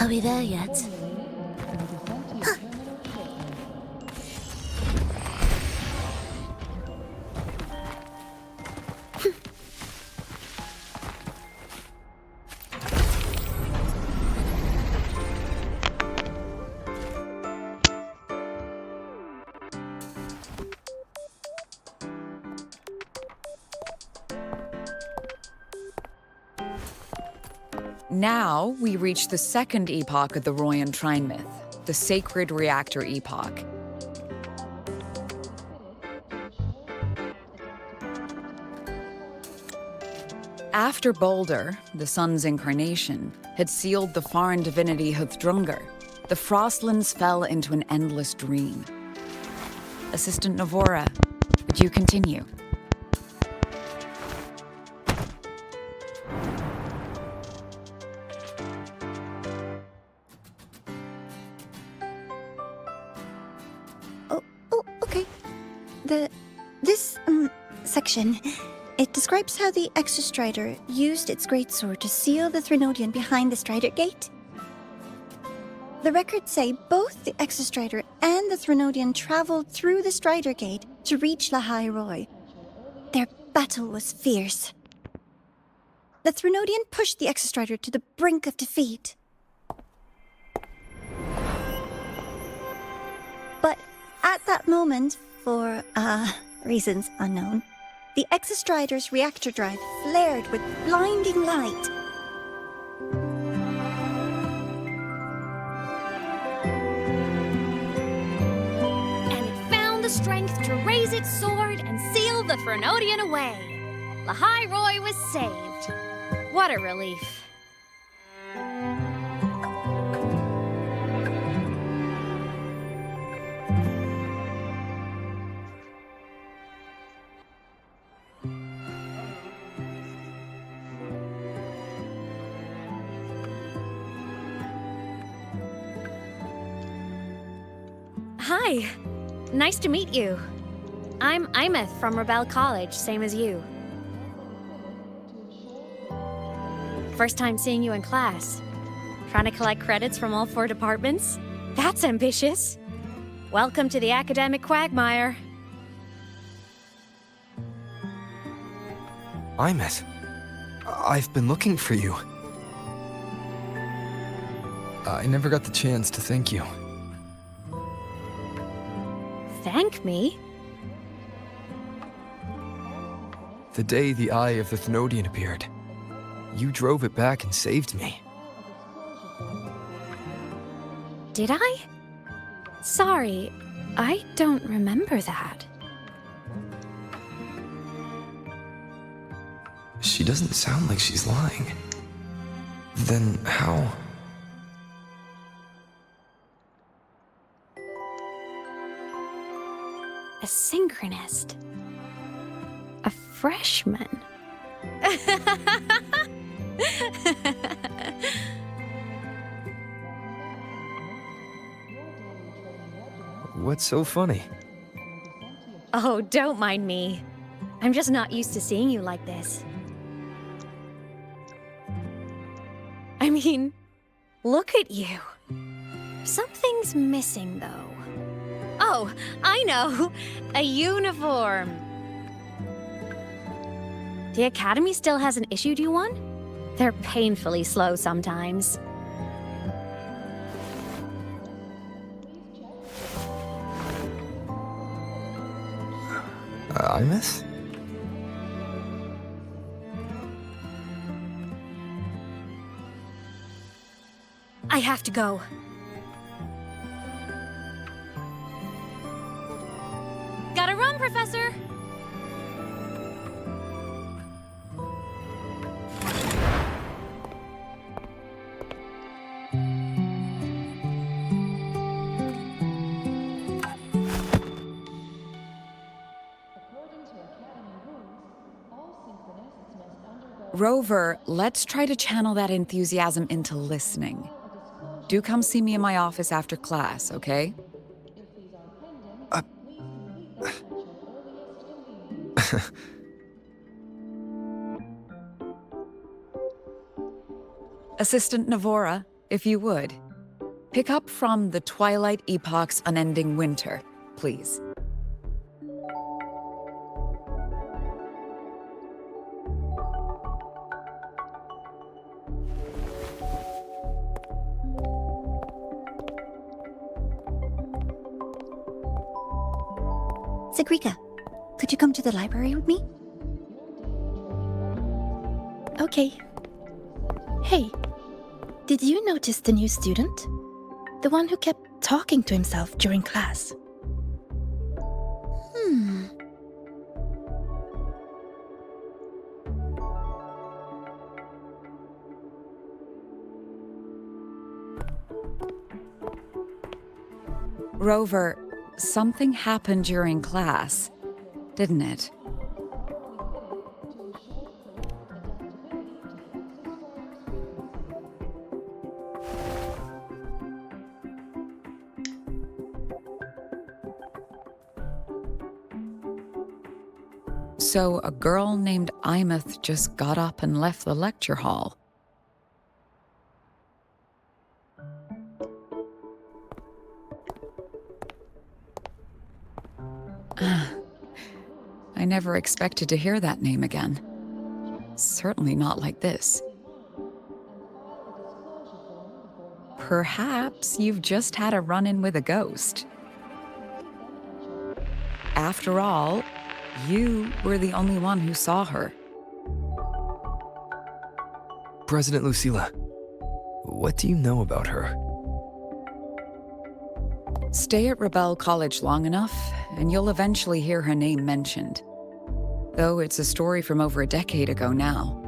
Are we there yet? Now, we reach the second epoch of the Royan Trine myth, the Sacred Reactor Epoch. After Baldur, the sun's incarnation, had sealed the foreign divinity Huthdrungr, the Frostlands fell into an endless dream. Assistant Navora, would you continue? Okay. This section, it describes how the Exostrider used its greatsword to seal the Threnodian behind the Strider Gate. The records say both the Exostrider and the Threnodian traveled through the Strider Gate to reach Lahai Roy. Their battle was fierce. The Threnodian pushed the Exostrider to the brink of defeat. But at that moment, for, reasons unknown, the Exostrider's reactor drive flared with blinding light. And it found the strength to raise its sword and seal the Threnodian away. Lahai Roy was saved. What a relief. Hi. Nice to meet you. I'm Aemeath from Rebel College, same as you. First time seeing you in class. Trying to collect credits from all 4 departments? That's ambitious. Welcome to the academic quagmire. Aemeath, I've been looking for you. I never got the chance to thank you. Thank me? The day the Eye of the Thenodian appeared, you drove it back and saved me. Did I? Sorry, I don't remember that. She doesn't sound like she's lying. Then how? A synchronist. A freshman. What's so funny? Oh, don't mind me. I'm just not used to seeing you like this. I mean, look at you. Something's missing, though. Oh, I know! A uniform! The Academy still hasn't issued you one? They're painfully slow sometimes. Aemeath? I have to go. Gotta run, Professor! Rover, let's try to channel that enthusiasm into listening. Do come see me in my office after class, okay? Assistant Navora, if you would, pick up from the Twilight Epoch's Unending Winter, please. Sigrika, could you come to the library with me? Okay. Hey, did you notice the new student? The one who kept talking to himself during class. Rover, something happened during class, didn't it? So a girl named Aemeath just got up and left the lecture hall. I never expected to hear that name again. Certainly not like this. Perhaps you've just had a run-in with a ghost. After all, you were the only one who saw her. President Lucilla, what do you know about her? Stay at Rebel College long enough, and you'll eventually hear her name mentioned. Though it's a story from over a decade ago now.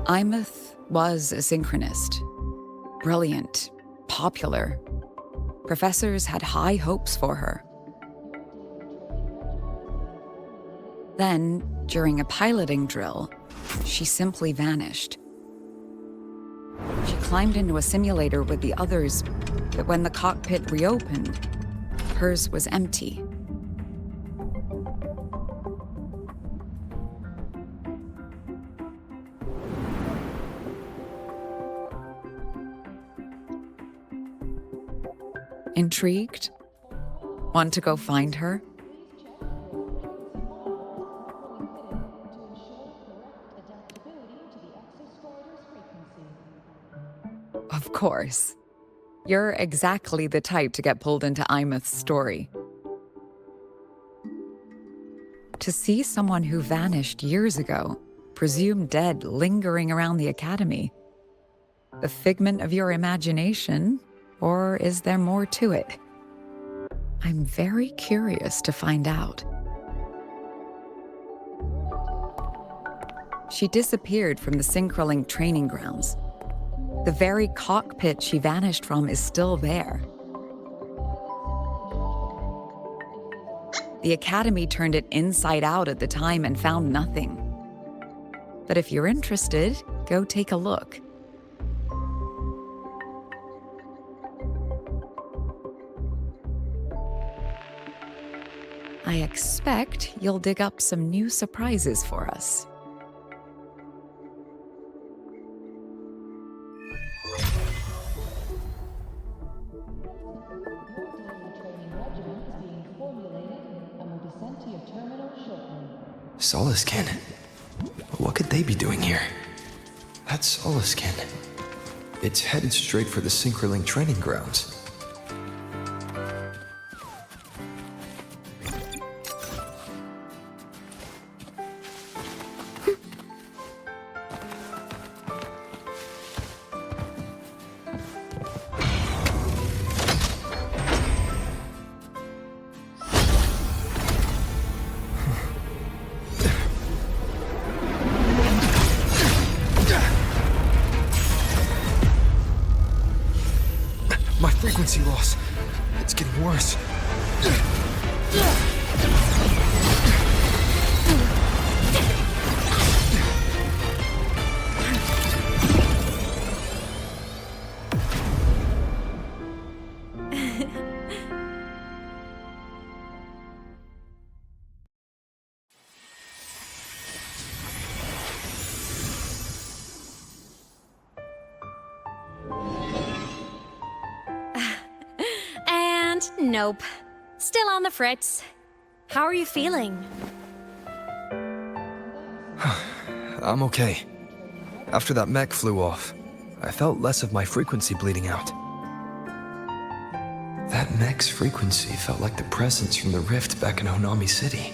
Aemeath was a synchronist. Brilliant, popular. Professors had high hopes for her. Then, during a piloting drill, she simply vanished. She climbed into a simulator with the others, but when the cockpit reopened, hers was empty. Intrigued? Want to go find her? Of course. You're exactly the type to get pulled into Aemeath's story. To see someone who vanished years ago, presumed dead, lingering around the academy. The figment of your imagination, or is there more to it? I'm very curious to find out. She disappeared from the Synchroling training grounds. The very cockpit she vanished from is still there. The Academy turned it inside out at the time and found nothing. But if you're interested, go take a look. I expect you'll dig up some new surprises for us. Solaskin? What could they be doing here? That's Solaskin. It's headed straight for the Synchroling training grounds. My frequency loss. It's getting worse. Nope. Still on the fritz. How are you feeling? I'm okay. After that mech flew off, I felt less of my frequency bleeding out. That mech's frequency felt like the presence from the rift back in Honami City.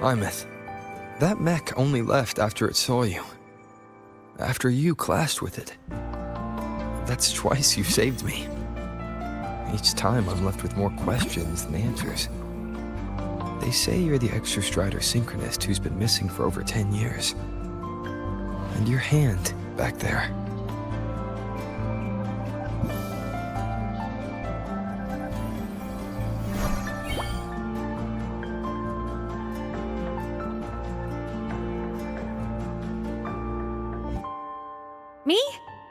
Aemeath, that mech only left after it saw you. After you clashed with it. That's twice you've saved me. Each time I'm left with more questions than answers. They say you're the Exostrider synchronist who's been missing for over 10 years. And your hand, back there. Me?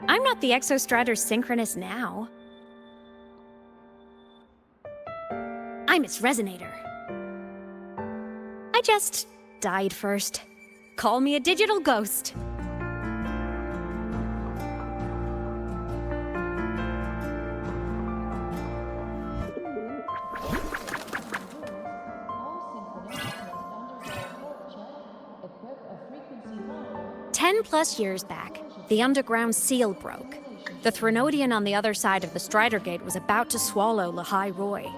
I'm not the Exostrider synchronist now. I'm its resonator. I just died first. Call me a digital ghost. +10 years back, the underground seal broke. The Threnodian on the other side of the Strider Gate was about to swallow Lahai Roy.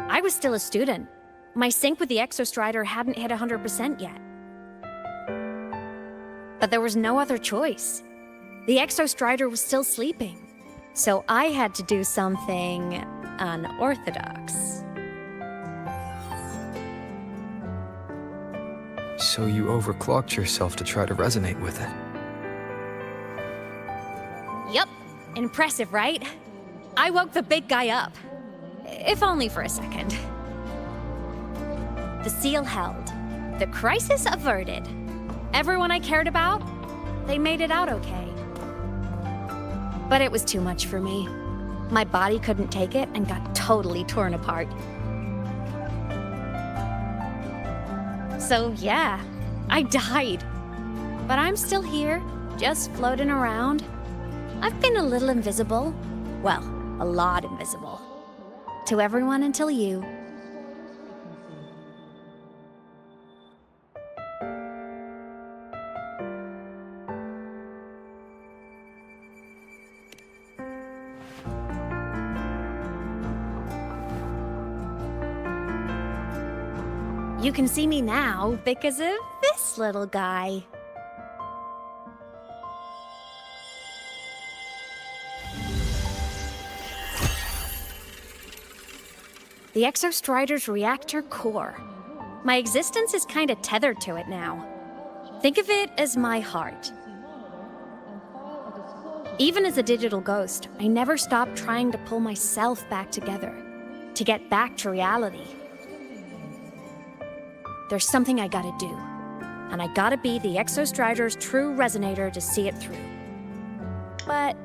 I was still a student. My sync with the Exostrider hadn't hit 100% yet. But there was no other choice. The Exostrider was still sleeping. So I had to do something unorthodox. So you overclocked yourself to try to resonate with it. Yup. Impressive, right? I woke the big guy up. If only for a second. The seal held. The crisis averted. Everyone I cared about, they made it out okay. But it was too much for me. My body couldn't take it and got totally torn apart. So yeah, I died. But I'm still here, just floating around. I've been a little invisible. Well, a lot invisible. To everyone until you. You can see me now because of this little guy. The Exostrider's reactor core. My existence is kinda tethered to it now. Think of it as my heart. Even as a digital ghost, I never stopped trying to pull myself back together, to get back to reality. There's something I gotta do, and I gotta be the Exostrider's true resonator to see it through. But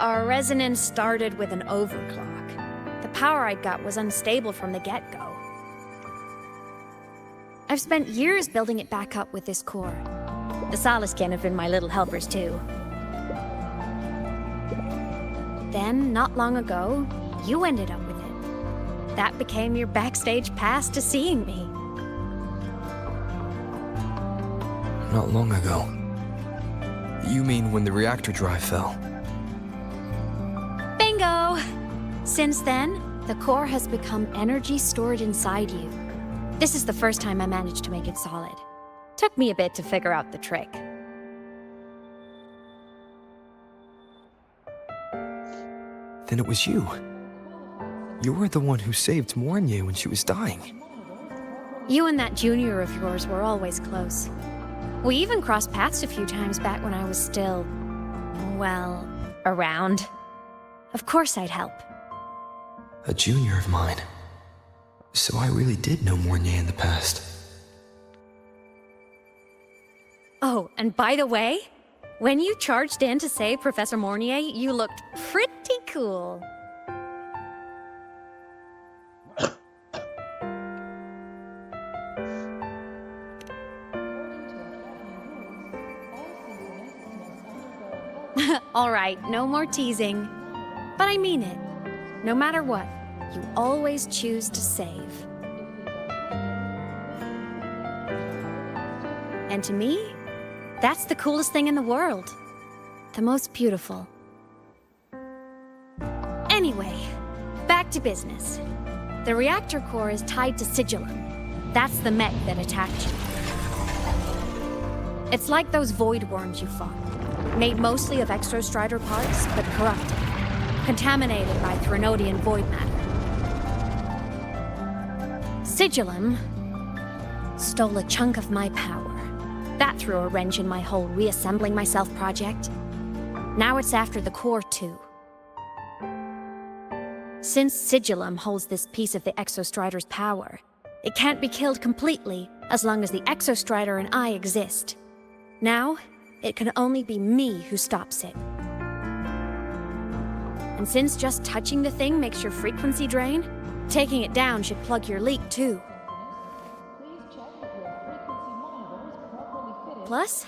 our resonance started with an overclock. The power I got was unstable from the get-go. I've spent years building it back up with this core. The Solaskin have been my little helpers too. Then, not long ago, you ended up with it. That became your backstage pass to seeing me. Not long ago. You mean when the reactor drive fell? Bingo! Since then, the core has become energy stored inside you. This is the first time I managed to make it solid. Took me a bit to figure out the trick. Then it was you. You were the one who saved Mornye when she was dying. You and that junior of yours were always close. We even crossed paths a few times back when I was still, well, around. Of course I'd help. A junior of mine. So I really did know Mornye in the past. Oh, and by the way, when you charged in to save Professor Mornye, you looked pretty cool. All right, no more teasing. But I mean it. No matter what, you always choose to save. And to me, that's the coolest thing in the world. The most beautiful. Anyway, back to business. The reactor core is tied to Sigillum. That's the mech that attacked you. It's like those void worms you fought. Made mostly of Exostrider parts, but corrupted. Contaminated by Threnodian void matter. Sigillum stole a chunk of my power. That threw a wrench in my whole reassembling myself project. Now it's after the core too. Since Sigillum holds this piece of the Exostrider's power, it can't be killed completely as long as the Exostrider and I exist. Now, it can only be me who stops it. And since just touching the thing makes your frequency drain, taking it down should plug your leak too. Plus,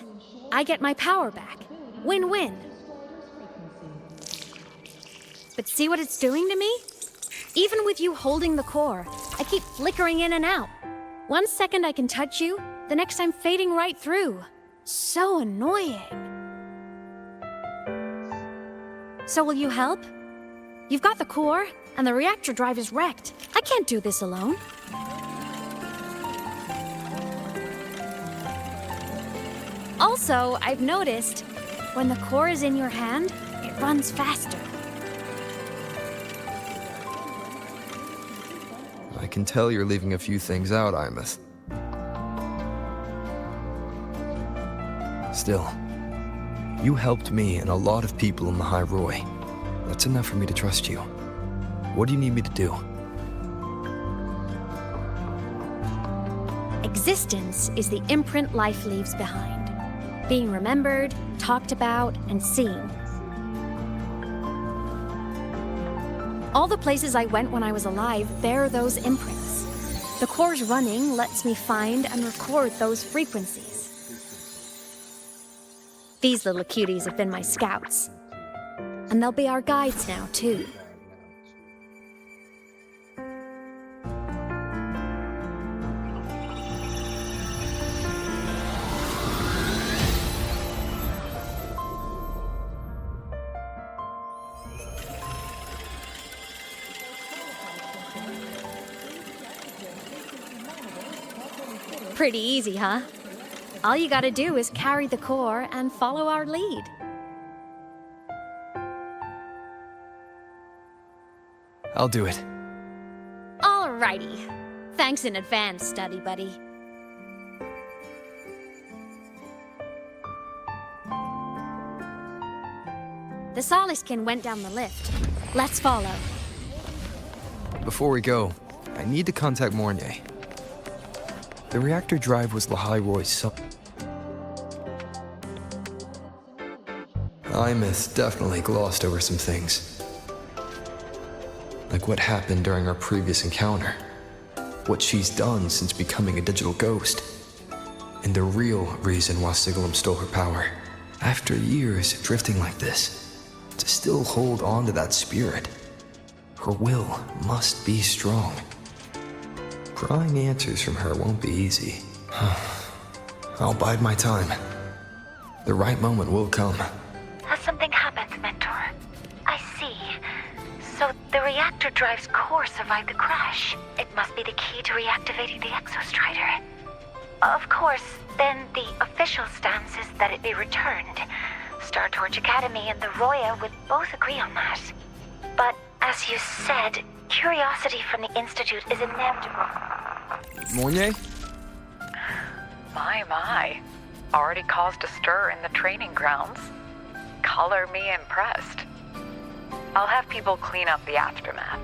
I get my power back. Win-win. But see what it's doing to me? Even with you holding the core, I keep flickering in and out. 1 second I can touch you, the next I'm fading right through. So annoying. So will you help? You've got the core, and the reactor drive is wrecked. I can't do this alone. Also, I've noticed, when the core is in your hand, it runs faster. I can tell you're leaving a few things out, Aemeath. Still, you helped me and a lot of people in the High Roy. That's enough for me to trust you. What do you need me to do? Existence is the imprint life leaves behind. Being remembered, talked about, and seen. All the places I went when I was alive bear those imprints. The core's running lets me find and record those frequencies. These little cuties have been my scouts. And they'll be our guides now, too. Pretty easy, huh? All you gotta do is carry the core and follow our lead. I'll do it. Alrighty. Thanks in advance, study buddy. The Soliskin went down the lift. Let's follow. Before we go, I need to contact Mornier. The reactor drive was the High Roy's son. Aemeath definitely glossed over some things. Like what happened during our previous encounter. What she's done since becoming a digital ghost. And the real reason why Sigillum stole her power. After years drifting like this, to still hold on to that spirit. Her will must be strong. Prying answers from her won't be easy. I'll bide my time. The right moment will come. Has something happened, Mentor? I see. So the reactor drive's core survived the crash. It must be the key to reactivating the Exostrider. Of course, then the official stance is that it be returned. Star Torch Academy and the Roya would both agree on that. But as you said, curiosity from the Institute is inevitable. Mornier? My. Already caused a stir in the training grounds. Color me impressed. I'll have people clean up the aftermath.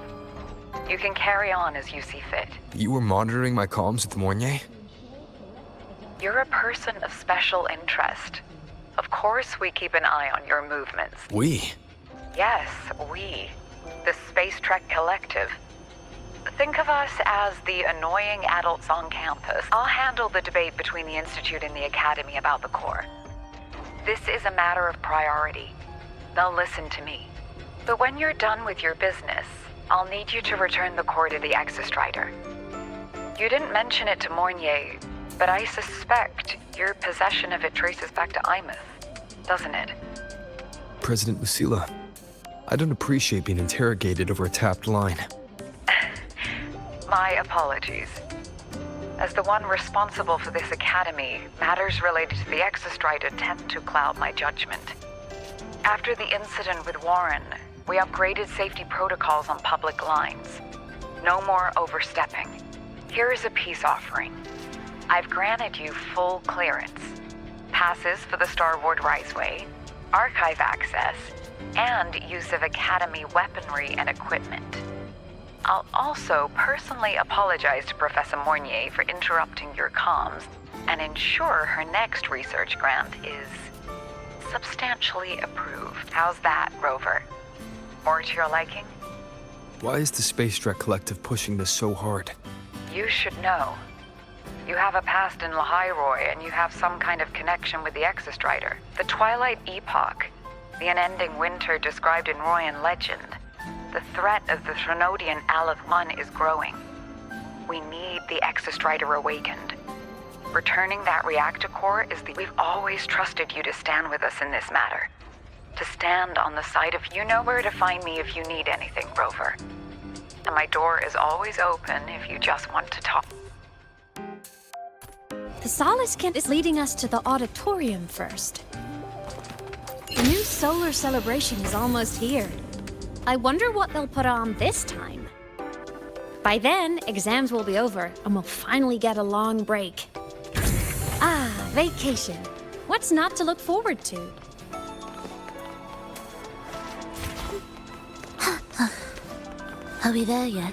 You can carry on as you see fit. You were monitoring my comms with Mornier? You're a person of special interest. Of course we keep an eye on your movements. We? Yes, we. The Space Trek Collective. Think of us as the annoying adults on campus. I'll handle the debate between the Institute and the Academy about the core. This is a matter of priority. they'll listen to me. But when you're done with your business, I'll need you to return the core to the Exostrider. You didn't mention it to Mornier, but I suspect your possession of it traces back to Aemeath, doesn't it? President Lucilla, I don't appreciate being interrogated over a tapped line. My apologies. As the one responsible for this academy, matters related to the Exostrider tend to cloud my judgment. After the incident with Warren, we upgraded safety protocols on public lines. No more overstepping. Here is a peace offering. I've granted you full clearance, passes for the Starboard Riseway, archive access, and use of Academy weaponry and equipment. I'll also personally apologize to Professor Mornier for interrupting your comms and ensure her next research grant is substantially approved. How's that, Rover? More to your liking? Why is the Space Trek Collective pushing this so hard? You should know. You have a past in Lahiroy, and you have some kind of connection with the Exostrider. The Twilight Epoch, the unending winter described in Royan legend. The threat of the Threnodian Aleph 1 is growing. We need the Exostrider awakened. Returning that reactor core is the... We've always trusted you to stand with us in this matter. To stand on the side of... You know where to find me if you need anything, Rover. And my door is always open if you just want to talk. The Solace Kent is leading us to the auditorium first. The new solar celebration is almost here. I wonder what they'll put on this time. By then, exams will be over, and we'll finally get a long break. Ah, vacation. What's not to look forward to? Are we there yet?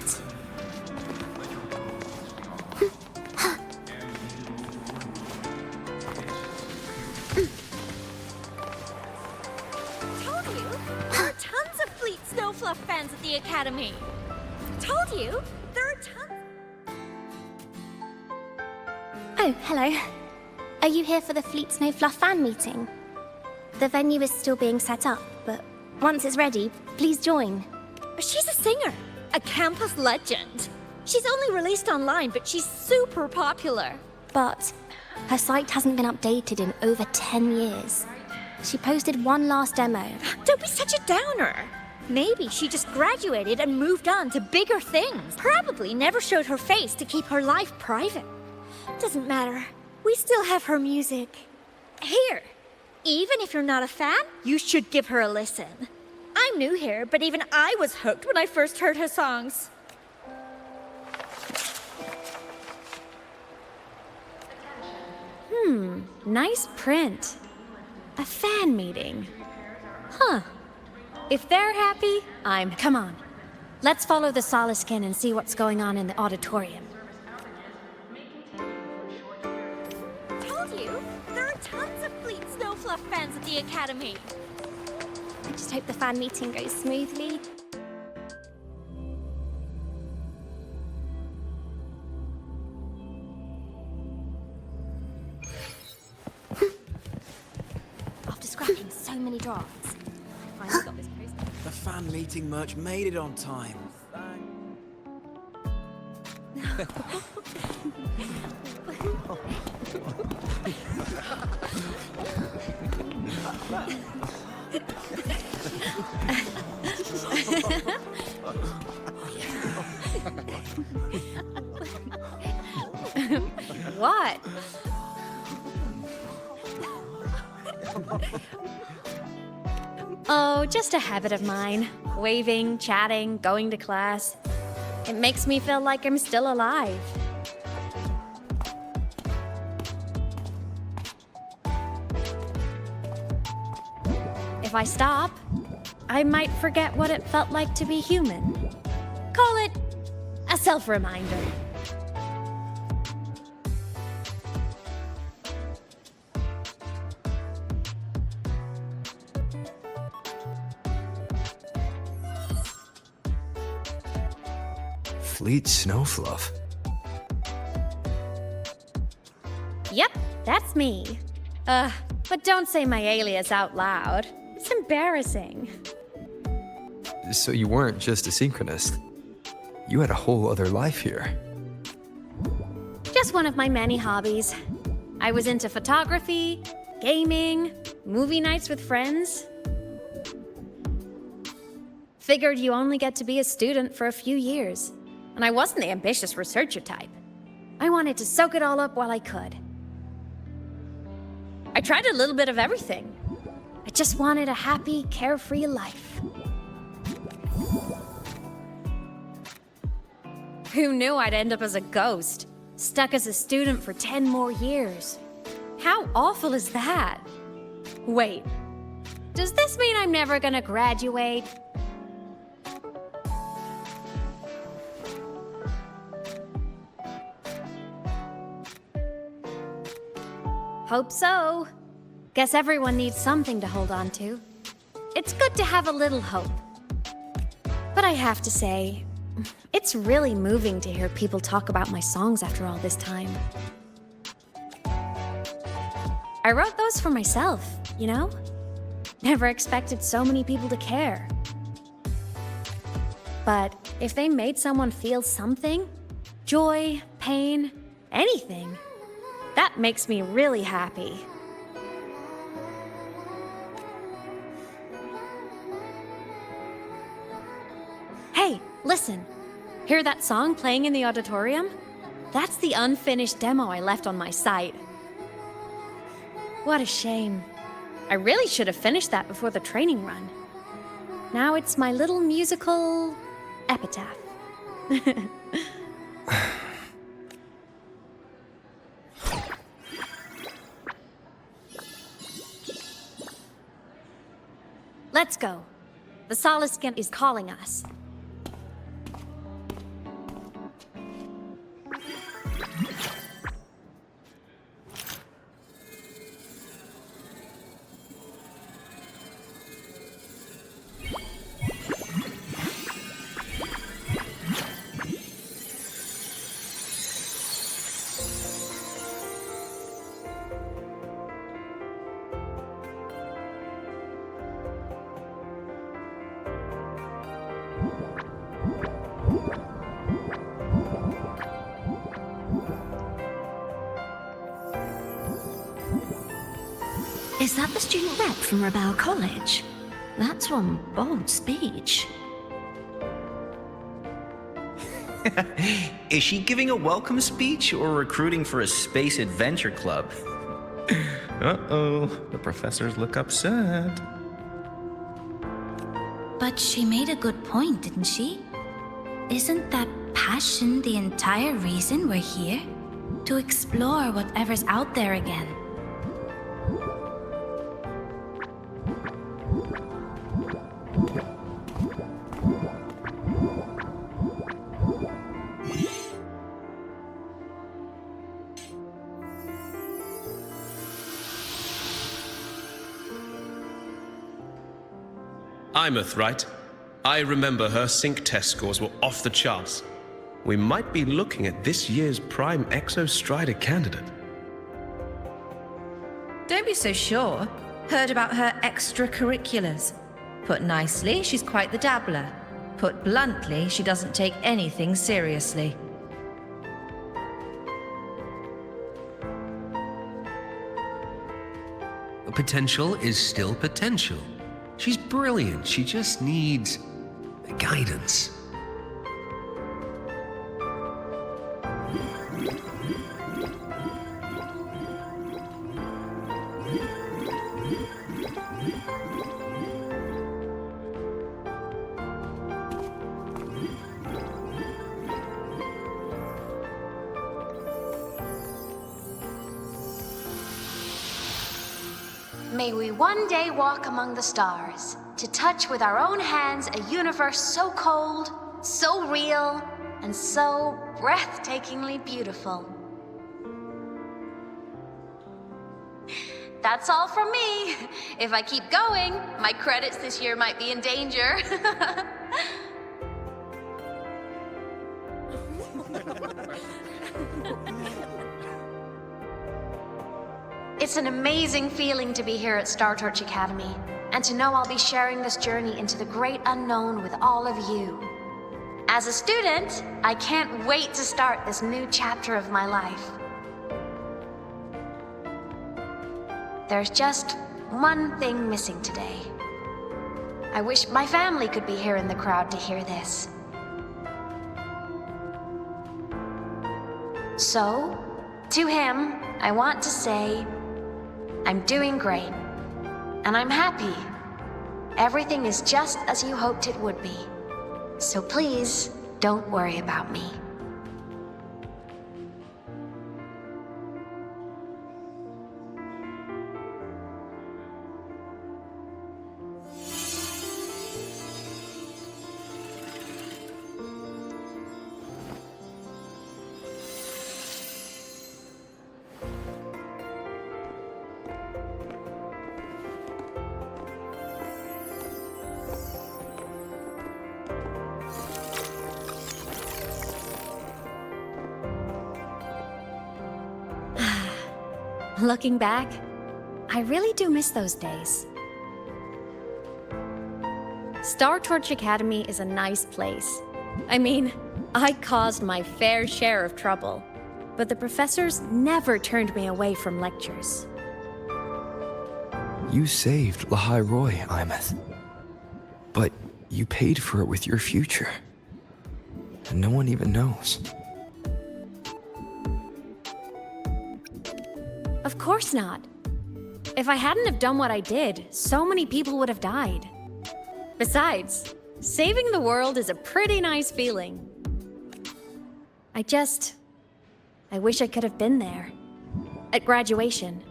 Told you! There are tons of Fleet Snowfluff fans at the Academy! Told you! There are tons... Oh, hello. Are you here for the Fleet Snowfluff fan meeting? The venue is still being set up, but once it's ready, please join. She's a singer! A campus legend! She's only released online, but she's super popular. But her site hasn't been updated in over 10 years. She posted one last demo. Don't be such a downer! Maybe she just graduated and moved on to bigger things. Probably never showed her face to keep her life private. Doesn't matter. We still have her music. Here, even if you're not a fan, you should give her a listen. I'm new here, but even I was hooked when I first heard her songs. Nice print. A fan meeting. Huh. If they're happy, I'm... Come on. Let's follow the Solaskin and see what's going on in the auditorium. Told you! There are tons of Fleet Snowfluff fans at the Academy. I just hope the fan meeting goes smoothly. After scrapping so many drafts, I finally got this poster. The fan meeting merch made it on time. What? Oh, just a habit of mine. Waving, chatting, going to class. It makes me feel like I'm still alive. If I stop, I might forget what it felt like to be human. Call it a self-reminder. Fleet Snowfluff. Yep, that's me. But don't say my alias out loud. It's embarrassing. So you weren't just a synchronist. You had a whole other life here. Just one of my many hobbies. I was into photography, gaming, movie nights with friends. Figured you only get to be a student for a few years. And I wasn't the ambitious researcher type. I wanted to soak it all up while I could. I tried a little bit of everything. I just wanted a happy, carefree life. Who knew I'd end up as a ghost, stuck as a student for 10 more years? How awful is that? Wait, does this mean I'm never gonna graduate? Hope so. Guess everyone needs something to hold on to. It's good to have a little hope. But I have to say, it's really moving to hear people talk about my songs after all this time. I wrote those for myself, you know? Never expected so many people to care. But if they made someone feel something, joy, pain, anything, that makes me really happy. Hey, listen. Hear that song playing in the auditorium? That's the unfinished demo I left on my site. What a shame. I really should have finished that before the training run. Now it's my little musical epitaph. Let's go. The Soliskin is calling us. Is that the student rep from Rebel College? That's one bold speech. Is she giving a welcome speech or recruiting for a space adventure club? Uh-oh, the professors look upset. But she made a good point, didn't she? Isn't that passion the entire reason we're here? To explore whatever's out there again. Aemeath, right? I remember her sync test scores were off the charts. We might be looking at this year's prime Exo Strider candidate. Don't be so sure. Heard about her extracurriculars. Put nicely, she's quite the dabbler. Put bluntly, she doesn't take anything seriously. Potential is still potential. She's brilliant, she just needs guidance. May we one day walk among the stars, to touch with our own hands a universe so cold, so real, and so breathtakingly beautiful. That's all from me. If I keep going, my credits this year might be in danger. It's an amazing feeling to be here at Star Torch Academy. and to know I'll be sharing this journey into the great unknown with all of you. As a student, I can't wait to start this new chapter of my life. There's just one thing missing today. I wish my family could be here in the crowd to hear this. So, to him, I want to say, I'm doing great, and I'm happy. Everything is just as you hoped it would be. So please, don't worry about me. Looking back, I really do miss those days. Star Torch Academy is a nice place. I mean, I caused my fair share of trouble, but the professors never turned me away from lectures. You saved Lahai Roy, Aemeath. But you paid for it with your future. And no one even knows. Of course not. If I hadn't have done what I did, so many people would have died. Besides, saving the world is a pretty nice feeling. I wish I could have been there. At graduation.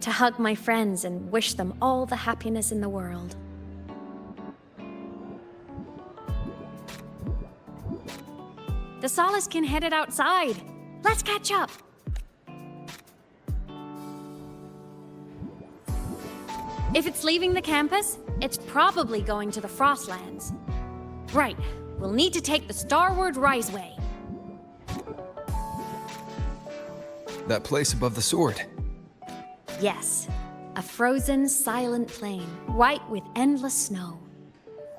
To hug my friends and wish them all the happiness in the world. The Solaskin headed outside. Let's catch up. If it's leaving the campus, it's probably going to the Frostlands. Right, we'll need to take the Starward Riseway. That place above the sword. Yes, a frozen, silent plain, white with endless snow.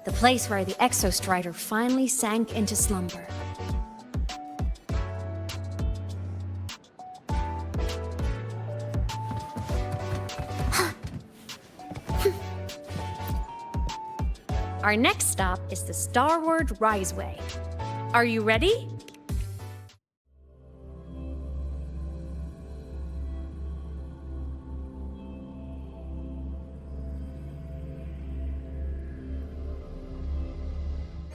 The place where the Exostrider finally sank into slumber. Our next stop is the Starward Riseway. Are you ready?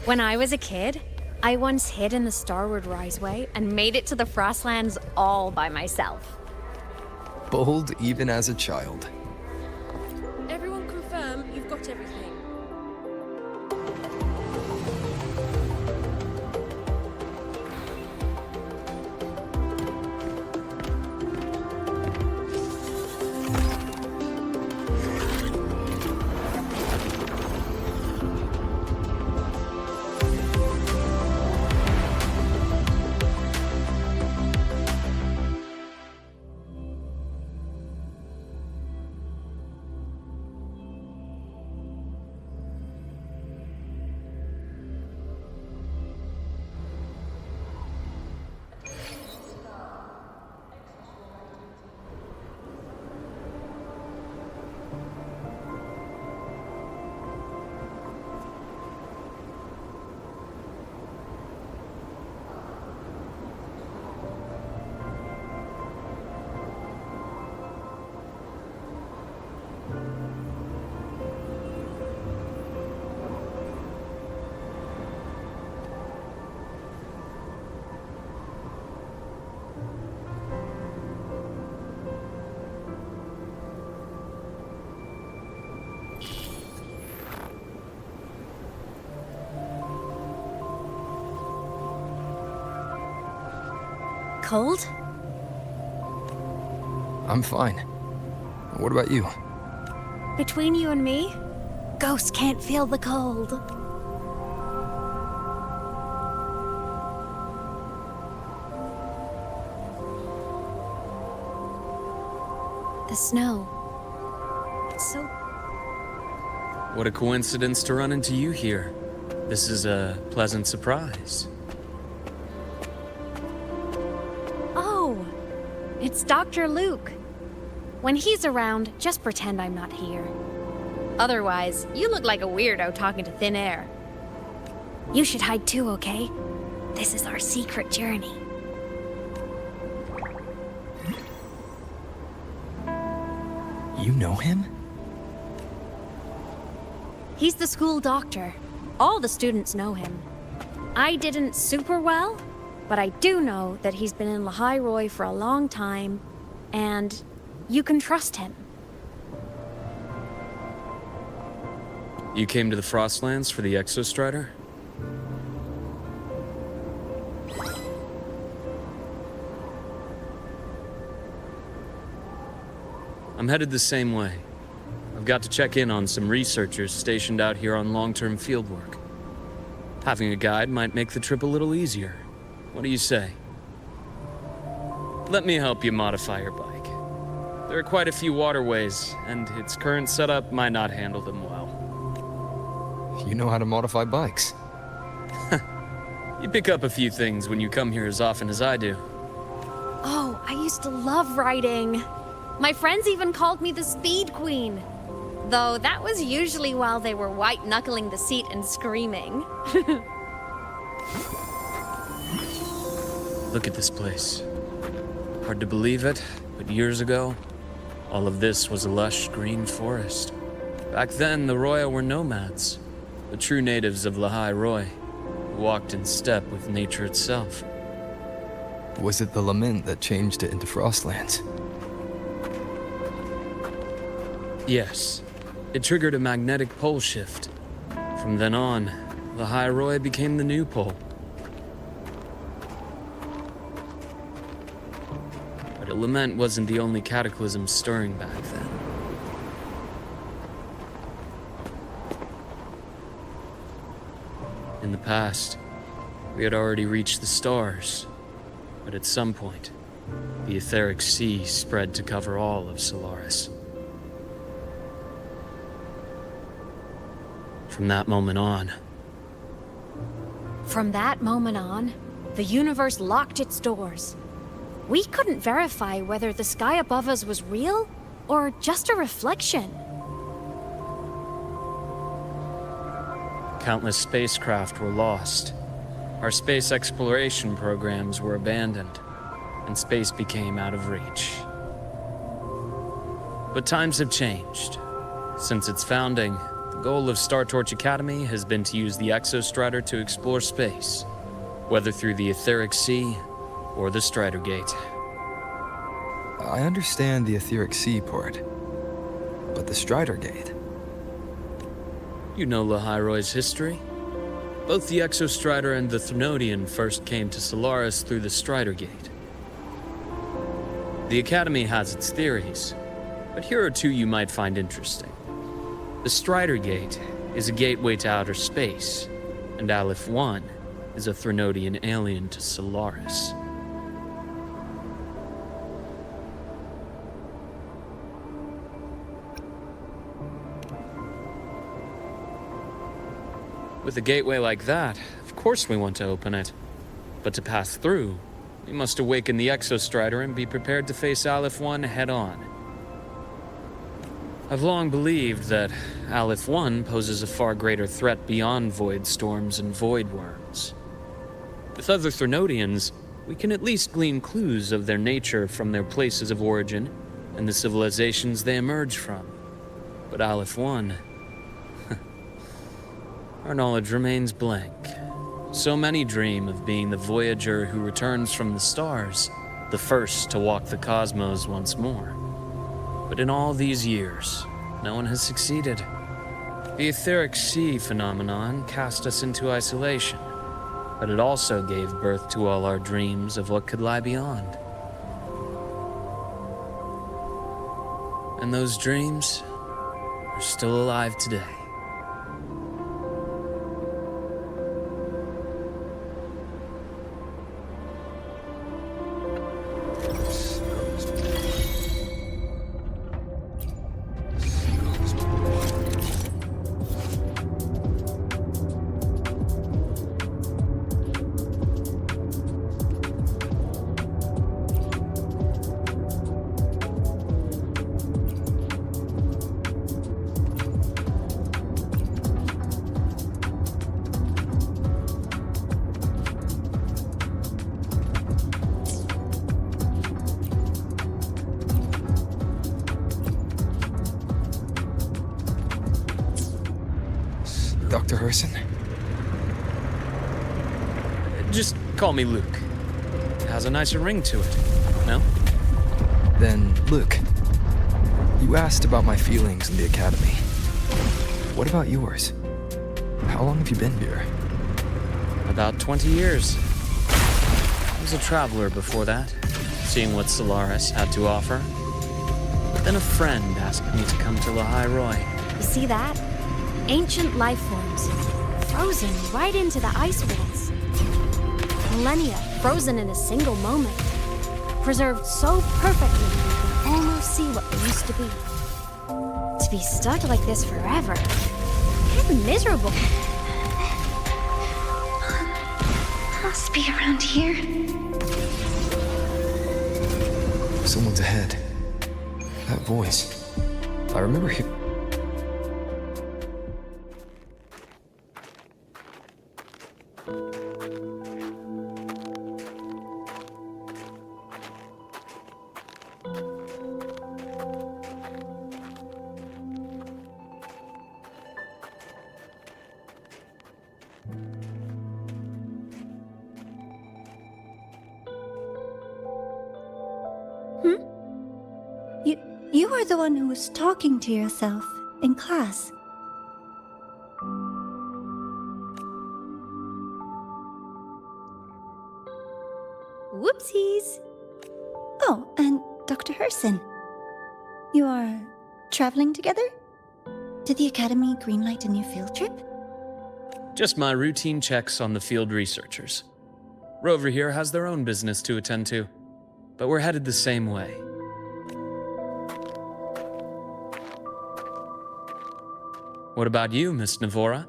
When I was a kid, I once hid in the Starward Riseway and made it to the Frostlands all by myself. Bold even as a child. Everyone confirm you've got everything. Cold? I'm fine. What about you? Between you and me, ghosts can't feel the cold. The snow. It's so What a coincidence to run into you here. This is a pleasant surprise. Oh, it's Dr. Luke. When he's around, just pretend I'm not here. Otherwise, you look like a weirdo talking to thin air. You should hide too, okay? This is our secret journey. You know him? He's the school doctor. All the students know him. I didn't super well, but I do know that he's been in Lehigh Roy for a long time, and you can trust him. You came to the Frostlands for the Exostrider? I'm headed the same way. I've got to check in on some researchers stationed out here on long-term fieldwork. Having a guide might make the trip a little easier. What do you say? Let me help you modify your bike. There are quite a few waterways, and its current setup might not handle them well. You know how to modify bikes. You pick up a few things when you come here as often as I do. Oh, I used to love riding. My friends even called me the Speed Queen. Though that was usually while they were white-knuckling the seat and screaming. Look at this place. Hard to believe it, but years ago, all of this was a lush green forest. Back then, the Royal were nomads, the true natives of Lehigh Roy, who walked in step with nature itself. Was it the lament that changed it into Frostlands? Yes. It triggered a magnetic pole shift. From then on, Lehigh Roy became the new pole. But a lament wasn't the only cataclysm stirring back then. In the past, we had already reached the stars, but at some point, the etheric sea spread to cover all of Solaris. From that moment on, the universe locked its doors. We couldn't verify whether the sky above us was real or just a reflection. countless spacecraft were lost. Our space exploration programs were abandoned, and space became out of reach. But times have changed. Since its founding, the goal of Star Torch Academy has been to use the Exostrider to explore space, whether through the Etheric Sea or the Strider Gate. I understand the Etheric Sea part, but the Strider Gate? You know Lehigh Roy's history. Both the Exostrider and the Threnodian first came to Solaris through the Strider Gate. The Academy has its theories, but here are two you might find interesting. The Strider Gate is a gateway to outer space, and Aleph 1 is a Threnodian alien to Solaris. With a gateway like that, of course we want to open it. But to pass through, we must awaken the Exostrider and be prepared to face Aleph 1 head-on. I've long believed that Aleph 1 poses a far greater threat beyond void storms and void worms. With other Threnodians, we can at least glean clues of their nature from their places of origin and the civilizations they emerge from. But Aleph 1... our knowledge remains blank. So many dream of being the Voyager who returns from the stars, the first to walk the cosmos once more. But in all these years, no one has succeeded. The Etheric Sea phenomenon cast us into isolation, but it also gave birth to all our dreams of what could lie beyond. And those dreams are still alive today. Dr. Herson? Just call me Luke. It has a nicer ring to it, no? Then, Luke, you asked about my feelings in the academy. What about yours? How long have you been here? About 20 years. I was a traveler before that, seeing what Solaris had to offer. But then a friend asked me to come to Lahai Roy. You see that? Ancient life forms, frozen right into the ice walls. Millennia frozen in a single moment. Preserved so perfectly you can almost see what they used to be. To be stuck like this forever, kind of miserable. Must be around here. Someone's ahead. That voice. I remember hearing. You are the one who was talking to yourself in class. Whoopsies! Oh, and Dr. Herson. You are traveling together? Did the Academy greenlight a new field trip? Just my routine checks on the field researchers. Rover here has their own business to attend to, but we're headed the same way. What about you, Miss Navora?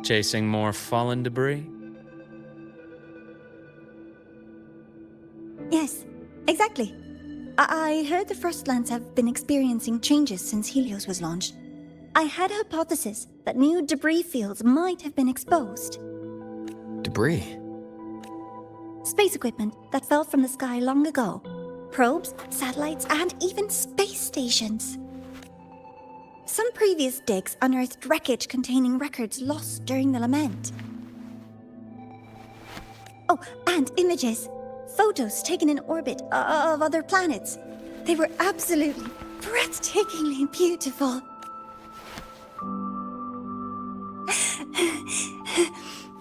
Chasing more fallen debris? Yes, exactly. I heard the Frostlands have been experiencing changes since Helios was launched. I had a hypothesis that new debris fields might have been exposed. Debris? Space equipment that fell from the sky long ago. Probes, satellites, and even space stations. Some previous digs unearthed wreckage containing records lost during the lament. Oh, and images. Photos taken in orbit of other planets. They were absolutely breathtakingly beautiful.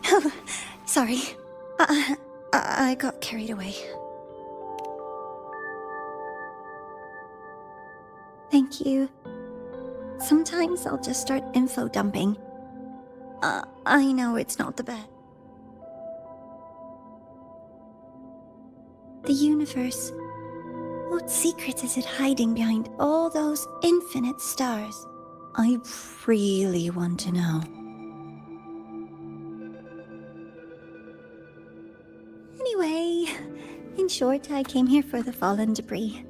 Oh, sorry. I got carried away. Thank you. Sometimes I'll just start info dumping. I know it's not the best. The universe. What secrets is it hiding behind all those infinite stars? I really want to know. Anyway, in short, I came here for the fallen debris.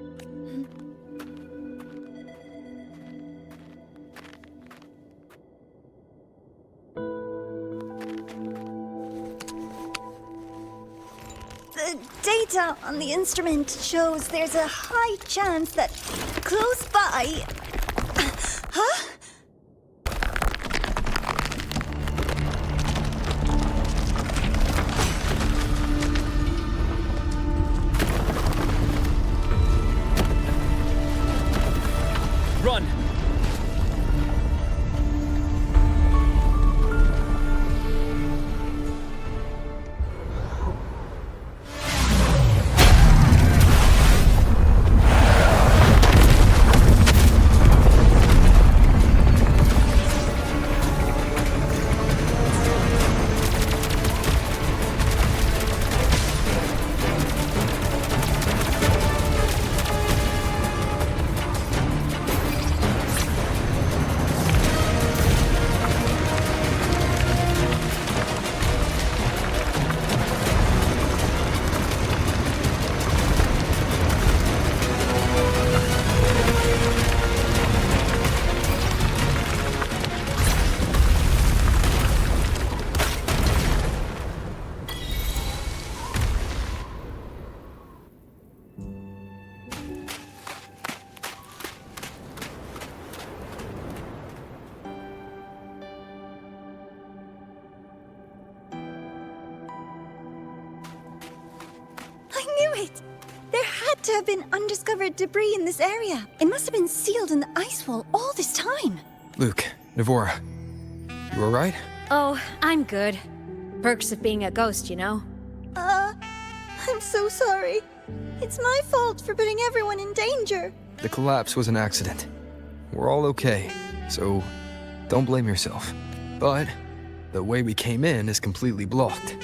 The data on the instrument shows there's a high chance that close by... Huh? Run! to have been undiscovered debris in this area. It must have been sealed in the ice wall all this time. Luke, Navora, you alright? Oh, I'm good. Perks of being a ghost, you know? I'm so sorry. It's my fault for putting everyone in danger. The collapse was an accident. We're all okay, so don't blame yourself. But the way we came in is completely blocked.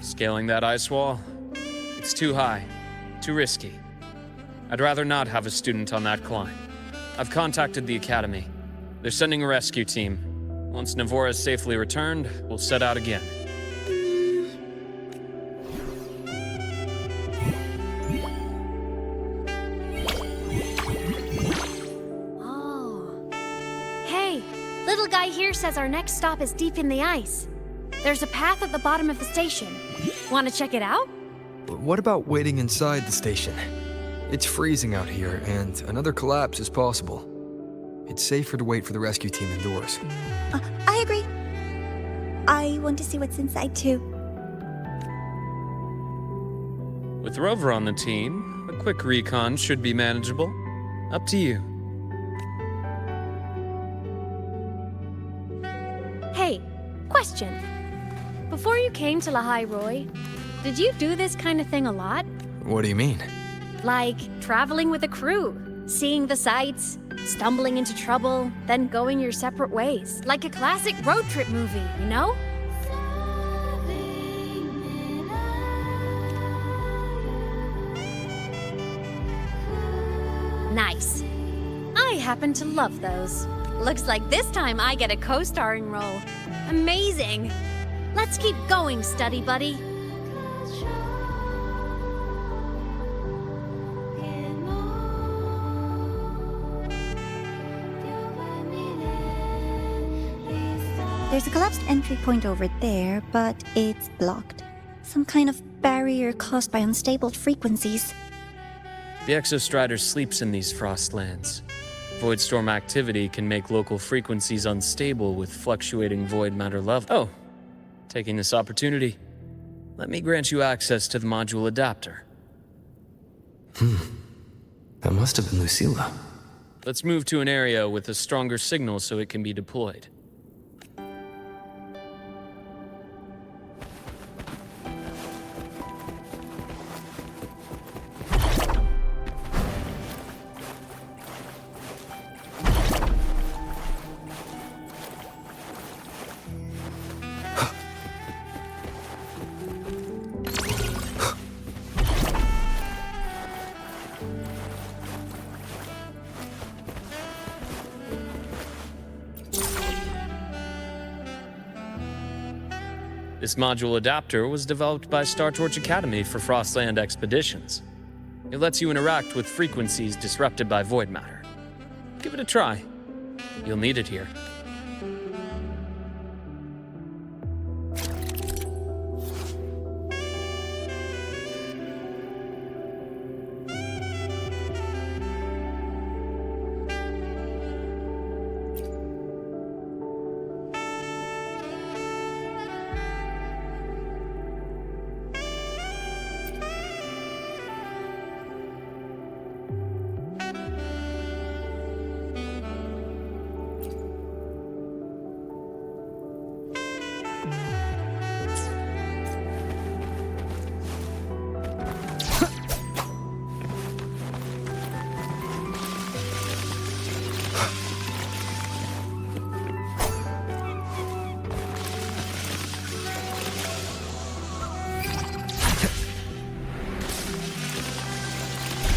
Scaling that ice wall? It's too high, too risky. I'd rather not have a student on that climb. I've contacted the Academy. They're sending a rescue team. Once Navora is safely returned, we'll set out again. Oh. Hey, little guy here says our next stop is deep in the ice. There's a path at the bottom of the station. Want to check it out? What about waiting inside the station? It's freezing out here, and another collapse is possible. It's safer to wait for the rescue team indoors. I agree. I want to see what's inside too. With Rover on the team, a quick recon should be manageable. Up to you. Hey, question. Before you came to Lahai Roy, did you do this kind of thing a lot? What do you mean? Like traveling with a crew, seeing the sights, stumbling into trouble, then going your separate ways. Like a classic road trip movie, you know? Nice. I happen to love those. Looks like this time I get a co-starring role. Amazing. Let's keep going, study buddy. There's a collapsed entry point over there, but it's blocked. Some kind of barrier caused by unstable frequencies. The Exostrider sleeps in these frostlands. Void storm activity can make local frequencies unstable with fluctuating void matter level. Oh, taking this opportunity, let me grant you access to the module adapter. That must have been Lucilla. Let's move to an area with a stronger signal so it can be deployed. This module adapter was developed by Star Torch Academy for Frostland expeditions. It lets you interact with frequencies disrupted by void matter. Give it a try. You'll need it here.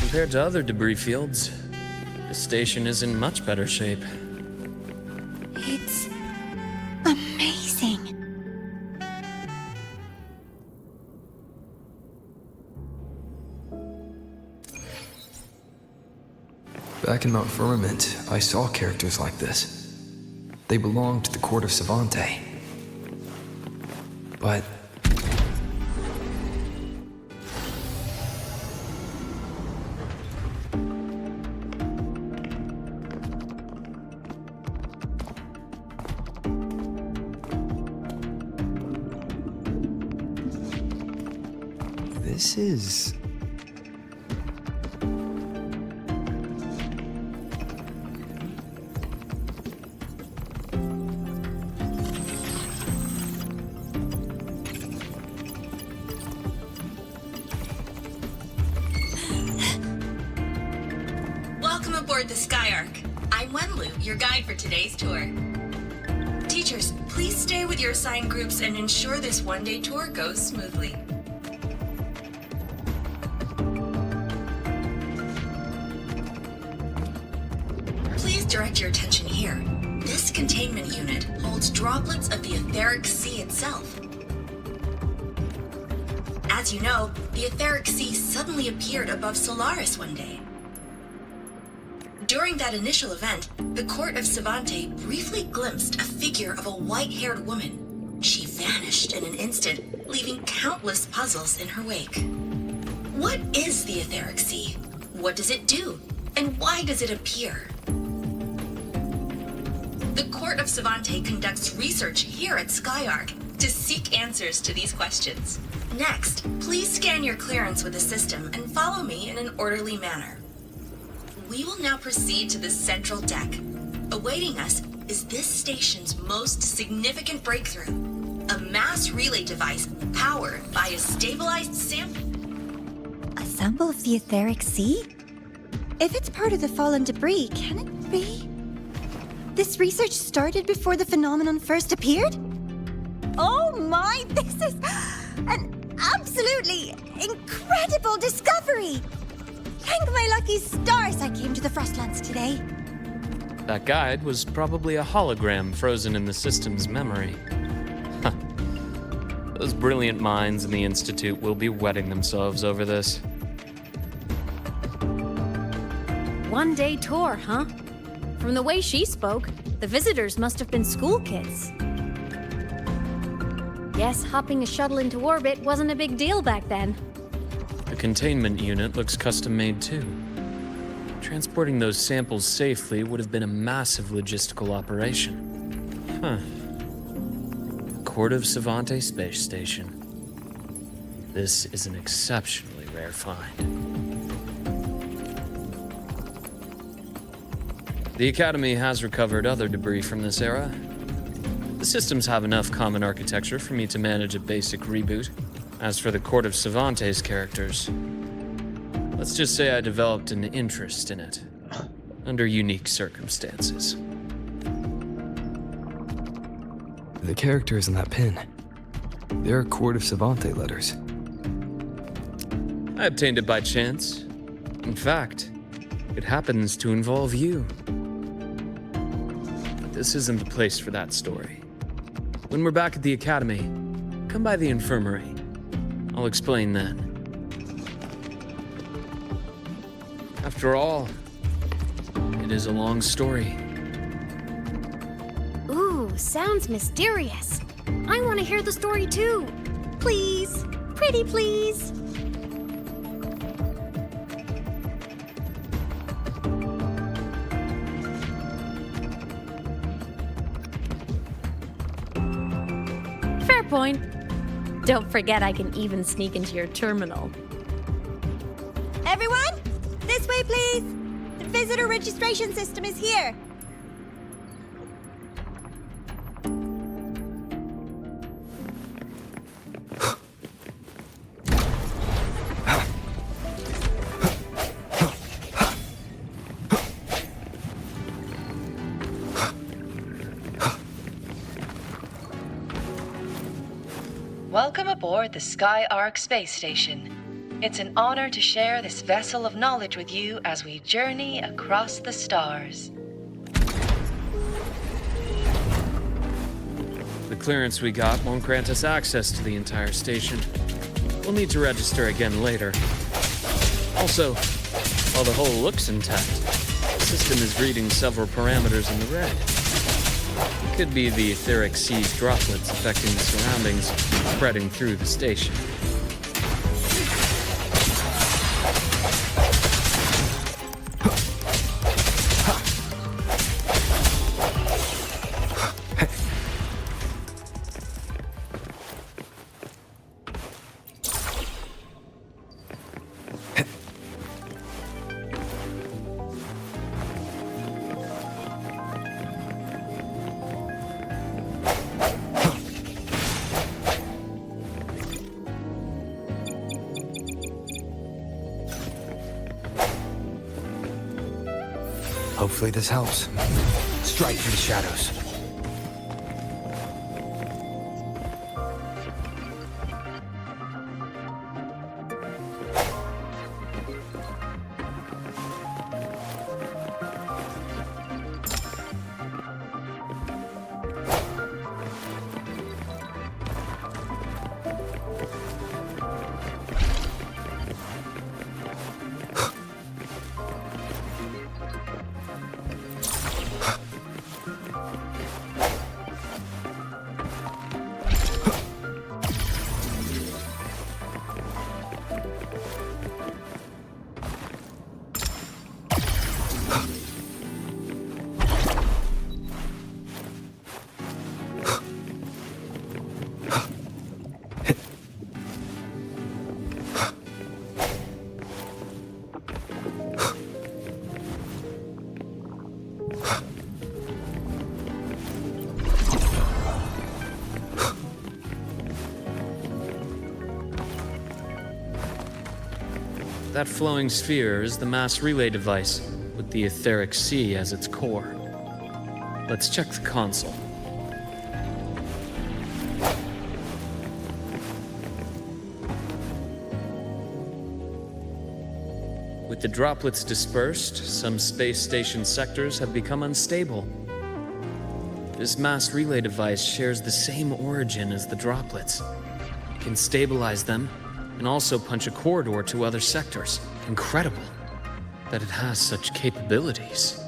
Compared to other debris fields, this station is in much better shape. It's amazing. Back in Mount Firmament, I saw characters like this. They belonged to the court of Savante. But this is aboard the Skyark. I'm Wenlu, your guide for today's tour. Teachers, please stay with your assigned groups and ensure this one-day tour goes smoothly. Please direct your attention here. This containment unit holds droplets of the etheric sea itself. As you know, the etheric sea suddenly appeared above Solaris one day. During that initial event, the court of Savante briefly glimpsed a figure of a white-haired woman. She vanished in an instant, leaving countless puzzles in her wake. What is the etheric sea? What does it do? And why does it appear? The court of Savante conducts research here at Skyark to seek answers to these questions. Next, please scan your clearance with the system and follow me in an orderly manner. We will now proceed to the central deck. Awaiting us is this station's most significant breakthrough, a mass relay device powered by a stabilized sample. A sample of the etheric sea? If it's part of the fallen debris, can it be? This research started before the phenomenon first appeared? Oh my, this is an absolutely incredible discovery! Thank my lucky stars I came to the Frostlands today. That guide was probably a hologram frozen in the system's memory. Huh. Those brilliant minds in the Institute will be wetting themselves over this. One-day tour, huh? From the way she spoke, the visitors must have been school kids. Guess hopping a shuttle into orbit wasn't a big deal back then. The containment unit looks custom-made too. Transporting those samples safely would have been a massive logistical operation. Huh. Court of Savante Space Station. This is an exceptionally rare find. The Academy has recovered other debris from this era. The systems have enough common architecture for me to manage a basic reboot. As for the Court of Savante's characters, let's just say I developed an interest in it, under unique circumstances. The characters in that pin, they're Court of Savante letters. I obtained it by chance. In fact, it happens to involve you. But this isn't the place for that story. When we're back at the Academy, come by the infirmary. I'll explain then. After all, it is a long story. Ooh, sounds mysterious. I want to hear the story too. Please, pretty please. Fair point. Don't forget I can even sneak into your terminal. Everyone, this way please. The visitor registration system is here. Welcome aboard the Skyark space station. It's an honor to share this vessel of knowledge with you as we journey across the stars. The clearance we got won't grant us access to the entire station. We'll need to register again later. Also, while the hull looks intact, the system is reading several parameters in the red. It could be the etheric sea's droplets affecting the surroundings, spreading through the station. Hopefully this helps. Strike through the shadows. That flowing sphere is the mass relay device, with the etheric sea as its core. Let's check the console. With the droplets dispersed, some space station sectors have become unstable. This mass relay device shares the same origin as the droplets. It can stabilize them and also punch a corridor to other sectors. Incredible that it has such capabilities.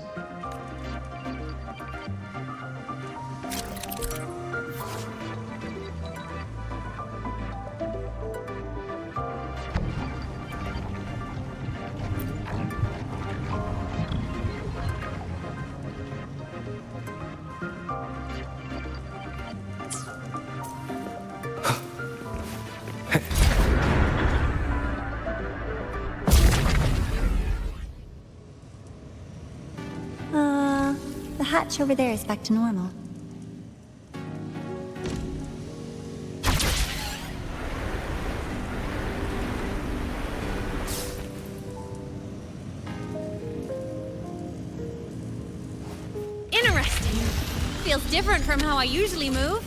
The hatch over there is back to normal. Interesting. Feels different from how I usually move.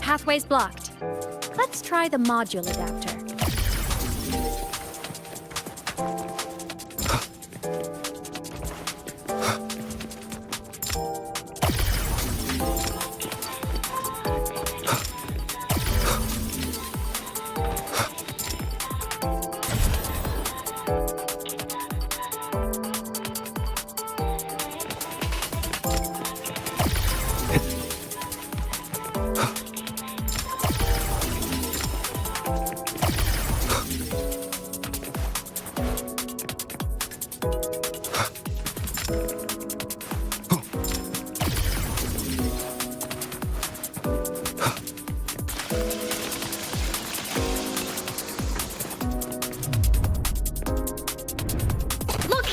Pathway's blocked. Let's try the module adapter.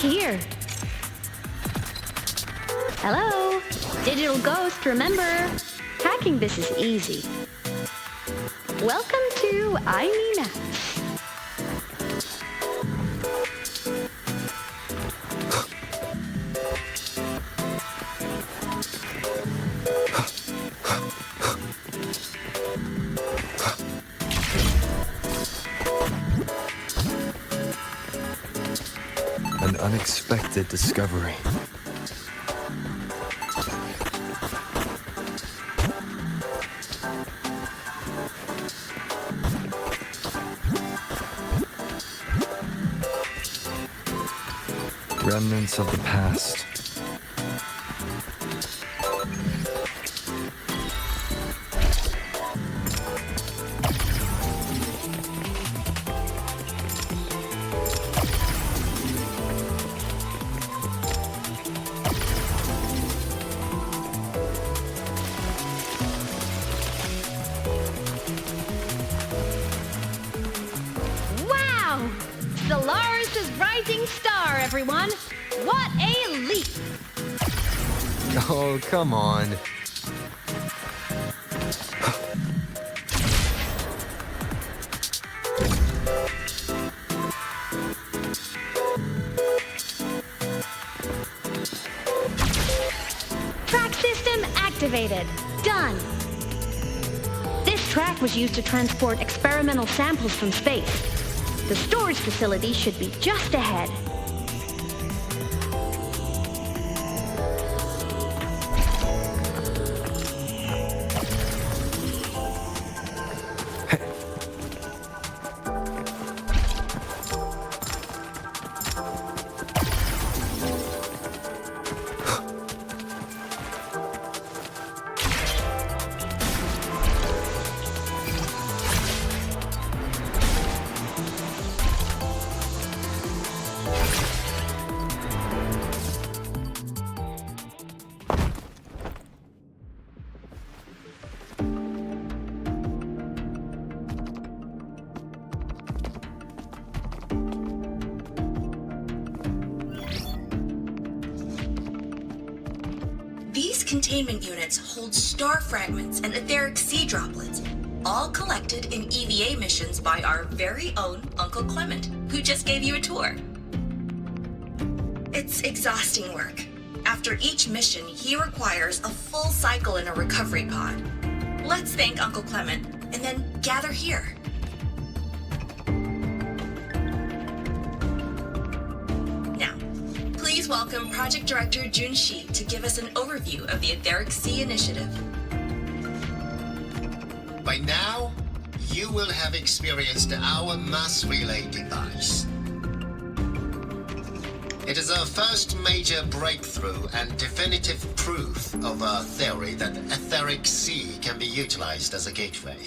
Here. Hello? Digital Ghost, remember? Hacking this is easy. Welcome to Aemeath. An unexpected discovery. Remnants of the past. Wow! Stellaris' rising star, everyone! What a leap! Oh, come on. Track system activated. Done. This track was used to transport experimental samples from space. The storage facility should be just ahead. These containment units hold star fragments and etheric sea droplets, all collected in EVA missions by our very own Uncle Clement, who just gave you a tour. It's exhausting work. After each mission, he requires a full cycle in a recovery pod. Let's thank Uncle Clement, and then gather here. Now, please welcome Project Director Jun Shi to give us an overview of the Etheric Sea Initiative. By now, you will have experienced our mass relay device. It is our first major breakthrough and definitive proof of our theory that the Etheric Sea can be utilized as a gateway.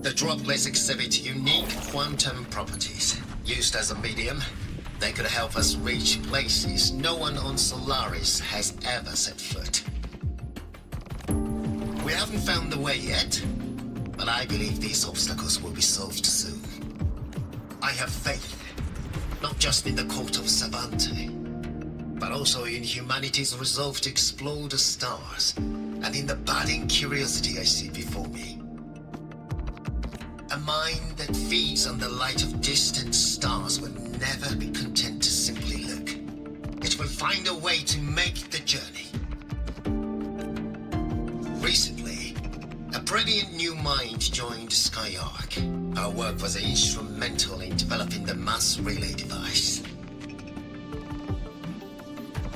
The droplets exhibit unique quantum properties. Used as a medium, they could help us reach places no one on Solaris has ever set foot. We haven't found the way yet, but I believe these obstacles will be solved soon. I have faith, not just in the court of Savante, but also in humanity's resolve to explore the stars, and in the budding curiosity I see before me. A mind that feeds on the light of distant stars will never be content to simply look. It will find a way to make the journey. Recently, a brilliant new mind joined Skyark. Our work was instrumental in developing the mass relay device.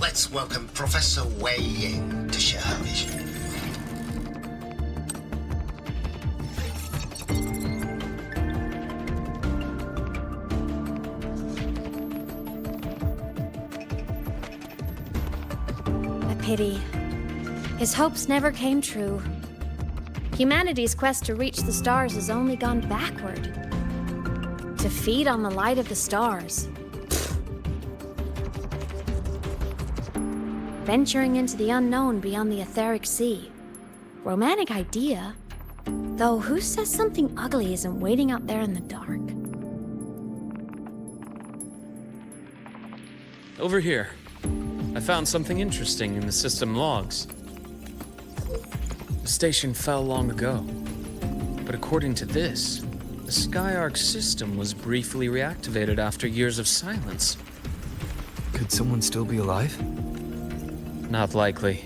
Let's welcome Professor Wei Ying to share her vision. A pity. His hopes never came true. Humanity's quest to reach the stars has only gone backward. To feed on the light of the stars. Venturing into the unknown beyond the Etheric Sea. Romantic idea. Though who says something ugly isn't waiting out there in the dark? Over here. I found something interesting in the system logs. The station fell long ago. But according to this, the Skyark system was briefly reactivated after years of silence. Could someone still be alive? Not likely.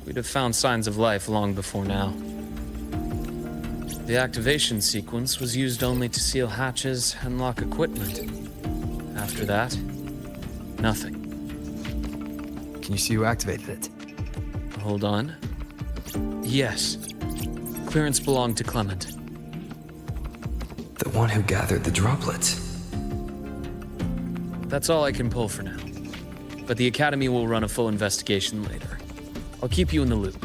We'd have found signs of life long before now. The activation sequence was used only to seal hatches and lock equipment. After that, nothing. Can you see who activated it? Hold on. Yes. Clearance belonged to Clement. The one who gathered the droplets. That's all I can pull for now. But the Academy will run a full investigation later. I'll keep you in the loop.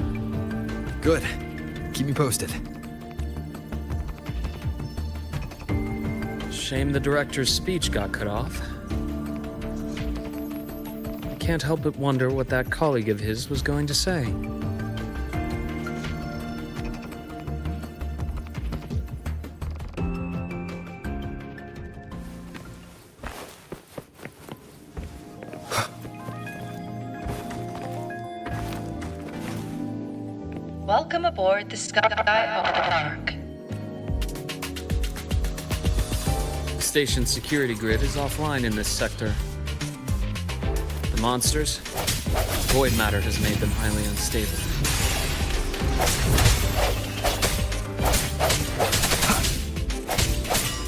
Good. Keep me posted. Shame the director's speech got cut off. I can't help but wonder what that colleague of his was going to say. Welcome aboard the Skyark. The station's security grid is offline in this sector. The monsters? Void matter has made them highly unstable.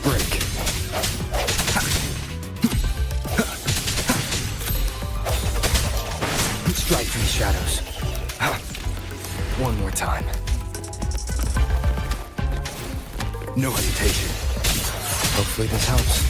Break. Strike from the shadows. One more time. No hesitation. Hopefully this helps.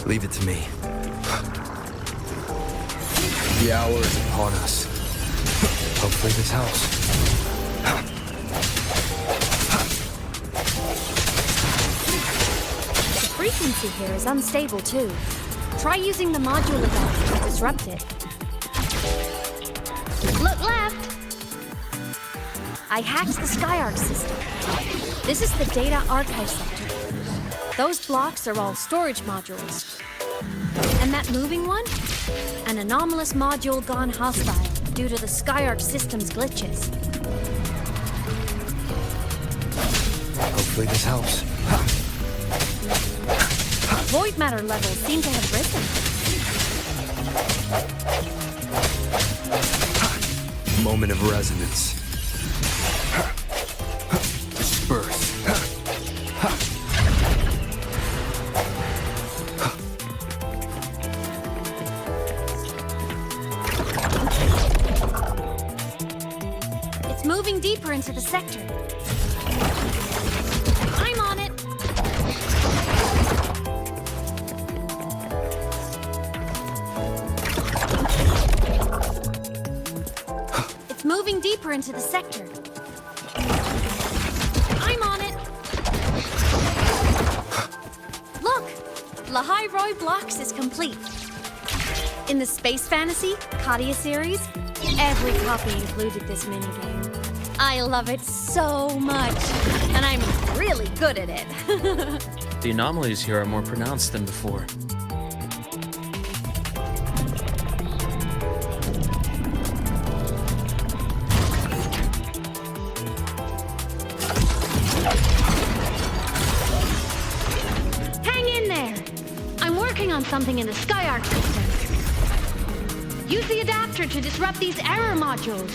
Leave it to me. The hour is upon us. Hopefully this helps. The frequency here is unstable too. Try using the module adapter to disrupt it. Look left! I hacked the Skyark system. This is the data archive sector. Those blocks are all storage modules. And that moving one? An anomalous module gone hostile due to the Skyark system's glitches. Hopefully this helps. Void matter levels seem to have risen. Moment of resonance. Disperse. It's moving deeper into the sector. I'm on it. It's moving deeper into the sector. I'm on it. Look, Lahai-Roi Blocks is complete. In the Space Fantasy Katia series, every copy included this minigame. I love it so much, and I'm really good at it. The anomalies here are more pronounced than before. Hang in there! I'm working on something in the Skyark system. Use the adapter to disrupt these error modules.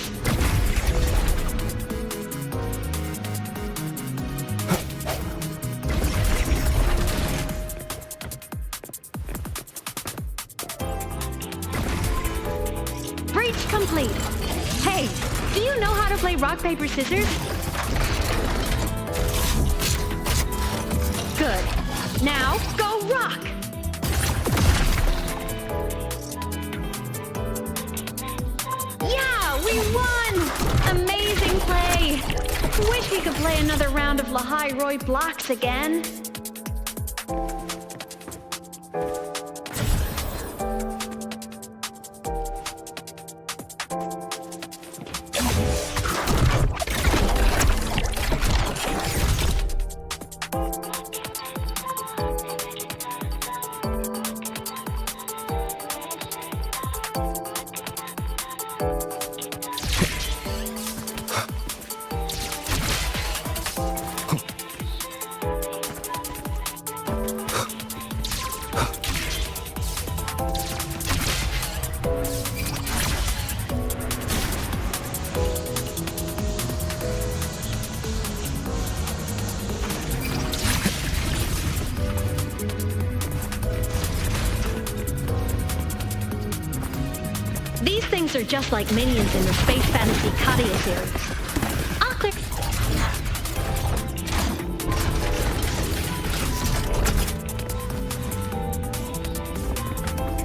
Breach complete. Hey, do you know how to play rock, paper, scissors? Good. Now, go rock! Yeah, we won! Amazing play! Wish we could play another round of Lahai-Roi Blocks again. things are just like minions in the space fantasy Katia series. Ah, click.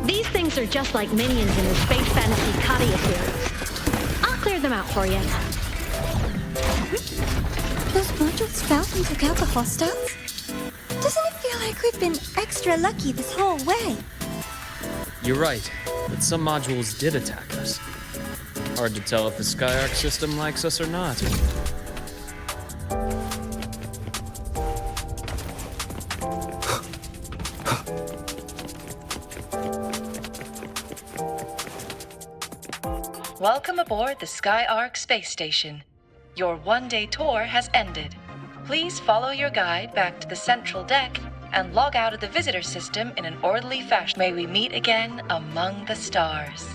These things are just like minions in the space fantasy Katia series. I'll clear them out for you. Those modules fell and took out the hostiles? Doesn't it feel like we've been extra lucky this whole way? You're right, but some modules did attack us. Hard to tell if the Skyark system likes us or not. Welcome aboard the Skyark space station. Your one-day tour has ended. Please follow your guide back to the central deck and log out of the visitor system in an orderly fashion. May we meet again among the stars.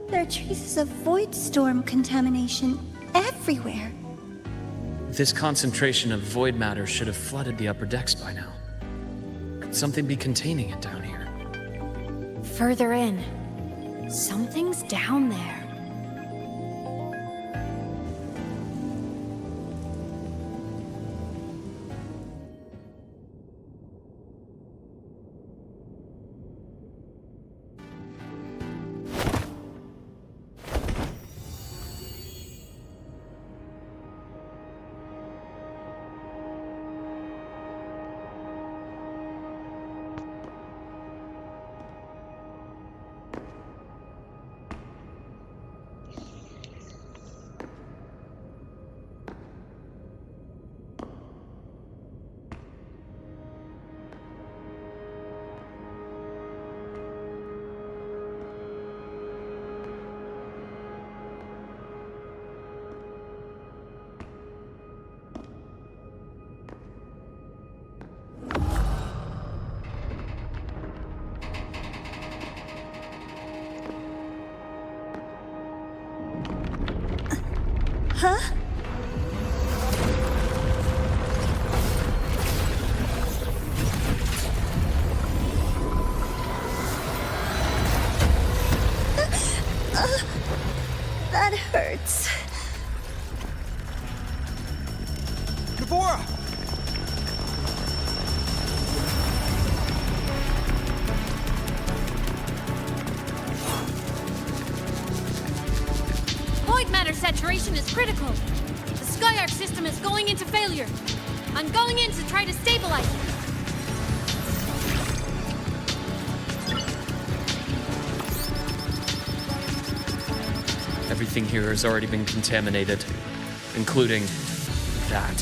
There are traces of void storm contamination everywhere. This concentration of void matter should have flooded the upper decks by now. Could something be containing it down here? Further in. Something's down there. Huh? That hurts. Kavora! Void matter saturation is critical. The Skyark system is going into failure. I'm going in to try to stabilize it. Everything here has already been contaminated, including that.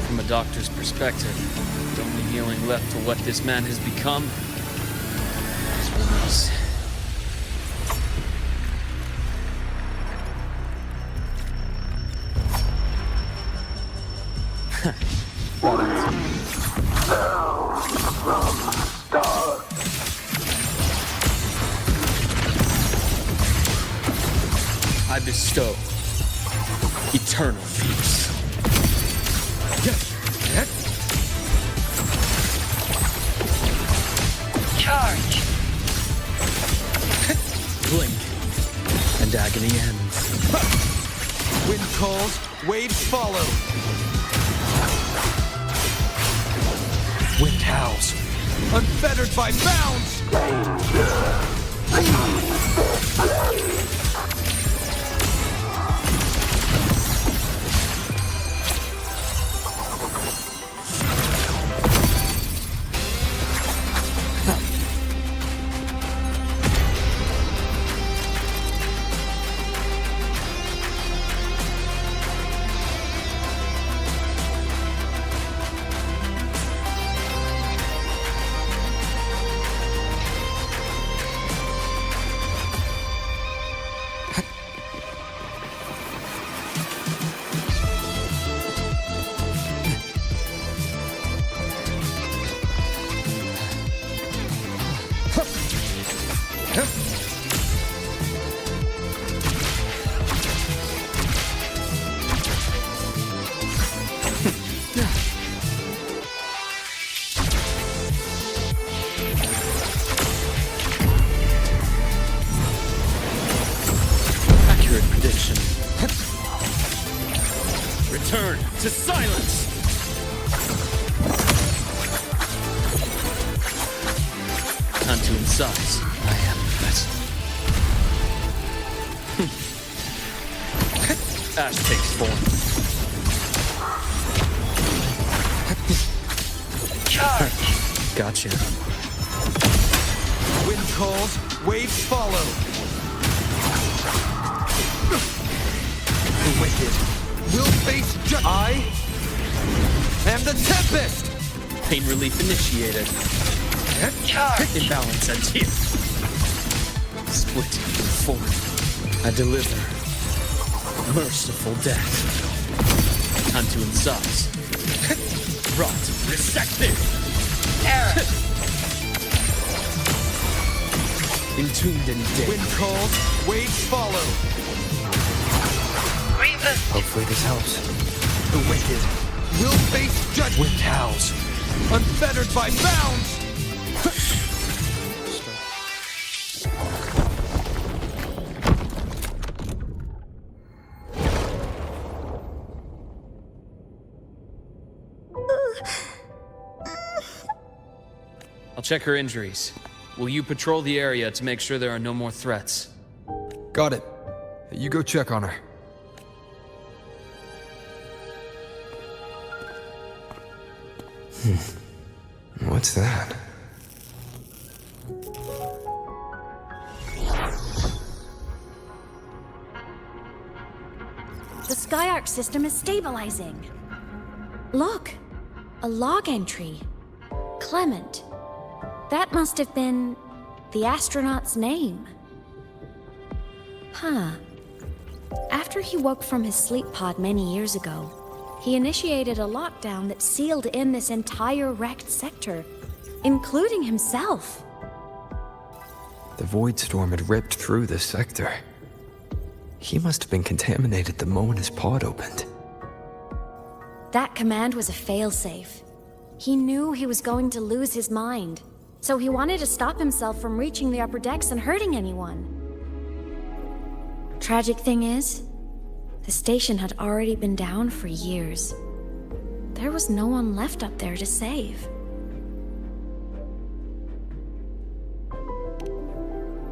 From a doctor's perspective, the only healing left for what this man has become is release. I bestow eternal peace. Charge! Blink, and agony ends. Wind calls, waves follow. Wind howls, unfettered by bounds. to silence! Time to incise. I am the best. Ash takes form. Charge! Gotcha. Wind calls, waves follow. The wicked will face I am the Tempest! Pain relief initiated. Charge! Imbalance ends here. Splitting in form. I deliver. Merciful death. Time to incise. Rot. Resected. Error! Entombed in death. Wind calls, waves follow. Hopefully this helps. The wicked will face judgment. Wind howls. Unfettered by bounds! I'll check her injuries. Will you patrol the area to make sure there are no more threats? Got it. You go check on her. What's that? The Skyark system is stabilizing. Look, a log entry. Clement. That must have been the astronaut's name. Huh. After he woke from his sleep pod many years ago, he initiated a lockdown that sealed in this entire wrecked sector, including himself. The void storm had ripped through this sector. He must have been contaminated the moment his pod opened. That command was a failsafe. He knew he was going to lose his mind, so he wanted to stop himself from reaching the upper decks and hurting anyone. Tragic thing is, the station had already been down for years. There was no one left up there to save.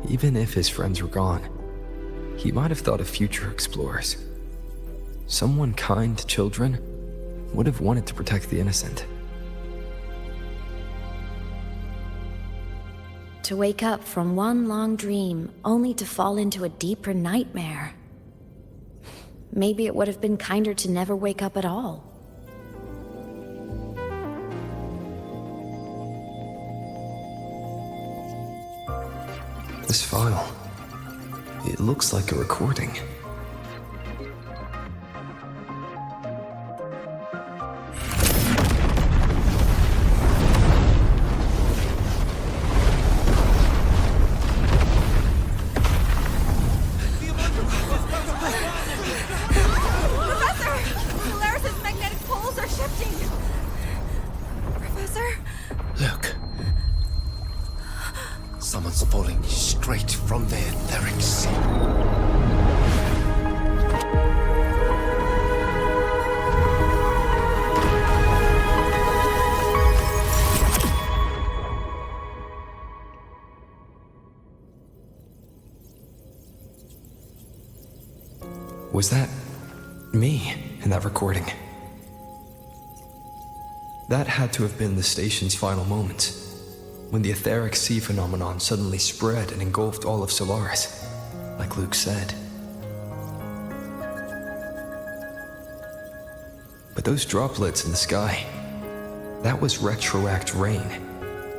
Even if his friends were gone, he might have thought of future explorers. Someone kind to children would have wanted to protect the innocent. To wake up from one long dream, only to fall into a deeper nightmare. Maybe it would have been kinder to never wake up at all. This file, it looks like a recording. Someone's falling straight from the etheric sea. Was that me in that recording? That had to have been the station's final moments, when the etheric sea phenomenon suddenly spread and engulfed all of Solaris, like Luke said. But those droplets in the sky, that was retroact rain.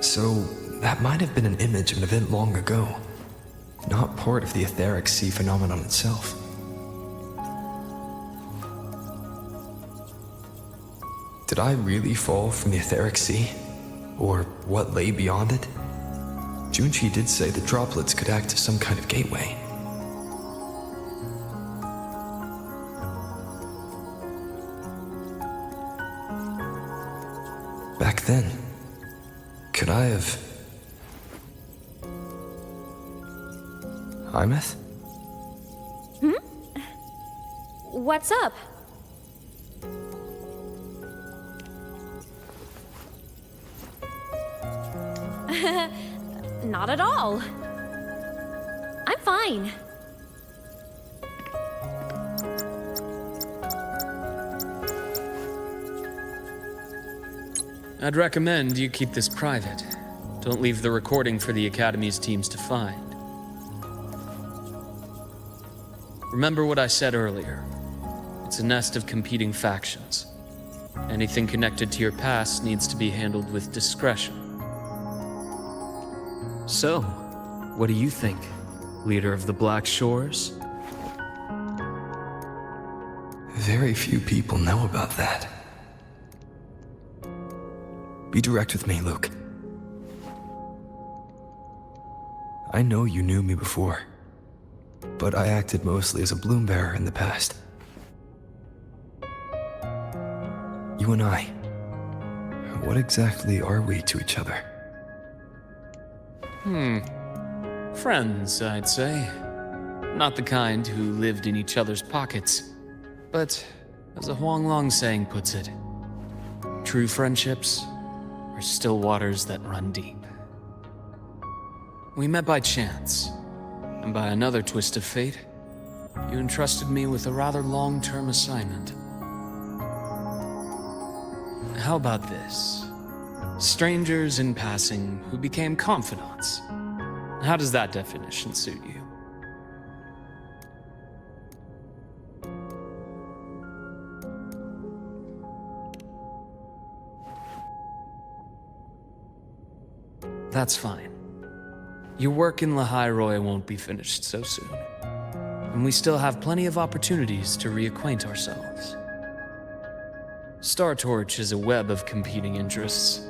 So that might have been an image of an event long ago, not part of the etheric sea phenomenon itself. Did I really fall from the etheric sea? Or what lay beyond it? Junchi did say the droplets could act as some kind of gateway. Back then, could I have... Aemeath? What's up? Not at all. I'm fine. I'd recommend you keep this private. Don't leave the recording for the Academy's teams to find. Remember what I said earlier. It's a nest of competing factions. Anything connected to your past needs to be handled with discretion. So, what do you think, leader of the Black Shores? Very few people know about that. Be direct with me, Luke. I know you knew me before, but I acted mostly as a bloom bearer in the past. You and I, what exactly are we to each other? Friends, I'd say. Not the kind who lived in each other's pockets, but as a Huanglong saying puts it, true friendships are still waters that run deep. We met by chance, and by another twist of fate, you entrusted me with a rather long-term assignment. How about this? Strangers in passing who became confidants. How does that definition suit you? That's fine. Your work in Lahai won't be finished so soon, and we still have plenty of opportunities to reacquaint ourselves. Star Torch is a web of competing interests.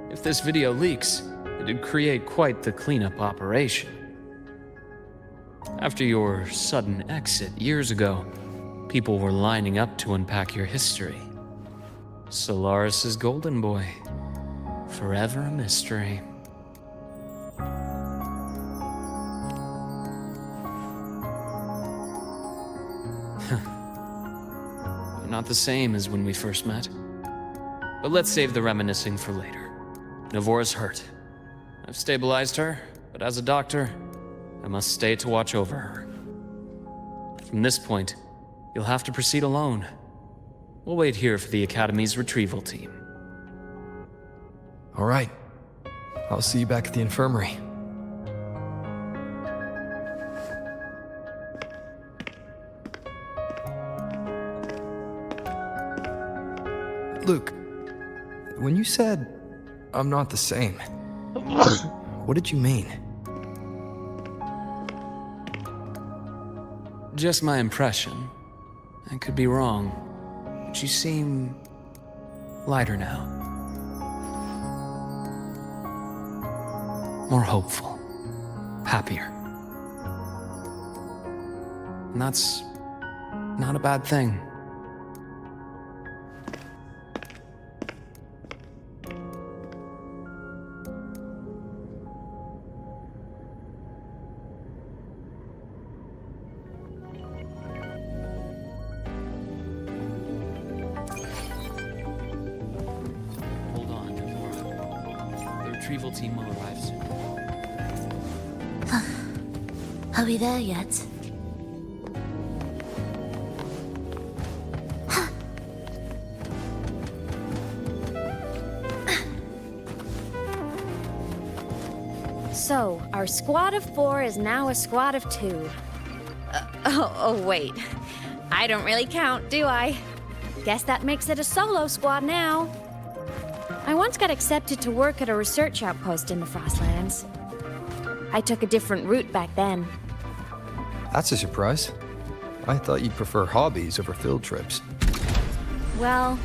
If this video leaks, it'd create quite the cleanup operation. After your sudden exit years ago, people were lining up to unpack your history. Solaris's golden boy, forever a mystery. Not the same as when we first met. But let's save the reminiscing for later. Navora's hurt. I've stabilized her, but as a doctor, I must stay to watch over her. From this point, you'll have to proceed alone. We'll wait here for the Academy's retrieval team. All right. I'll see you back at the infirmary. Luke, when you said, I'm not the same, what did you mean? Just my impression. I could be wrong, but you seem lighter now. More hopeful, happier. And that's not a bad thing. Retrieval team will arrive soon. Are we there yet? So, our squad of 4 is now a squad of 2. Oh, wait. I don't really count, do I? Guess that makes it a solo squad now. I once got accepted to work at a research outpost in the Frostlands. I took a different route back then. That's a surprise. I thought you'd prefer hobbies over field trips. Well,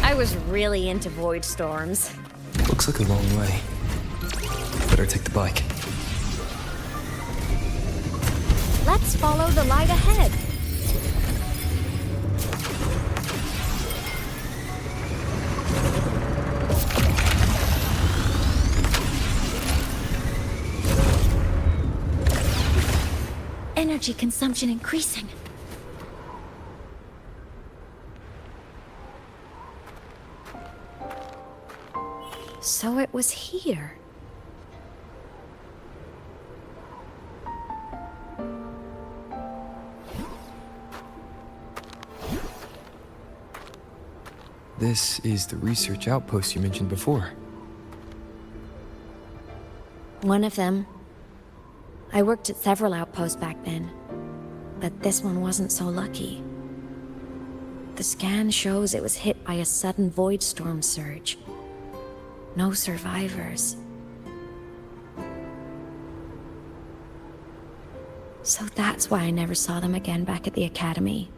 I was really into void storms. Looks like a long way. Better take the bike. Let's follow the light ahead. Energy consumption increasing. So it was here. This is the research outpost you mentioned before. One of them. I worked at several outposts back then, but this one wasn't so lucky. The scan shows it was hit by a sudden void storm surge. No survivors. So that's why I never saw them again back at the academy.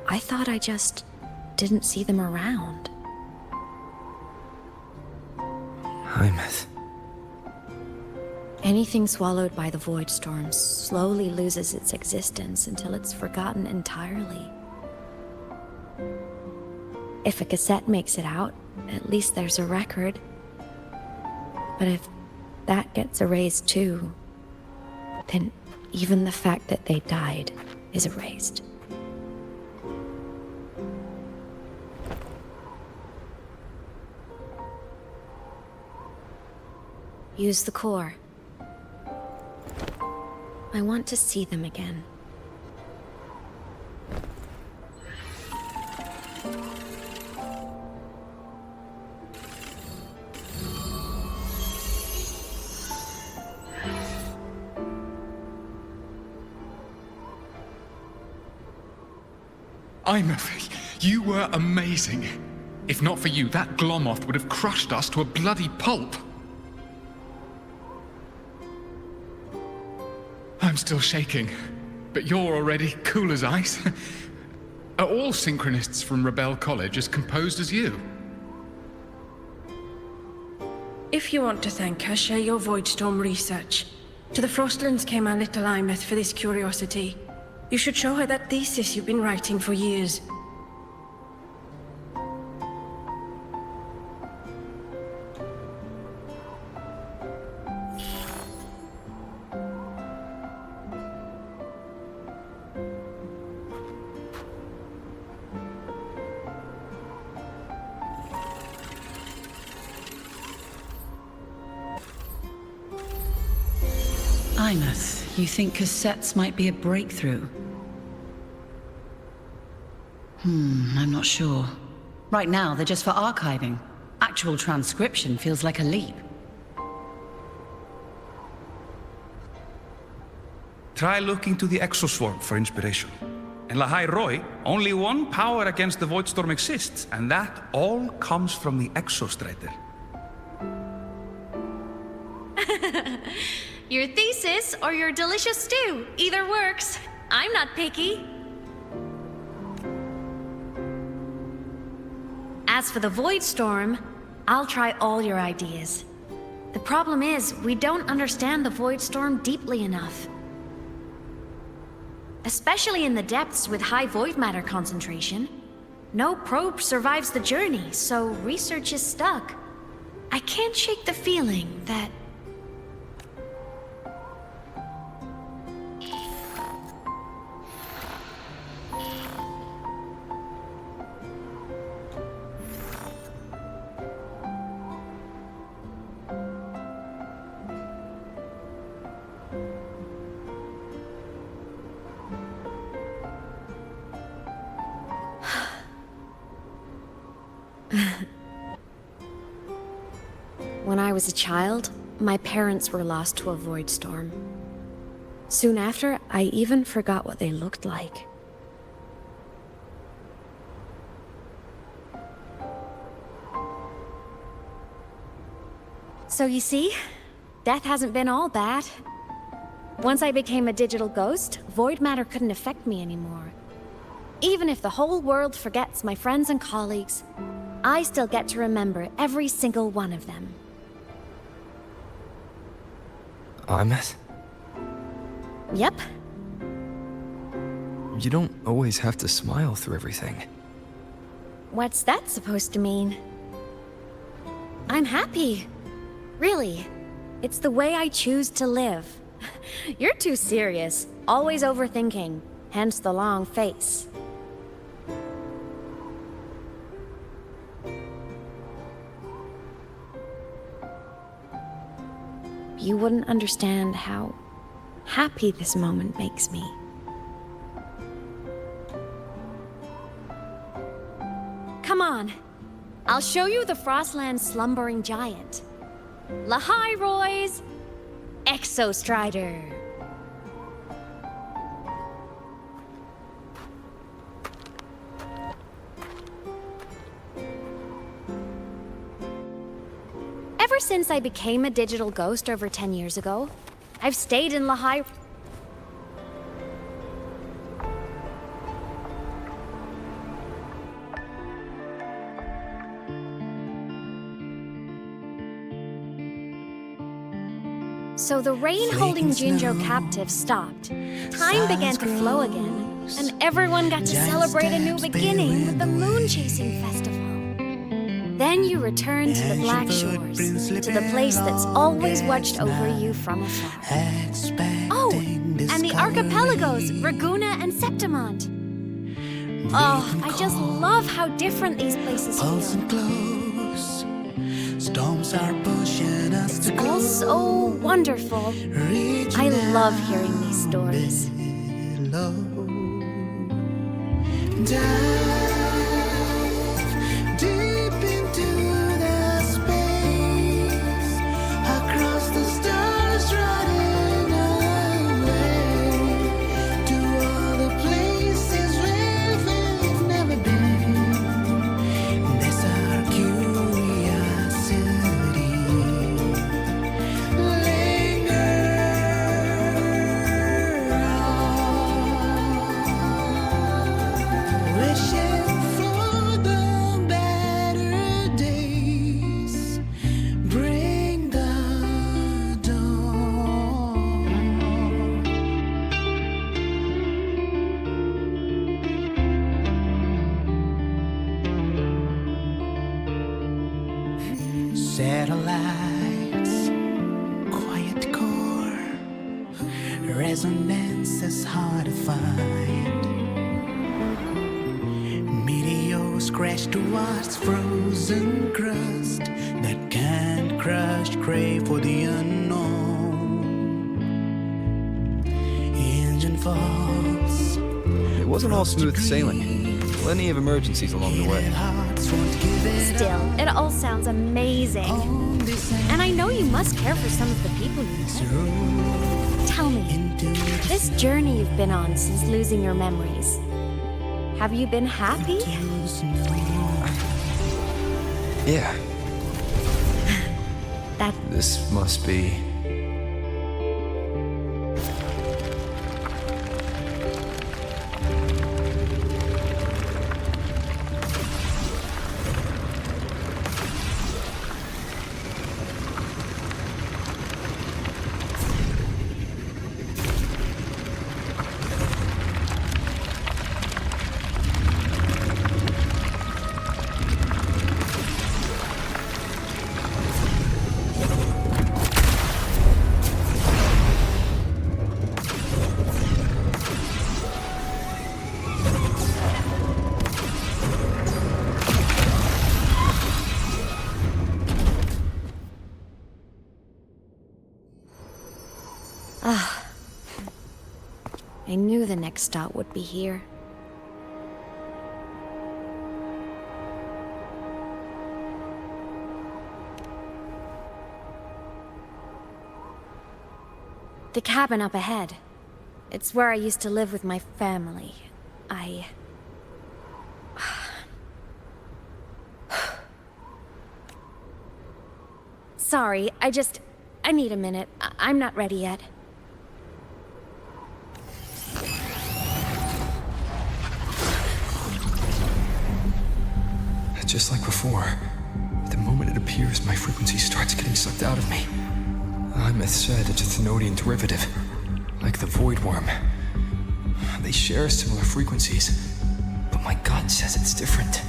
I thought I just didn't see them around. Aemeath. Anything swallowed by the void storm slowly loses its existence until it's forgotten entirely. If a cassette makes it out, at least there's a record. But if that gets erased too, then even the fact that they died is erased. Use the core. I want to see them again. Aemeath, you were amazing. If not for you, that Glomoth would have crushed us to a bloody pulp. I'm still shaking, but you're already cool as ice. Are all synchronists from Rebel College as composed as you? If you want to thank her, share your Voidstorm research. To the Frostlands came our little Aemeath for this curiosity. You should show her that thesis you've been writing for years. Aemeath, you think cassettes might be a breakthrough? I'm not sure. Right now, they're just for archiving. Actual transcription feels like a leap. Try looking to the exoswarm for inspiration. In Lahai Roi, only one power against the Voidstorm exists, and that all comes from the Exostrider. Your thesis or your delicious stew, either works. I'm not picky. As for the void storm, I'll try all your ideas. The problem is, we don't understand the void storm deeply enough. Especially in the depths with high void matter concentration. No probe survives the journey, so research is stuck. I can't shake the feeling that... When I was a child, my parents were lost to a void storm. Soon after, I even forgot what they looked like. So you see, death hasn't been all bad. Once I became a digital ghost, void matter couldn't affect me anymore. Even if the whole world forgets my friends and colleagues, I still get to remember every single one of them. Aemeath? Yep. You don't always have to smile through everything. What's that supposed to mean? I'm happy. Really. It's the way I choose to live. You're too serious. Always overthinking. Hence the long face. You wouldn't understand how happy this moment makes me. Come on. I'll show you the Frostland's slumbering giant. Lahai Roy's Exostrider. Ever since I became a digital ghost over 10 years ago, I've stayed in Lahai. So the rain holding Jinzhou captive stopped. Time began to flow again, and everyone got to celebrate a new beginning with the Moon Chasing Festival. Then you return to the Black Shores, to the place that's always watched over you from afar. Oh, and the archipelagos, Raguna and Septimont. Oh, I just love how different these places feel. Storms are pushing us to go. All so wonderful. I love hearing these stories. Dive deep into the space, across the stars, running away to all the places where we've never been. That's our curiosity. Linger on, wishing for the better days. Bring the dawn. Satellites, quiet core, resonance is hard to find. Meteors crash towards frozen crust that can't crush, crave for the unknown. Engine falls. It wasn't all smooth sailing. Plenty of emergencies along the way. Still, it all sounds amazing. And I know you must care for some of the people you met. Tell me, this journey you've been on since losing your memories, have you been happy? Yeah. That... This must be... I knew the next stop would be here. The cabin up ahead. It's where I used to live with my family. Sorry, I need a minute. I'm not ready yet. Just like before, the moment it appears, my frequency starts getting sucked out of me. Aemeath said it's a Thenodian derivative, like the Void Worm. They share similar frequencies, but my gut says it's different.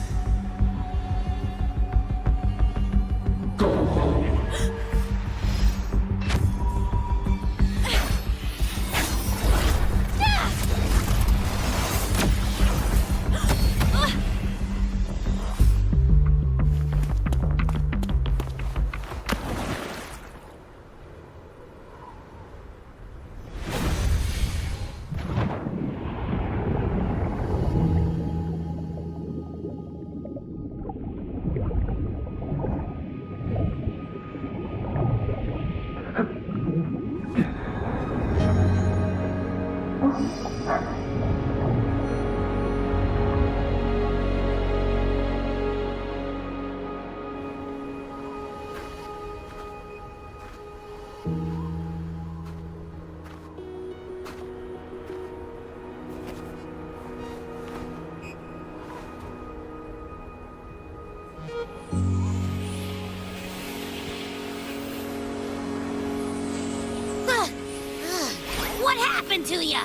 What happened to ya?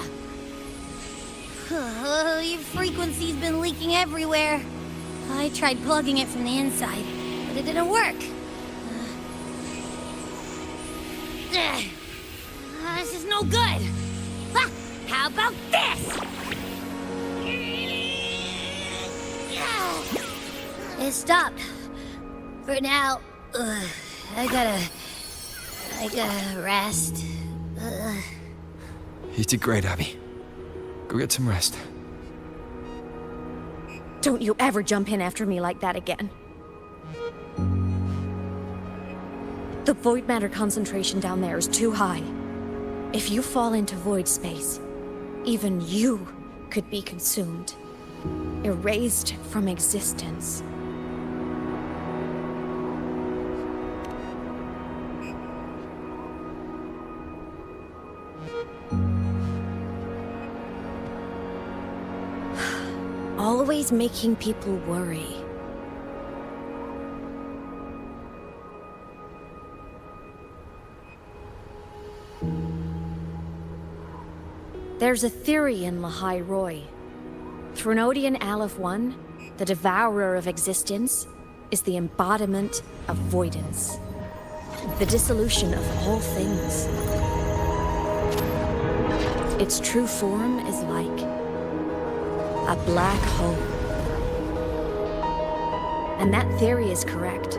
Your frequency's been leaking everywhere. I tried plugging it from the inside, but it didn't work. This is no good. How about this? It stopped. For now, I gotta rest. You did great, Abby. Go get some rest. Don't you ever jump in after me like that again. The void matter concentration down there is too high. If you fall into void space, even you could be consumed, erased from existence. Always making people worry. There's a theory in Lahai Roy. Threnodian Aleph 1, the devourer of existence, is the embodiment of voidance. The dissolution of all things. Its true form is like a black hole. And that theory is correct.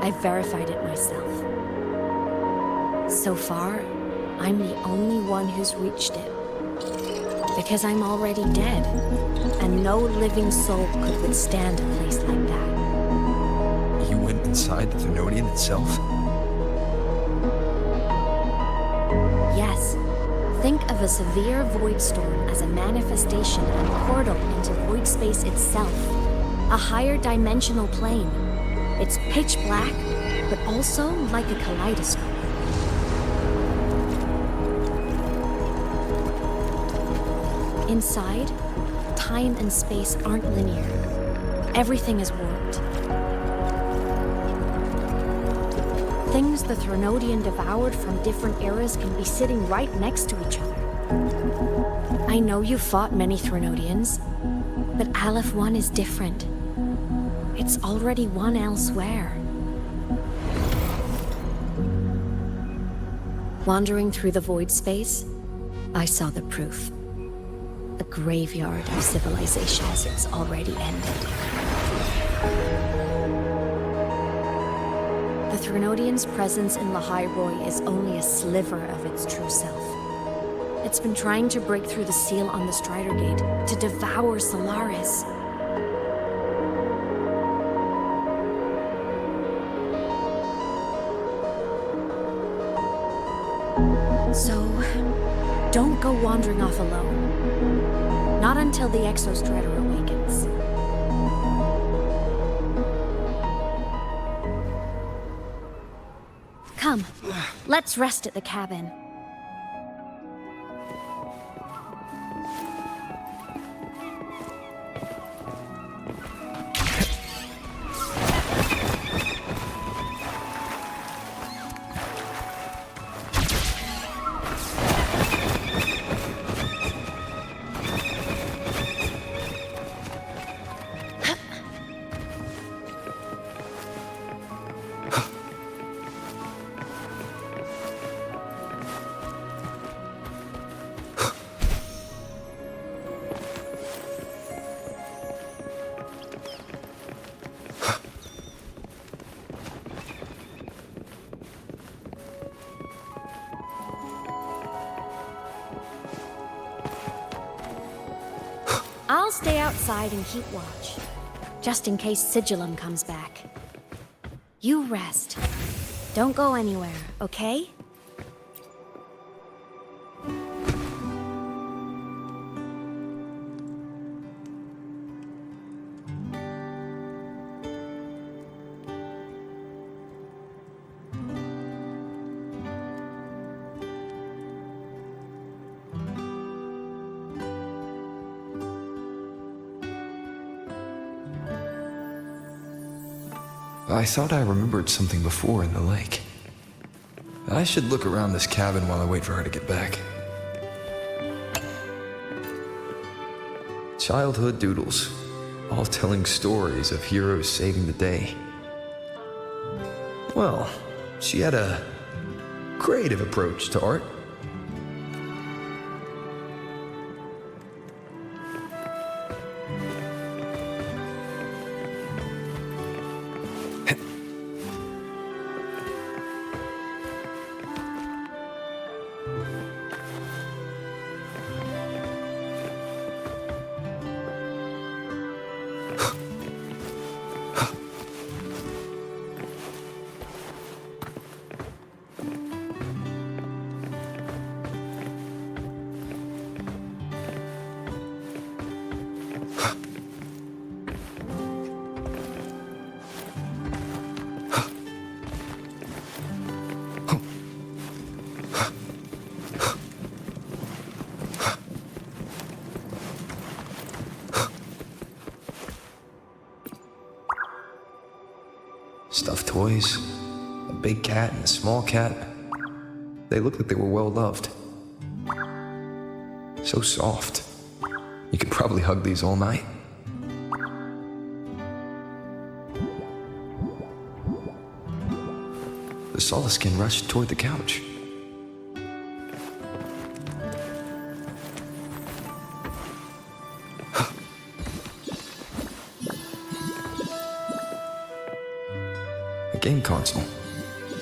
I've verified it myself. So far, I'm the only one who's reached it. Because I'm already dead, and no living soul could withstand a place like that. You went inside the Threnodian itself? Yes. Think of a severe void storm as a manifestation and portal into void space itself. A higher dimensional plane. It's pitch black, but also like a kaleidoscope. Inside, time and space aren't linear. Everything is warped. Things the Threnodian devoured from different eras can be sitting right next to each other. I know you fought many Threnodians, but Aleph 1 is different. It's already won elsewhere. Wandering through the void space, I saw the proof. A graveyard of civilizations it's already ended. The Threnodian's presence in Lahai Roy is only a sliver of its true self. It's been trying to break through the seal on the Strider Gate to devour Solaris. So, don't go wandering off alone. Not until the Exostrider awakens. Come, let's rest at the cabin. I'll stay outside and keep watch, just in case Sigillum comes back. You rest. Don't go anywhere, okay? I thought I remembered something before in the lake. I should look around this cabin while I wait for her to get back. Childhood doodles, all telling stories of heroes saving the day. Well, she had a creative approach to art. Stuffed toys, a big cat and a small cat. They looked like they were well loved. So soft. You could probably hug these all night. The Solaskin rushed toward the couch. A game console.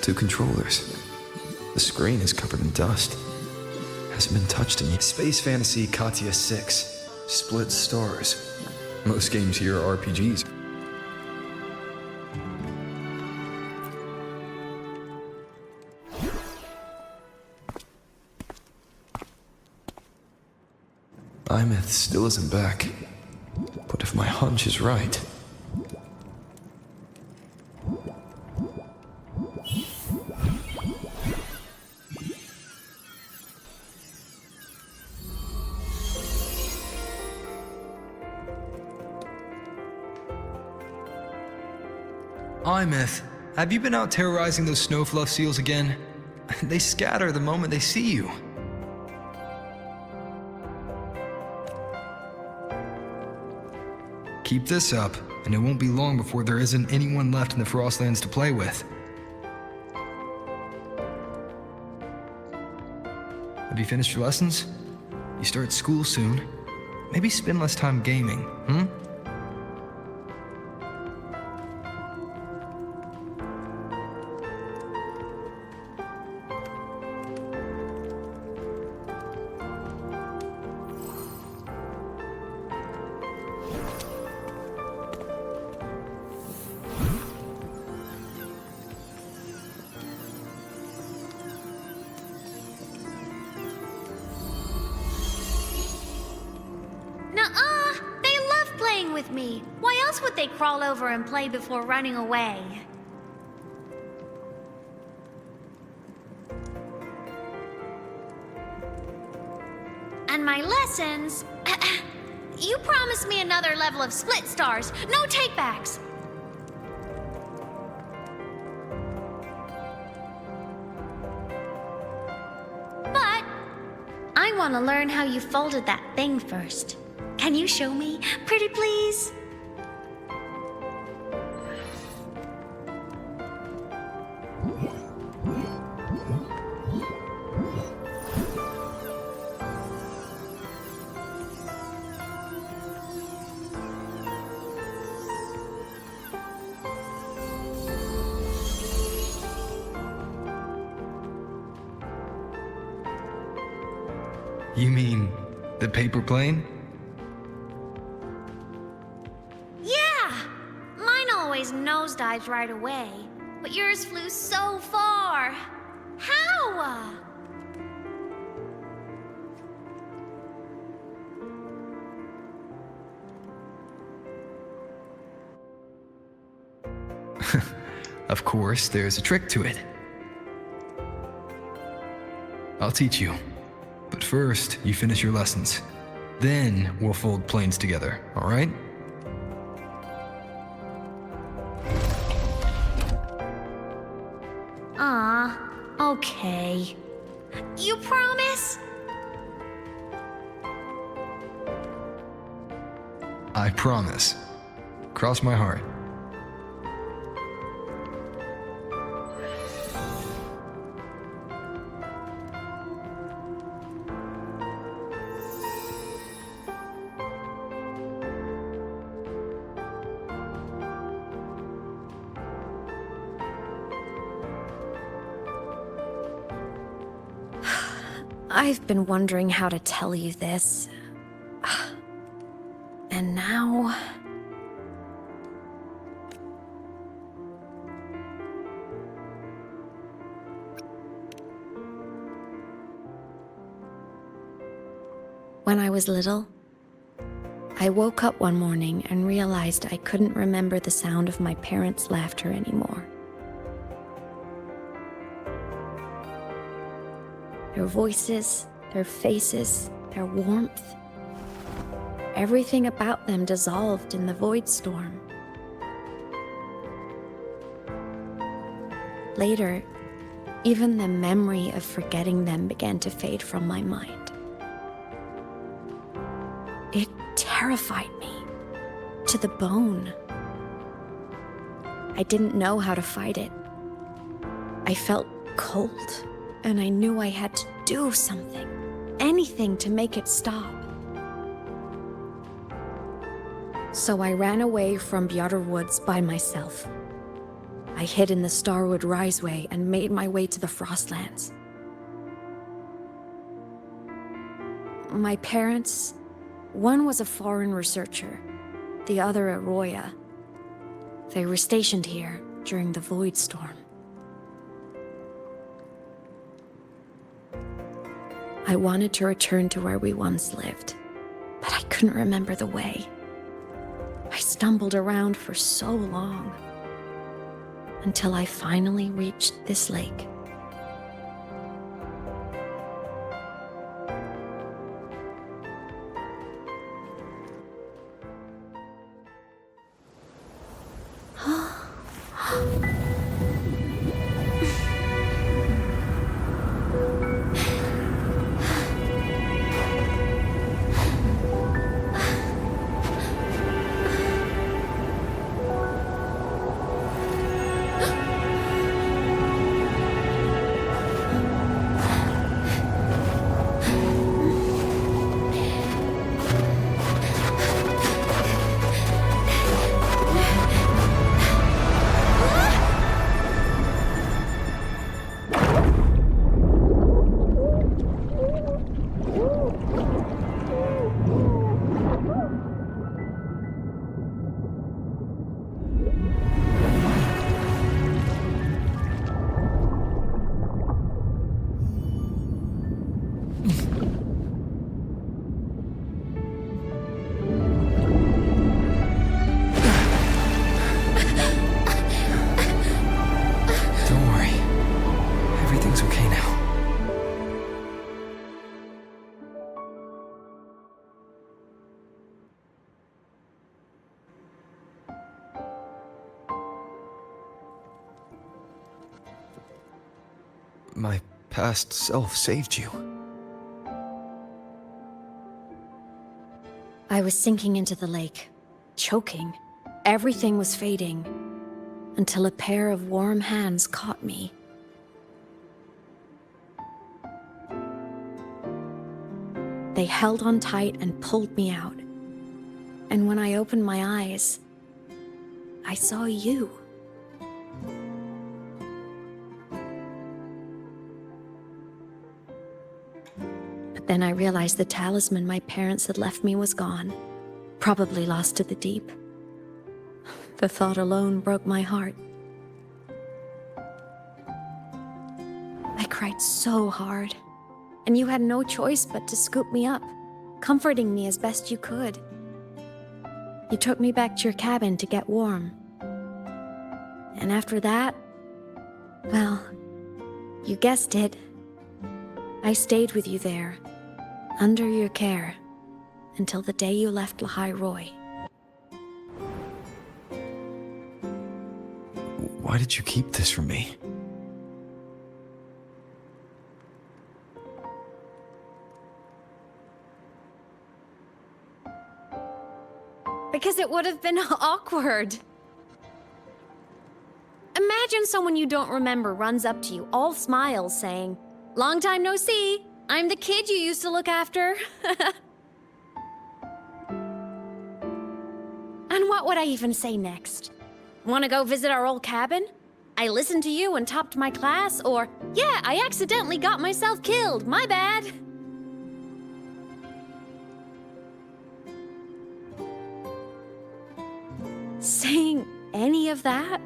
2 controllers. The screen is covered in dust. Hasn't been touched in years. Space Fantasy Katya 6. Split stars. Most games here are RPGs. Aemeath still isn't back. But if my hunch is right... Aemeath, have you been out terrorizing those snowfluff seals again? They scatter the moment they see you. Keep this up, and it won't be long before there isn't anyone left in the Frostlands to play with. Have you finished your lessons? You start school soon. Maybe spend less time gaming, hmm? Nuh-uh! They love playing with me. Why else would they crawl over and play before running away? And my lessons... You promised me another level of split stars. No takebacks. But I want to learn how you folded that thing first. Can you show me, pretty please? You mean the paper plane? Yeah! Mine always nosedives right away, but yours flew so far. How? Of course, there's a trick to it. I'll teach you. But first, you finish your lessons. Then we'll fold planes together, all right? I promise. Cross my heart. I've been wondering how to tell you this. And now... When I was little, I woke up one morning and realized I couldn't remember the sound of my parents' laughter anymore. Their voices, their faces, their warmth. Everything about them dissolved in the void storm. Later, even the memory of forgetting them began to fade from my mind. It terrified me to the bone. I didn't know how to fight it. I felt cold, and I knew I had to do something, anything to make it stop. So I ran away from Bjotr Woods by myself. I hid in the Starwood Riseway and made my way to the Frostlands. My parents, one was a foreign researcher, the other a Roya. They were stationed here during the Void Storm. I wanted to return to where we once lived, but I couldn't remember the way. I stumbled around for so long, until I finally reached this lake. My past self saved you. I was sinking into the lake, choking. Everything was fading, until a pair of warm hands caught me. They held on tight and pulled me out. And when I opened my eyes, I saw you. Then I realized the talisman my parents had left me was gone, probably lost to the deep. The thought alone broke my heart. I cried so hard, and you had no choice but to scoop me up, comforting me as best you could. You took me back to your cabin to get warm. And after that, well, you guessed it. I stayed with you there, under your care, until the day you left Lahai Roy. Why did you keep this from me? because it would have been awkward. Imagine someone you don't remember runs up to you, all smiles, saying, "Long time no see. I'm the kid you used to look after." And what would I even say next? Want to go visit our old cabin? I listened to you and topped my class, or, "Yeah, I accidentally got myself killed, my bad." Saying any of that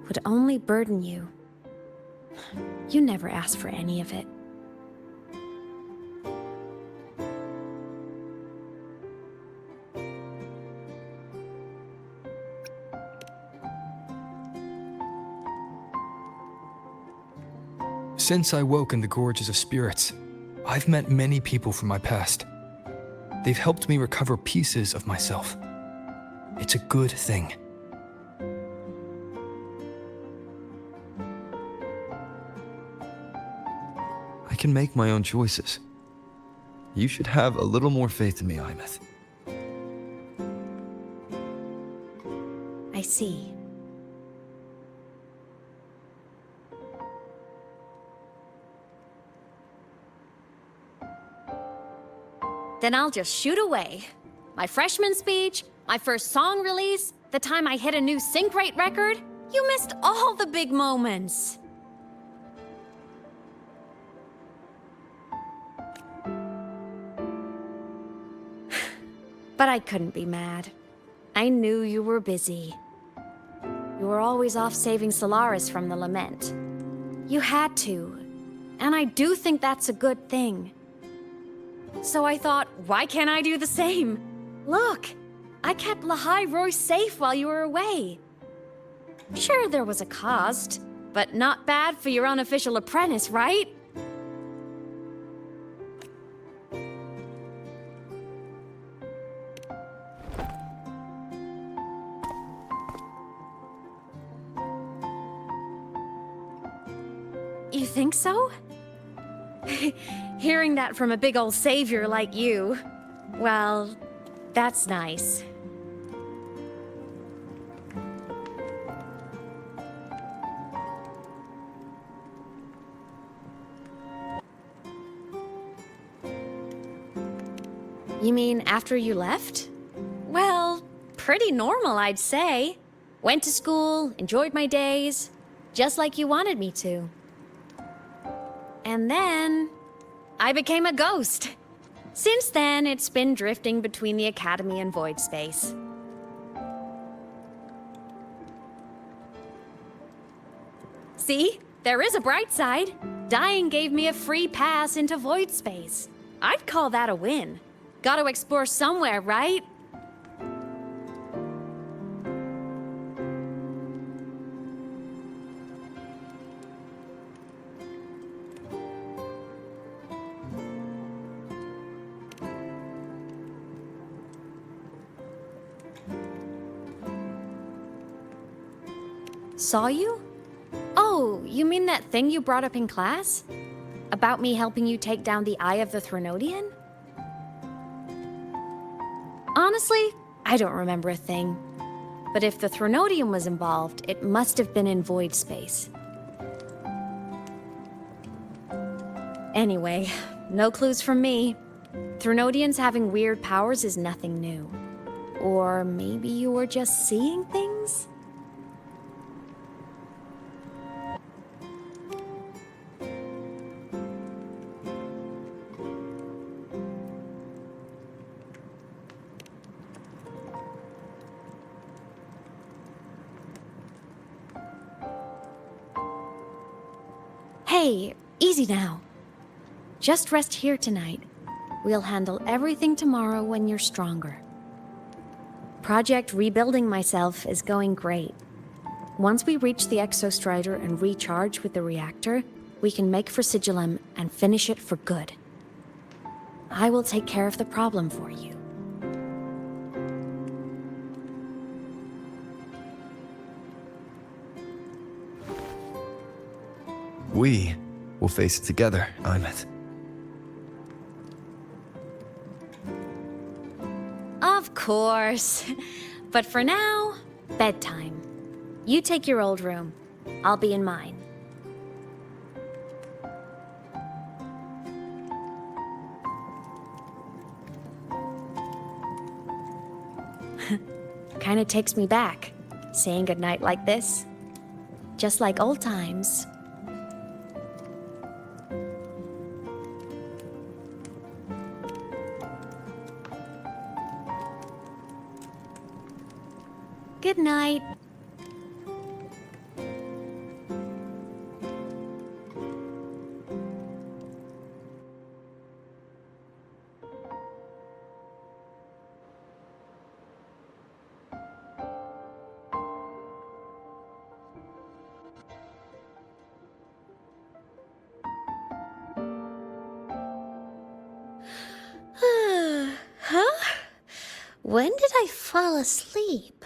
would only burden you. You never asked for any of it. Since I woke in the Gorges of Spirits, I've met many people from my past. They've helped me recover pieces of myself. It's a good thing. I can make my own choices. You should have a little more faith in me, Aemeath. I see. Then I'll just shoot away. My freshman speech, my first song release, the time I hit a new sync rate record. You missed all the big moments. But I couldn't be mad. I knew you were busy. You were always off saving Solaris from the lament. You had to, and I do think that's a good thing. So I thought, why can't I do the same? Look, I kept Lahai Roy safe while you were away. Sure, there was a cost, but not bad for your unofficial apprentice, right? You think so? Hearing that from a big old savior like you, well, that's nice. You mean after you left? Well, pretty normal, I'd say. Went to school, enjoyed my days, just like you wanted me to. And then I became a ghost. Since then, it's been drifting between the Academy and Void Space. See? There is a bright side. Dying gave me a free pass into Void Space. I'd call that a win. Gotta explore somewhere, right? Saw you? Oh, you mean that thing you brought up in class? About me helping you take down the Eye of the Threnodian? Honestly, I don't remember a thing. But if the Threnodian was involved, it must have been in Void Space. Anyway, no clues from me. Threnodians having weird powers is nothing new. Or maybe you were just seeing things? Hey, easy now. Just rest here tonight. We'll handle everything tomorrow when you're stronger. Project Rebuilding Myself is going great. Once we reach the Exostrider and recharge with the reactor, we can make for Sigillum and finish it for good. I will take care of the problem for you. We will face it together, Aemeath. Of Of course. But for now, bedtime. You take your old room. I'll be in mine. Kinda takes me back, saying goodnight like this. Just like old times. Good night. Huh? When did I fall asleep?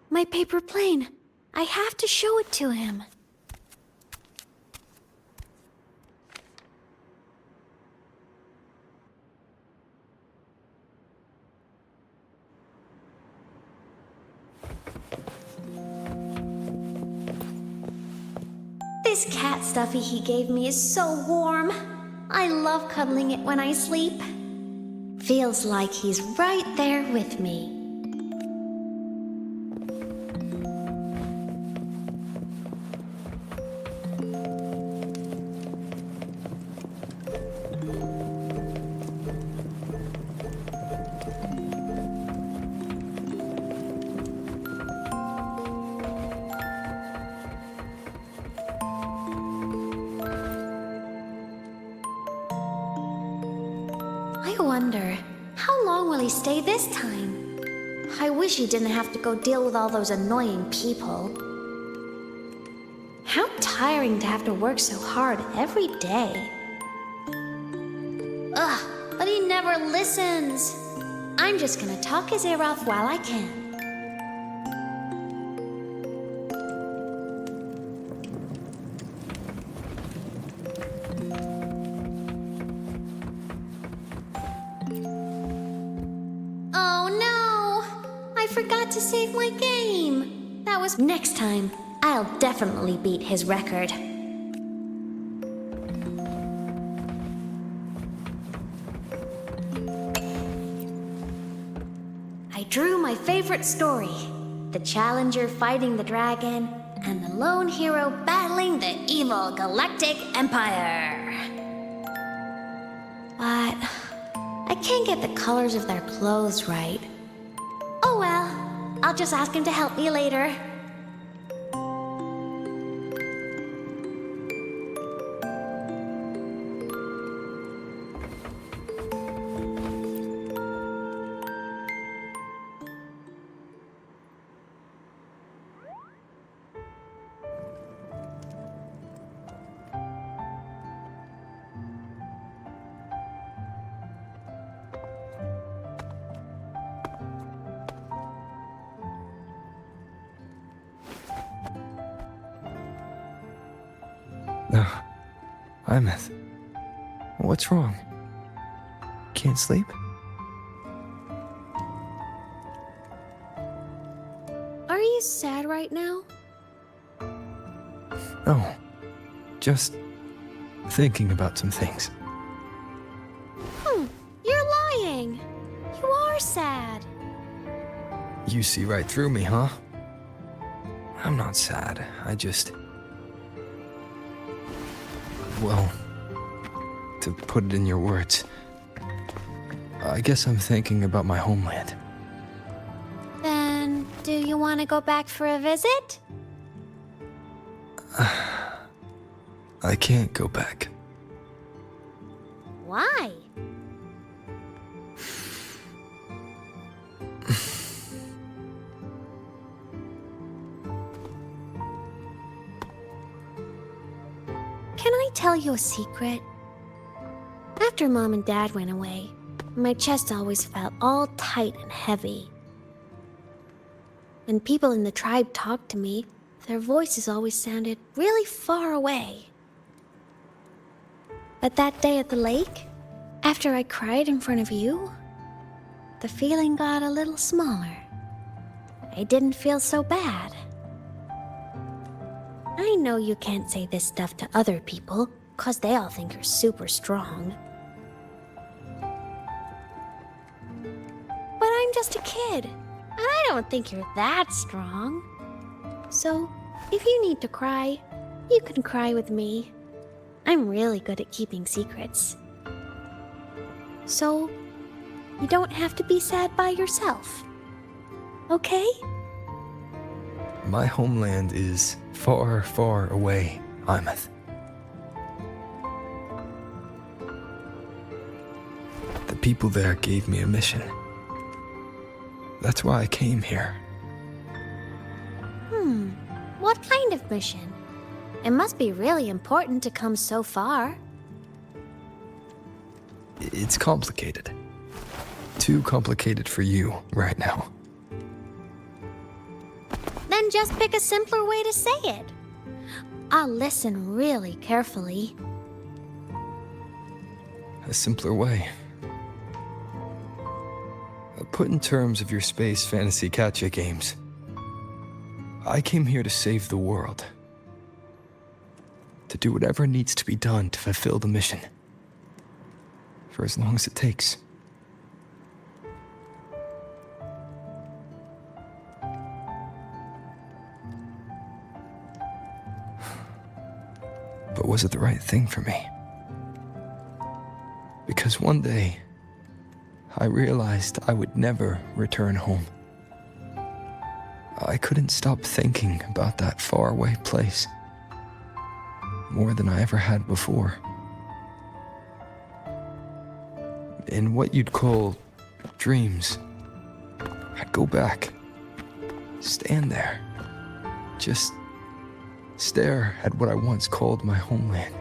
My paper plane. I have to show it to him. This cat stuffy he gave me is so warm. I love cuddling it when I sleep. Feels like he's right there with me. I wonder, how long will he stay this time? I wish he didn't have to go deal with all those annoying people. How tiring to have to work so hard every day. Ugh, but he never listens. I'm just gonna talk his ear off while I can. Forgot to save my game. That was next time. I'll definitely beat his record. I drew my favorite story. The challenger fighting the dragon, and the lone hero battling the evil Galactic Empire. But I can't get the colors of their clothes right. Oh well, I'll just ask him to help me later. Aemeath, what's wrong? Can't sleep? Are you sad right now? No, just thinking about some things. You're lying. You are sad. You see right through me, huh? I'm not sad, I just... Well, to put it in your words, I guess I'm thinking about my homeland. Then, do you want to go back for a visit? I can't go back. Why? Can I tell you a secret? After Mom and Dad went away, my chest always felt all tight and heavy. When people in the tribe talked to me, their voices always sounded really far away. But that day at the lake, after I cried in front of you, the feeling got a little smaller. I didn't feel so bad. I know you can't say this stuff to other people, 'cause they all think you're super strong. But I'm just a kid, and I don't think you're that strong. So, if you need to cry, you can cry with me. I'm really good at keeping secrets. So, you don't have to be sad by yourself. Okay? My homeland is far, far away, Aemeath. The people there gave me a mission. That's why I came here. What kind of mission? It must be really important to come so far. It's complicated. Too complicated for you right now. Then just pick a simpler way to say it. I'll listen really carefully. A simpler way. Put in terms of your space fantasy gacha games. I came here to save the world. To do whatever needs to be done to fulfill the mission. For as long as it takes. But was it the right thing for me? Because one day, I realized I would never return home. I couldn't stop thinking about that faraway place. More than I ever had before. In what you'd call dreams, I'd go back, stand there, just stare at what I once called my homeland.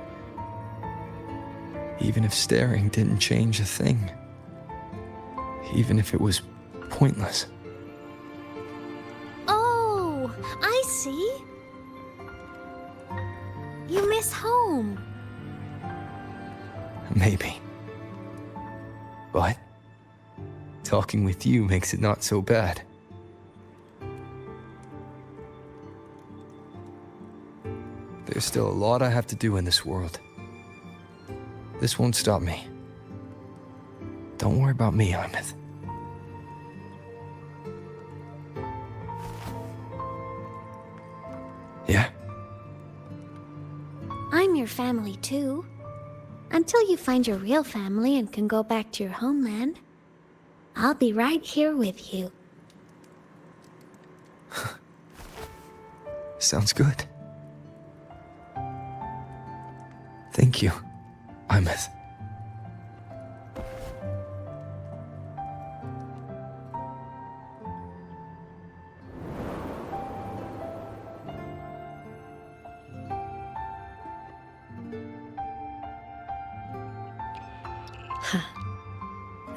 Even if staring didn't change a thing. Even if it was pointless. Oh, I see. You miss home. Maybe. But talking with you makes it not so bad. There's still a lot I have to do in this world. This won't stop me. Don't worry about me, Aemeath. Yeah? I'm your family too. Until you find your real family and can go back to your homeland, I'll be right here with you. Sounds good. Thank you, Aemeath.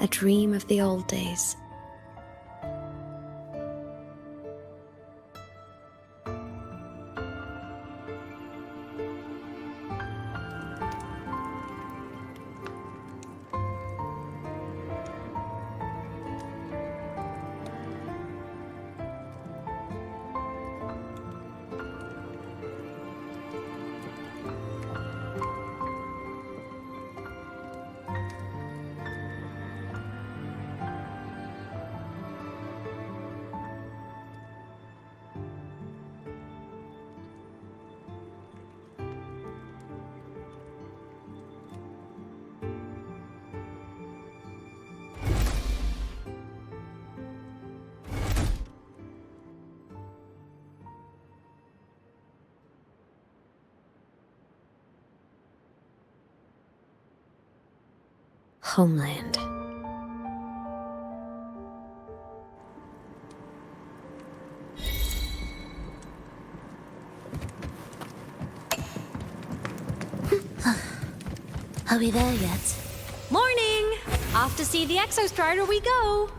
A dream of the old days. Homeland. Are we there yet? Morning! Off to see the Exostrider we go!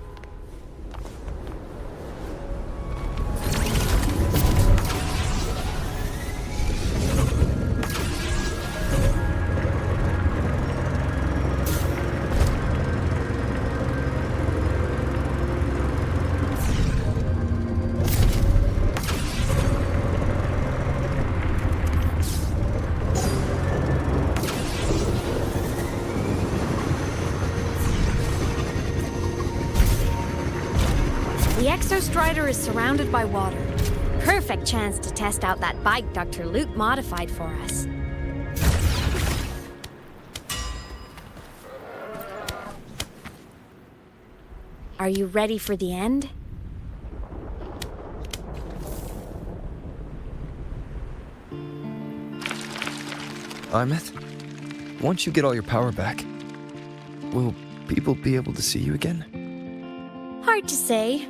Exostrider is surrounded by water. Perfect chance to test out that bike Dr. Luke modified for us. Are you ready for the end? Aemeath, once you get all your power back, will people be able to see you again? Hard to say.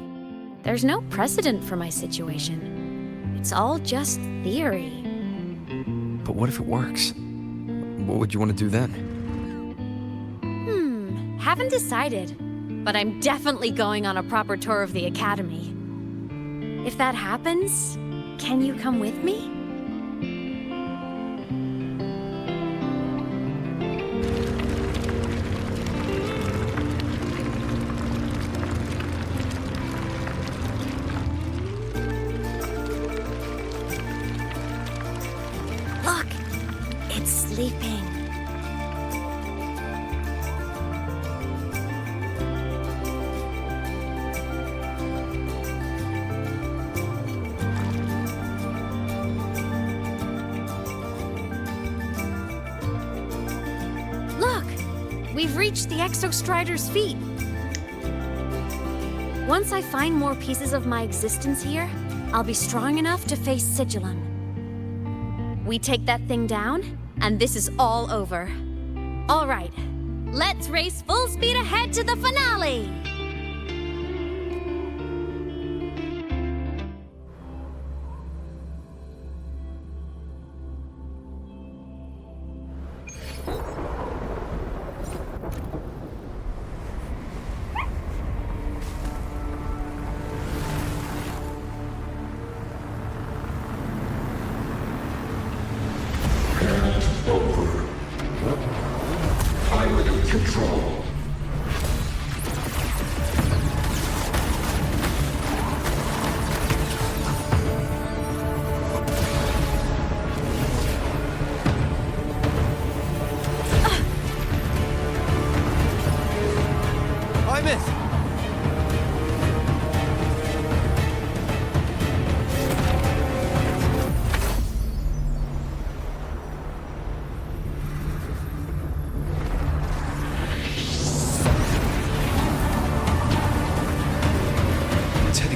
There's no precedent for my situation. It's all just theory. But what if it works? What would you want to do then? Haven't decided. But I'm definitely going on a proper tour of the Academy. If that happens, can you come with me? Look! It's sleeping. We've reached the Exostrider's feet. Once I find more pieces of my existence here, I'll be strong enough to face Sigillum. We take that thing down, and this is all over. All right, let's race full speed ahead to the finale! Control. Aemeath!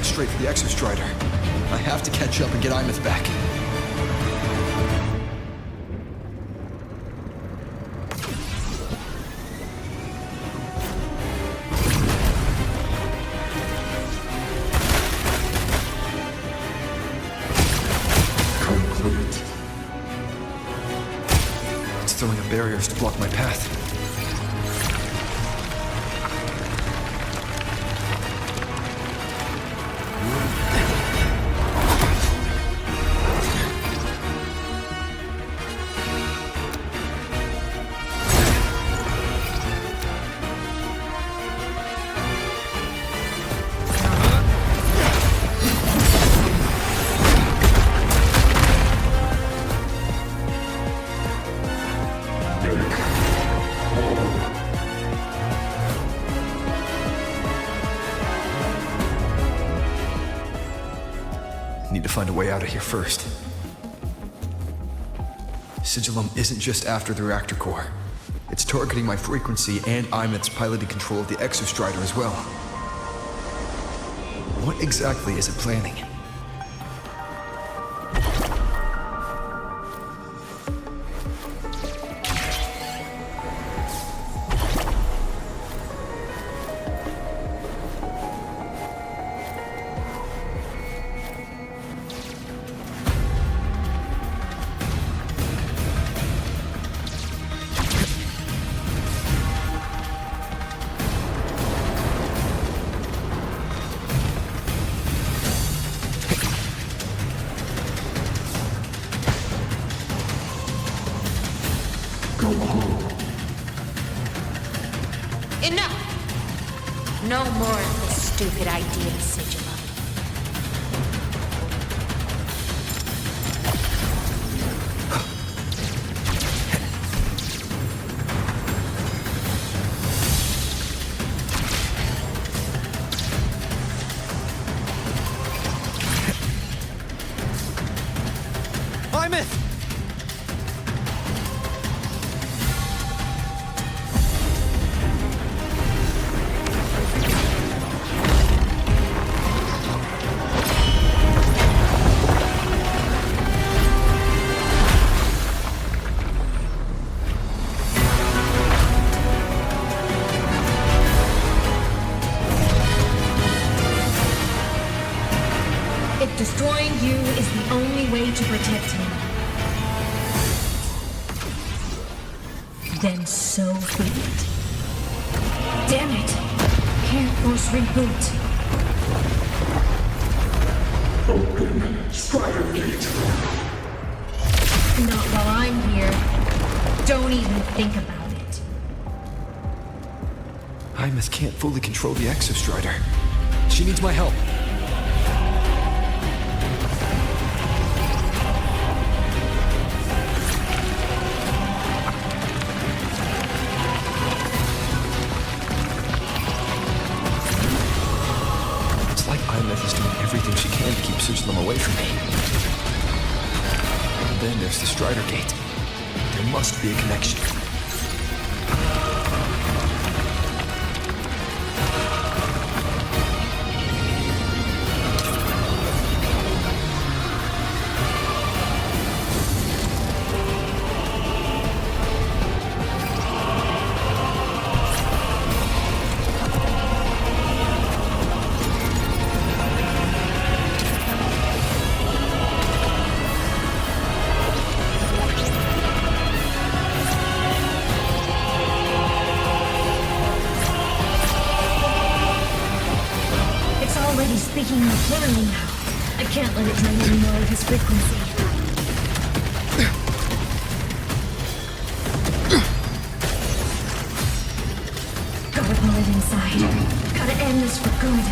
Straight for the Exostrider. I have to catch up and get Aemeath back. Complete. It's throwing up barriers to block my path. Need to find a way out of here first. Sigillum isn't just after the reactor core. It's targeting my frequency and Aemeath's piloted control of the Exostrider as well. What exactly is it planning? Enough! No more of this stupid idea, Sigillum. Aemeath! If destroying you is the only way to protect him, then so be it. Damn it! Can't force reboot. Open Strider Gate. Not while I'm here. Don't even think about it. Aemeath can't fully control the Exostrider. She needs my help. Aemeath is doing everything she can to keep them away from me. And then there's the Strider Gate. There must be a connection. Speaking more clearly now. I can't let it drain any more of his frequency. Gotta pull it inside. Gotta end this for good.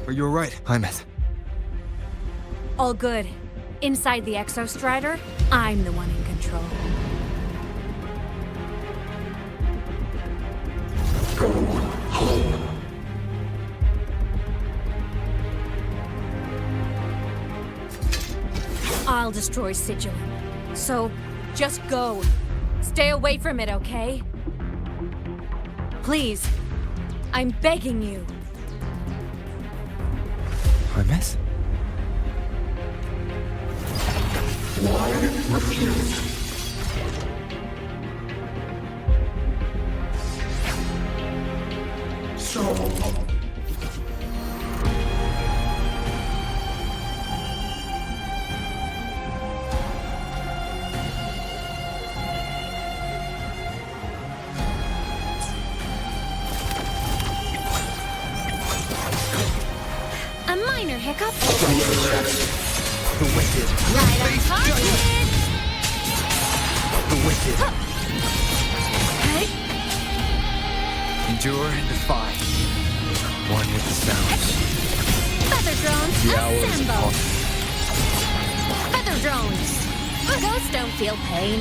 Are you alright, Aemeath? All good. Inside the Exostrider, I'm the one in control. Go home. I'll destroy Sigilum. So, just go. Stay away from it, okay? Please. I'm begging you. Aemeath? Why refuse? So... A minor hiccup. The wicked. Right on target. The wicked. Hey. Endure and defy. One with the sounds. Feather drones, The hour is assemble. upon. Feather drones. Ghosts don't feel pain.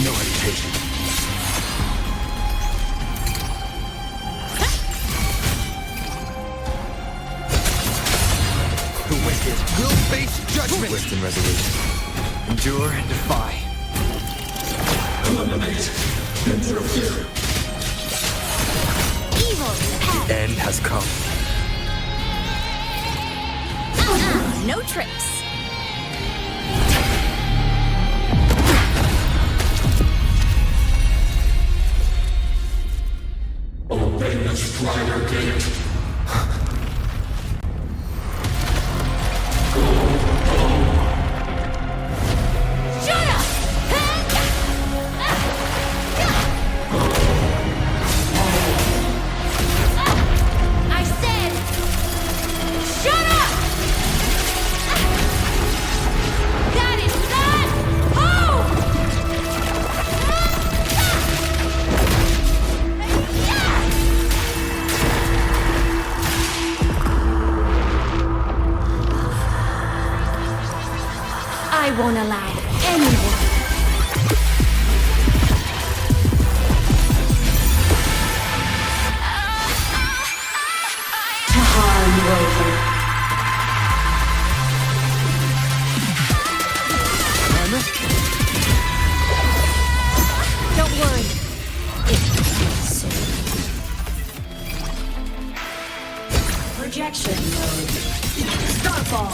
No hesitation. The wicked will face judgment. Swift and resolution. Endure and defy. Eliminate. Interfere. Evil The end has come. No tricks. Obey the Strider Gate. I said, shut up! allow anyone to harm Rover. Don't worry. Projection mode. Starfall.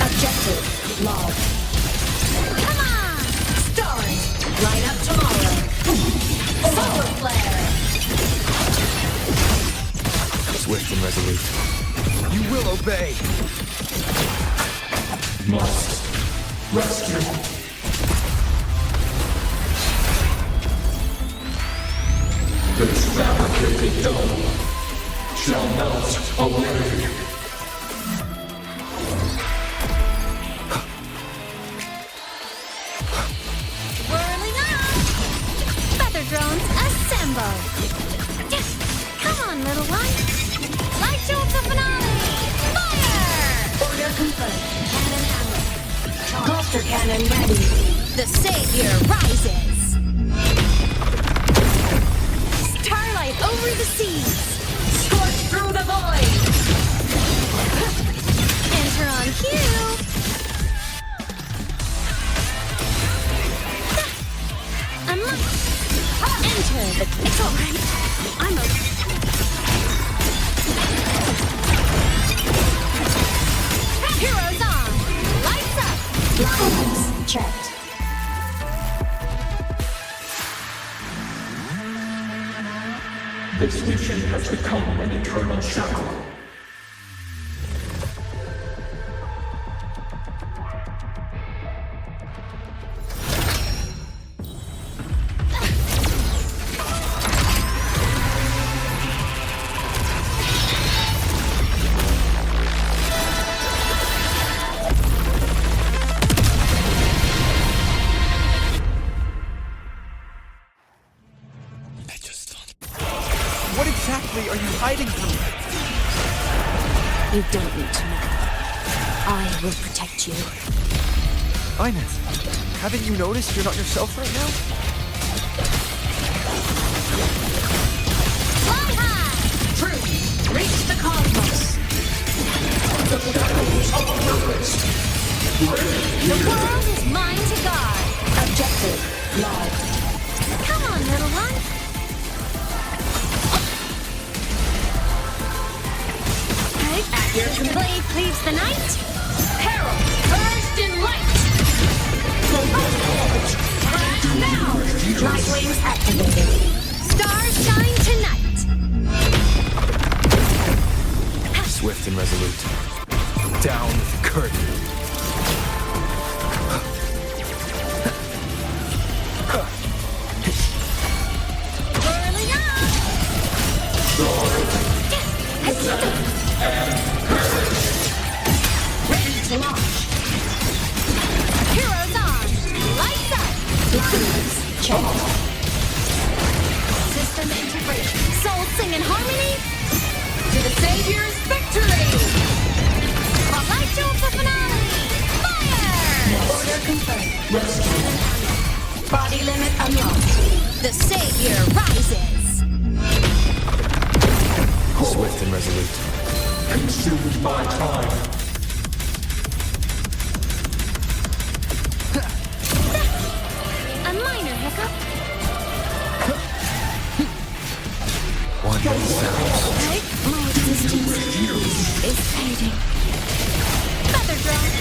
Objective log. Come on! Stars, light up tomorrow. Solar flare. Swift and resolute. You will obey. Must rescue. This fabricated dome shall melt away. Drones assemble! Yes! Come on, little one! Light show up the finale! Fire! Order confirmed. Cannon ammo. Cluster cannon ready. The savior rises! Starlight over the seas! Scorch through the void! Enter on cue! Enter the... It's alright. I'm okay. Heroes on! Lights up! Lines checked. This mission has become an eternal shackle. What exactly are you hiding from me? You don't need to know. I will protect you. Aemeath, haven't you noticed you're not yourself right now? Fly high! True. Reach the cosmos. The shackles of purpose. The world is mine to guard. Objective logged. Come on, little one. At your blade cleaves the night. Peril, burst in light. Crash now. Light wings activated. Stars shine tonight. Swift and resolute. Down with the curtain. Whirling up. Ready to launch. Heroes on. Lights up. Lines check. System integration. Souls sing in harmony. To the Savior's victory. Light show up the finale. Fire! Order confirmed. Rescue. Body limit unlocked. The savior rises. Swift and resolute. Consumed by time. A minor hiccup. One sound. Take my existence. Projecting. Feather drone.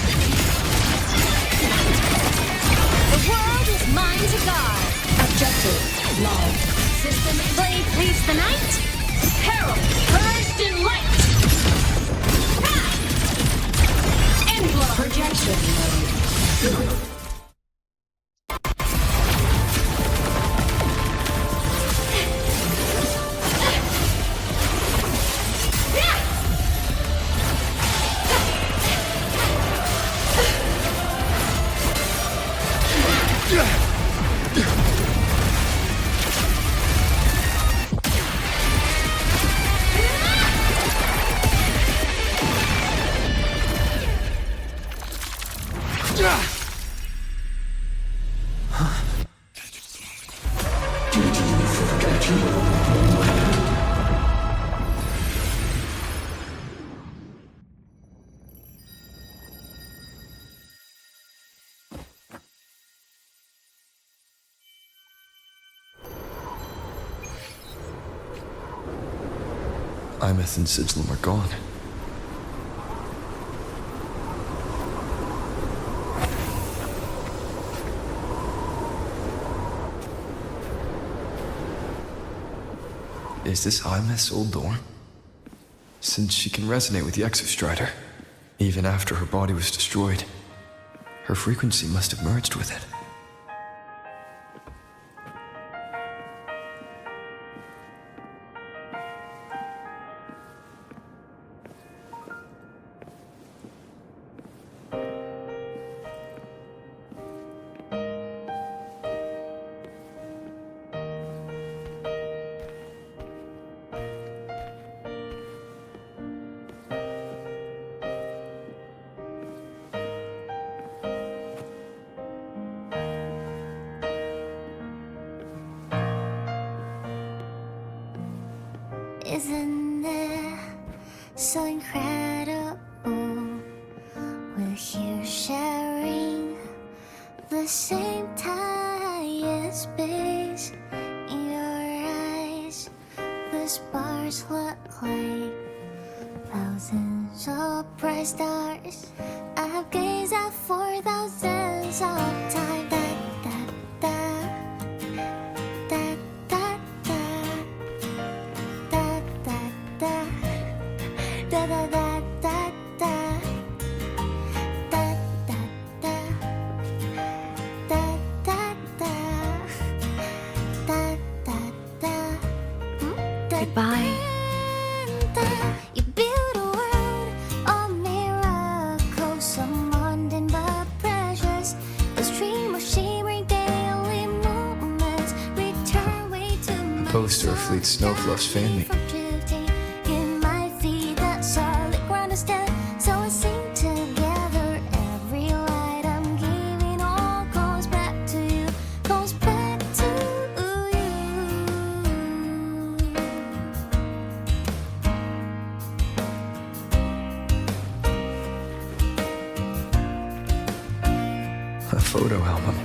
The world is mine to guard. Objective log. System blade leads the night. Herald purged in light. Emblem. Projection mode. Aemeath and Sigilum are gone. Is this Aemeath's old door? Since she can resonate with the Exostrider, even after her body was destroyed, her frequency must have merged with it. Isn't it so incredible? We're here sharing the same time space. In your eyes, the sparks look like thousands of bright stars. I've gazed at for thousands of times. Goodbye. You build a world of miracles, some mundane but precious. The stream of shimmering daily moments return way to my Opposed to our fleet's snowfluffs fan me. drifting in my feet. That solid ground instead, so I sing together. Every light I'm giving all goes back to you, goes back to you. A photo album.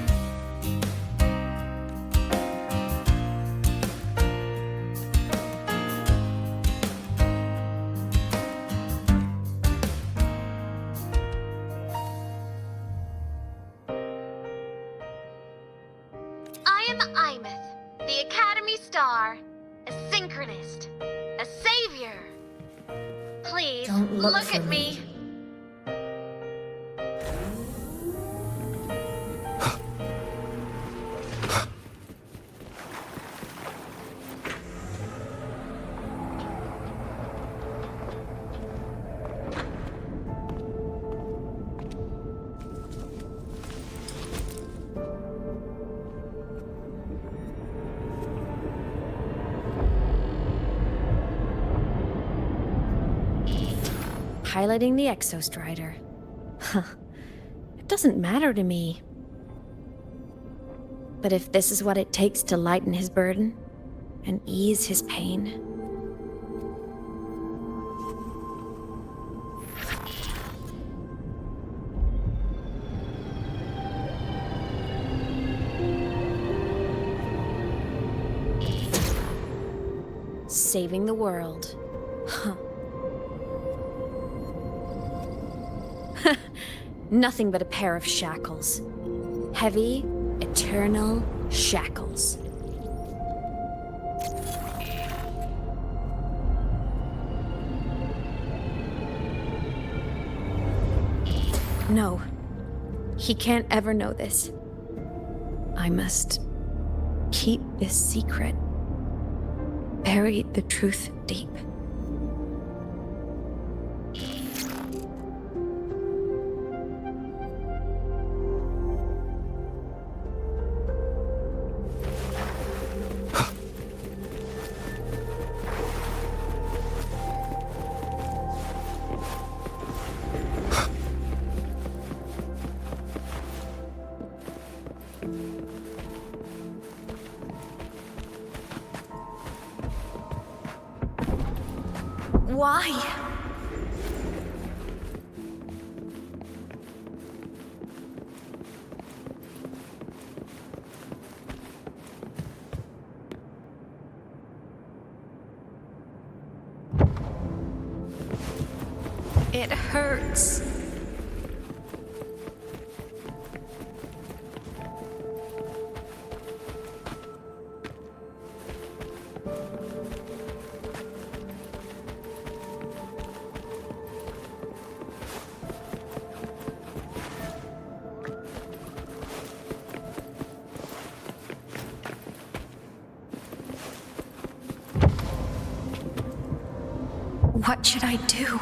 I am Aemeath, the Academy Star, a synchronist, a savior. Please, Don't look for at me. Piloting the Exostrider. Huh. It doesn't matter to me. But if this is what it takes to lighten his burden and ease his pain. Saving the world. Huh. Nothing but a pair of shackles. Heavy, eternal shackles. No. He can't ever know this. I must keep this secret. Bury the truth deep. Why? It hurts. What should I do?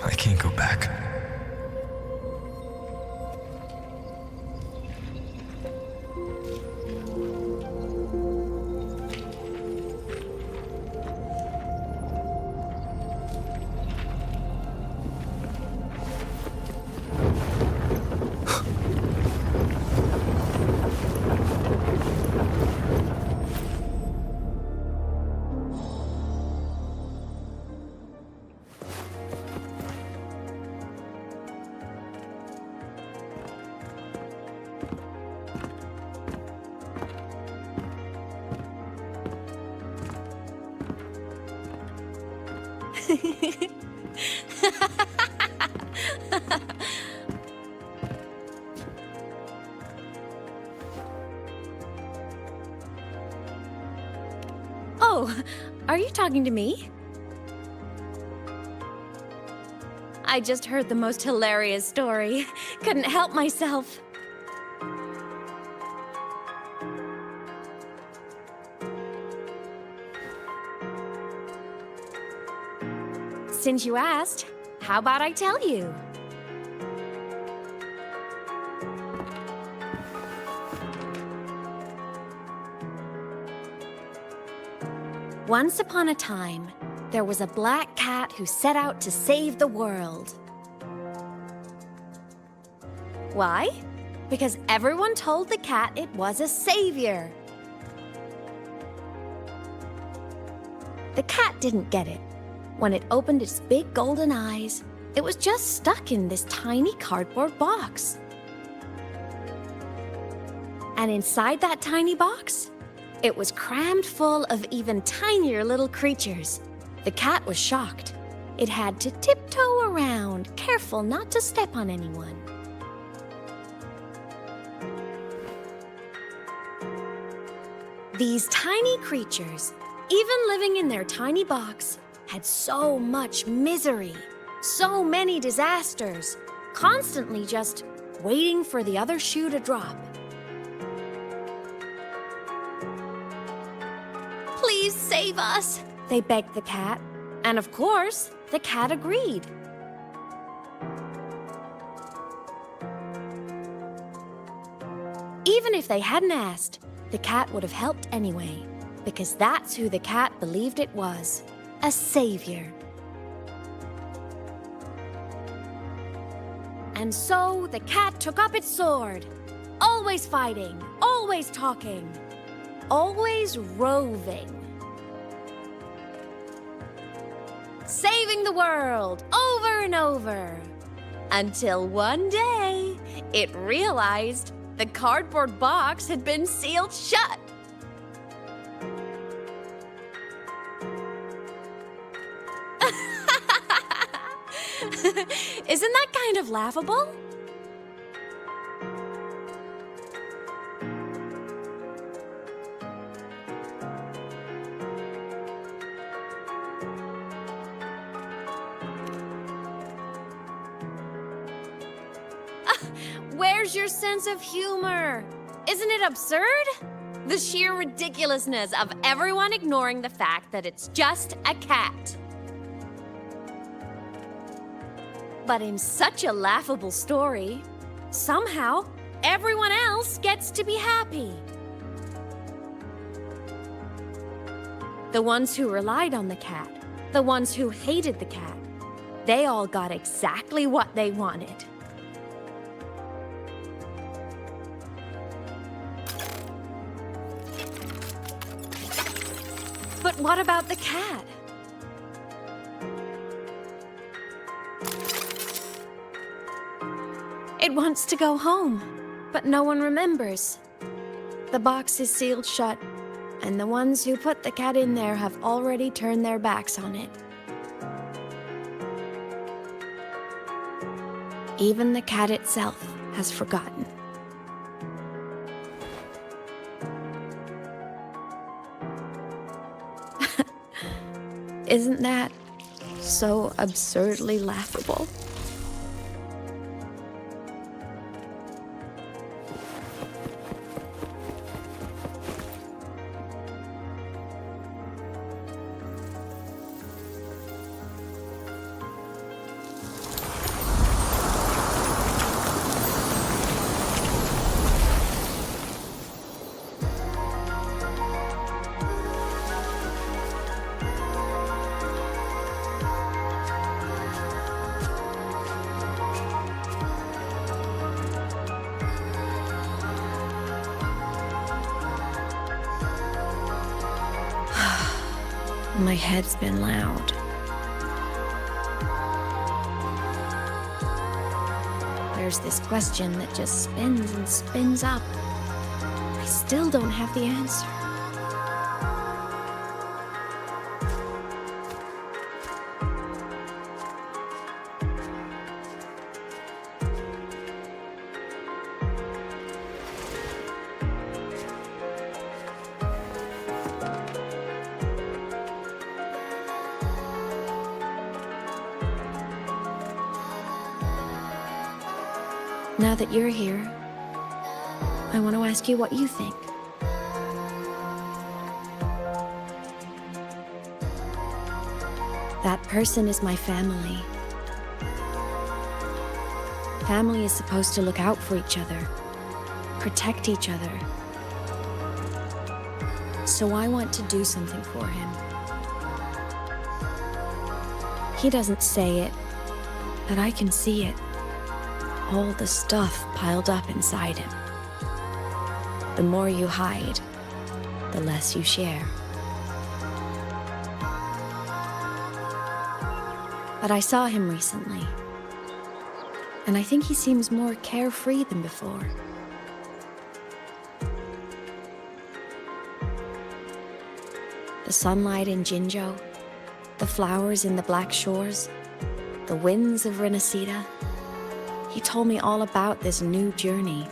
I can't go back. Oh, are you talking to me? I just heard the most hilarious story. Couldn't help myself. Since you asked, how about I tell you? Once upon a time, there was a black cat who set out to save the world. Why? Because everyone told the cat it was a savior. The cat didn't get it. When it opened its big golden eyes, it was just stuck in this tiny cardboard box. And inside that tiny box, it was crammed full of even tinier little creatures. The cat was shocked. It had to tiptoe around, careful not to step on anyone. These tiny creatures, even living in their tiny box, had so much misery, so many disasters, constantly just waiting for the other shoe to drop. Please save us, they begged the cat. And of course, the cat agreed. Even if they hadn't asked, the cat would have helped anyway, because that's who the cat believed it was, a savior. And so the cat took up its sword, always fighting, always talking, always roving. Saving the world, over and over. Until one day, it realized the cardboard box had been sealed shut. Isn't that kind of laughable? Where's your sense of humor? Isn't it absurd? The sheer ridiculousness of everyone ignoring the fact that it's just a cat. But in such a laughable story, somehow everyone else gets to be happy. The ones who relied on the cat, the ones who hated the cat, they all got exactly what they wanted. But what about the cat? It wants to go home, but no one remembers. The box is sealed shut, and the ones who put the cat in there have already turned their backs on it. Even the cat itself has forgotten. Isn't that so absurdly laughable? My head's been loud. There's this question that just spins and spins up. I still don't have the answer. Now that you're here, I want to ask you what you think. That person is my family. Family is supposed to look out for each other, protect each other. So I want to do something for him. He doesn't say it, but I can see it. All the stuff piled up inside him. The more you hide, the less you share. But I saw him recently, and I think he seems more carefree than before. The sunlight in Jinzhou, the flowers in the Black Shores, the winds of Renacida. He told me all about this new journey.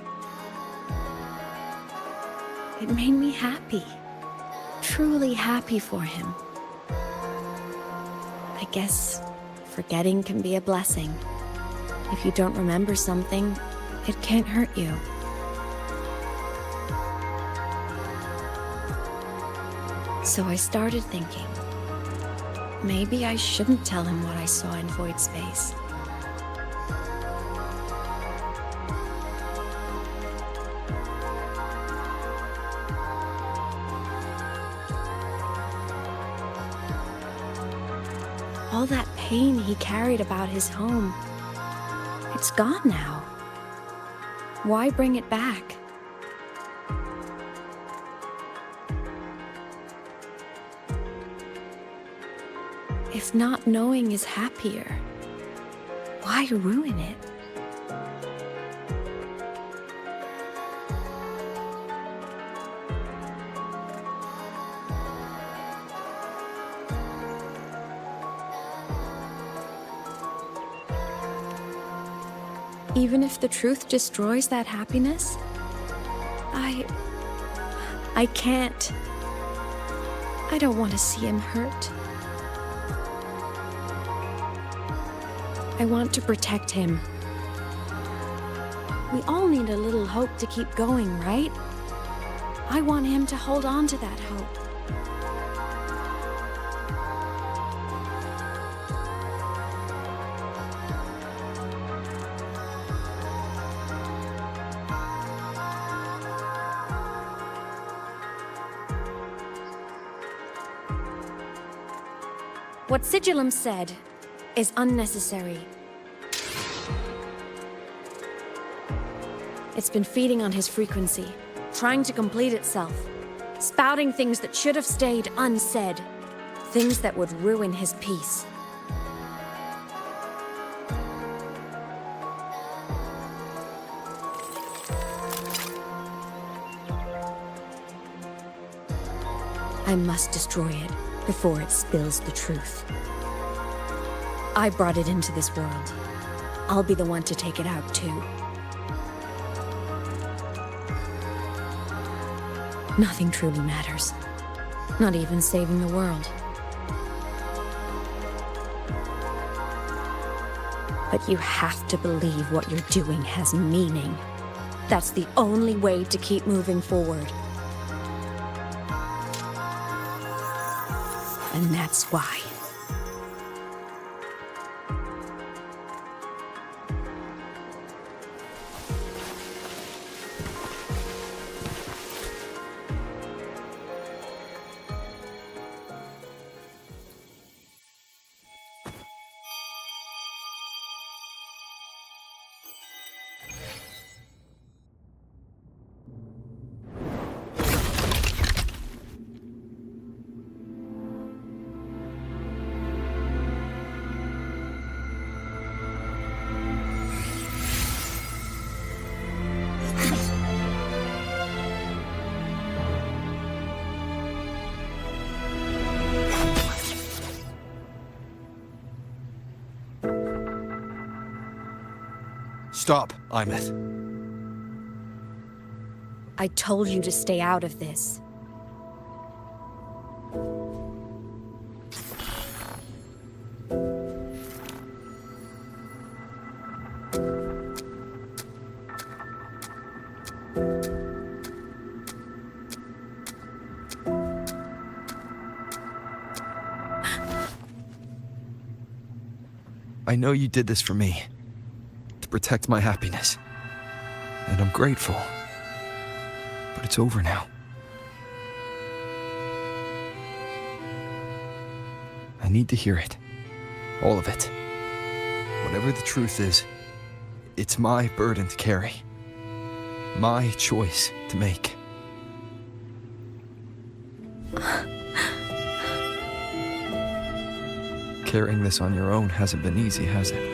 It made me happy, truly happy for him. I guess forgetting can be a blessing. If you don't remember something, it can't hurt you. So I started thinking, maybe I shouldn't tell him what I saw in void space. All that pain he carried about his home, it's gone now. Why bring it back? If not knowing is happier, Why ruin it? Even if the truth destroys that happiness, I can't. I don't want to see him hurt. I want to protect him. We all need a little hope to keep going, right? I want him to hold on to that hope. What Sigillum said is unnecessary. It's been feeding on his frequency, trying to complete itself, spouting things that should have stayed unsaid, things that would ruin his peace. I must destroy it before it spills the truth. I brought it into this world. I'll be the one to take it out, too. Nothing truly matters. Not even saving the world. But you have to believe what you're doing has meaning. That's the only way to keep moving forward. And that's why. Stop, Aemeath. I told you to stay out of this. I know you did this for me. Protect my happiness. And I'm grateful. But it's over now. I need to hear it. All of it. Whatever the truth is, it's my burden to carry. My choice to make. Carrying this on your own hasn't been easy, has it?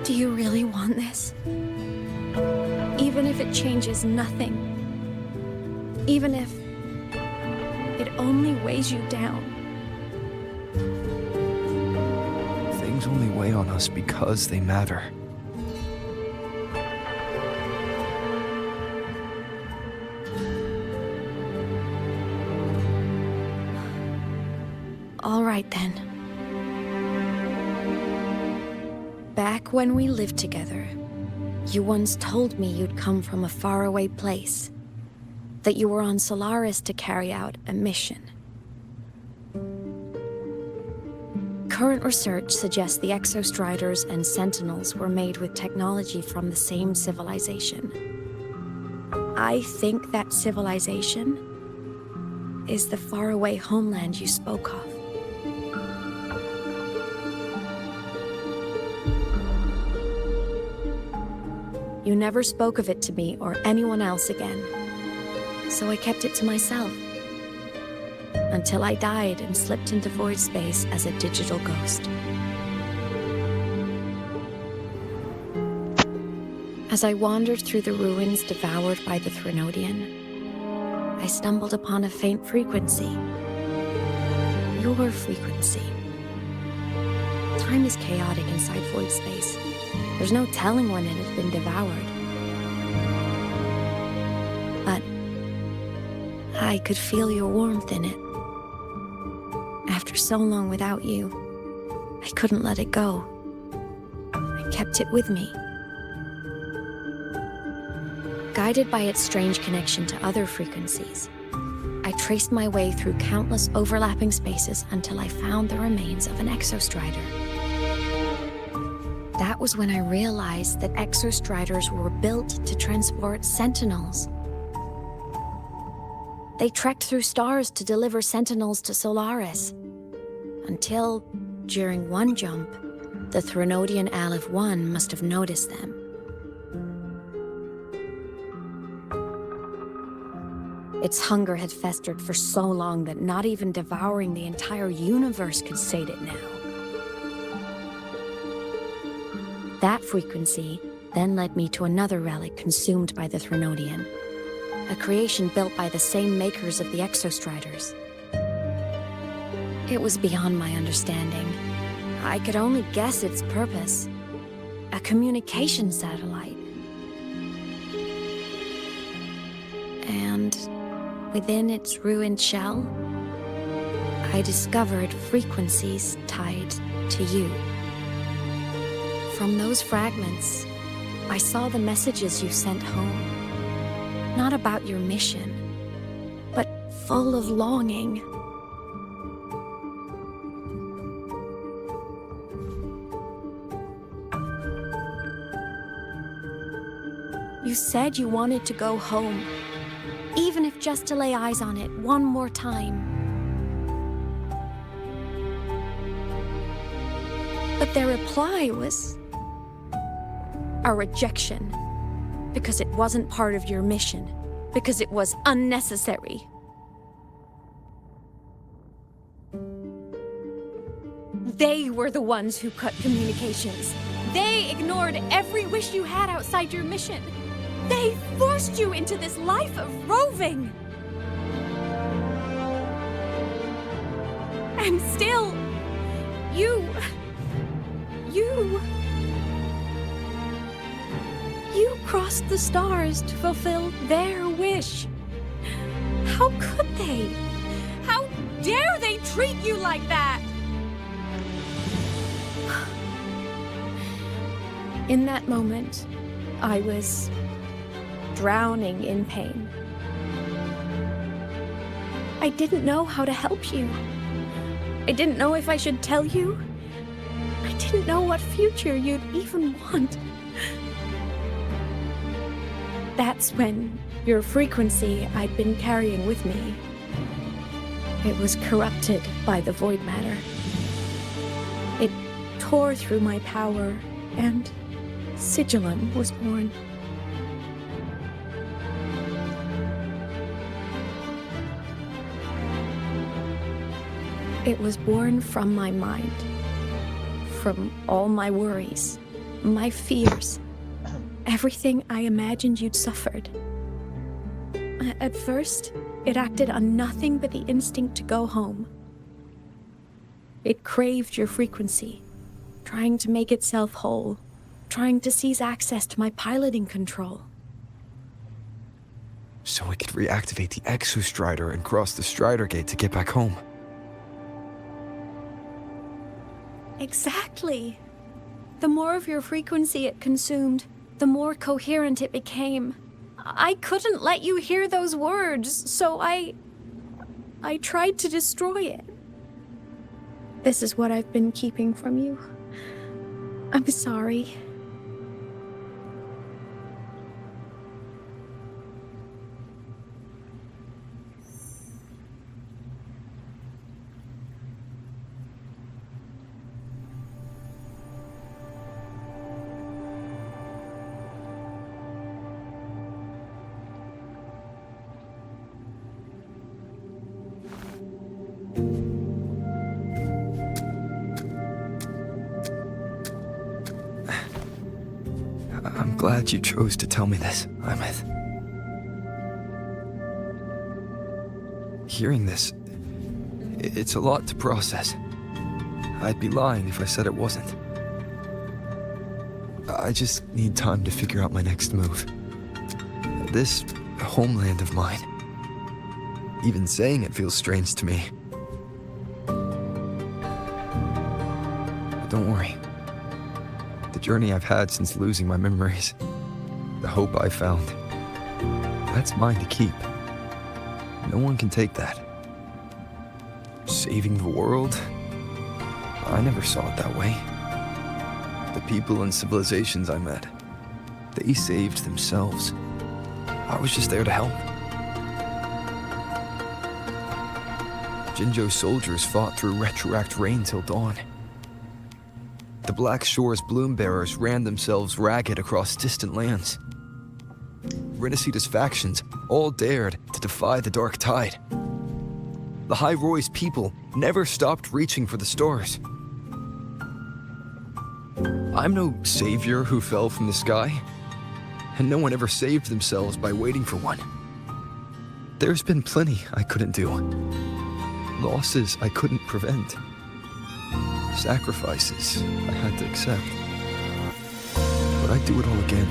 Do you really want this? Even if it changes nothing? Even if it only weighs you down? Things only weigh on us because they matter. All right then. Back when we lived together, you once told me you'd come from a faraway place. That you were on Solaris to carry out a mission. Current research suggests the Exostriders and Sentinels were made with technology from the same civilization. I think that civilization is the faraway homeland you spoke of. You never spoke of it to me or anyone else again, so I kept it to myself. Until I died and slipped into void space as a digital ghost. As I wandered through the ruins devoured by the Threnodian, I stumbled upon a faint frequency. Your frequency. Time is chaotic inside void space. There's no telling when it has been devoured. But I could feel your warmth in it. After so long without you, I couldn't let it go. I kept it with me. Guided by its strange connection to other frequencies, I traced my way through countless overlapping spaces until I found the remains of an exostrider. That was when I realized that exostriders were built to transport sentinels. They trekked through stars to deliver sentinels to Solaris, until, during one jump, the Threnodian Aleph 1 must have noticed them. Its hunger had festered for so long that not even devouring the entire universe could sate it now. That frequency then led me to another relic consumed by the Threnodian, a creation built by the same makers of the exostriders. It was beyond my understanding. I could only guess its purpose. A communication satellite. And within its ruined shell, I discovered frequencies tied to you. From those fragments, I saw the messages you sent home. Not about your mission, but full of longing. You said you wanted to go home, even if just to lay eyes on it one more time. But their reply was a rejection, because it wasn't part of your mission, because it was unnecessary. They were the ones who cut communications. They ignored every wish you had outside your mission. They forced you into this life of roving. And still, you crossed the stars to fulfill their wish. How could they? How dare they treat you like that? In that moment, I was drowning in pain. I didn't know how to help you. I didn't know if I should tell you. I didn't know what future you'd even want. That's when your frequency I'd been carrying with me, it was corrupted by the void matter. It tore through my power, and Sigillum was born. It was born from my mind, from all my worries, my fears, everything I imagined you'd suffered. At first, it acted on nothing but the instinct to go home. It craved your frequency, trying to make itself whole, trying to seize access to my piloting control. So we could reactivate the exostrider and cross the Strider Gate to get back home. Exactly. The more of your frequency it consumed, the more coherent it became. I couldn't let you hear those words, so I tried to destroy it. This is what I've been keeping from you. I'm sorry. glad you chose to tell me this, Aemeath. Hearing this, it's a lot to process. I'd be lying if I said it wasn't. I just need time to figure out my next move. This homeland of mine, even saying it feels strange to me. But don't worry. The journey I've had since losing my memories, the hope I found, that's mine to keep. No one can take that. Saving the world? I never saw it that way. The people and civilizations I met, they saved themselves. I was just there to help. Jinzhou's soldiers fought through retroact rain till dawn. The Black Shore's bloom bearers ran themselves ragged across distant lands. Rinasita's factions all dared to defy the dark tide. The High Roy's people never stopped reaching for the stars. I'm no savior who fell from the sky, and no one ever saved themselves by waiting for one. There's been plenty I couldn't do. Losses I couldn't prevent. Sacrifices I had to accept. But I'd do it all again.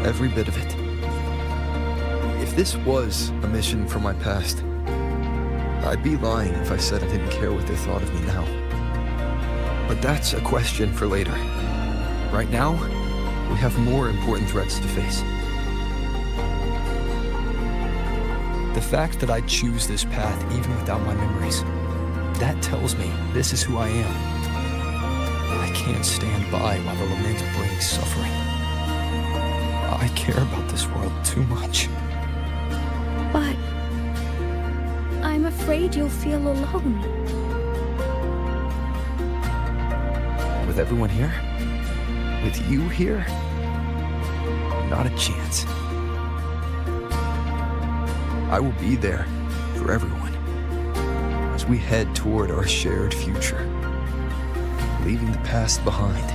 Every bit of it. If this was a mission from my past, I'd be lying if I said I didn't care what they thought of me now. But that's a question for later. Right now, we have more important threats to face. The fact that I choose this path even without my memories, that tells me this is who I am. I can't stand by while the lament brings suffering. I care about this world too much. But I'm afraid you'll feel alone. With everyone here? With you here? Not a chance. I will be there for everyone as we head toward our shared future, leaving the past behind.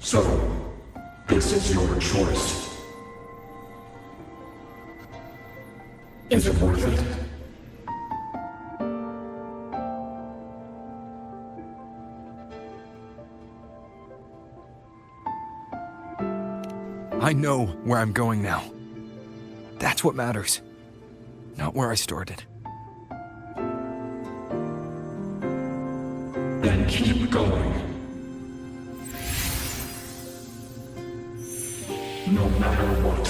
So, this is your choice. Is it worth it? I know where I'm going now. That's what matters, not where I started. Then keep going. No matter what.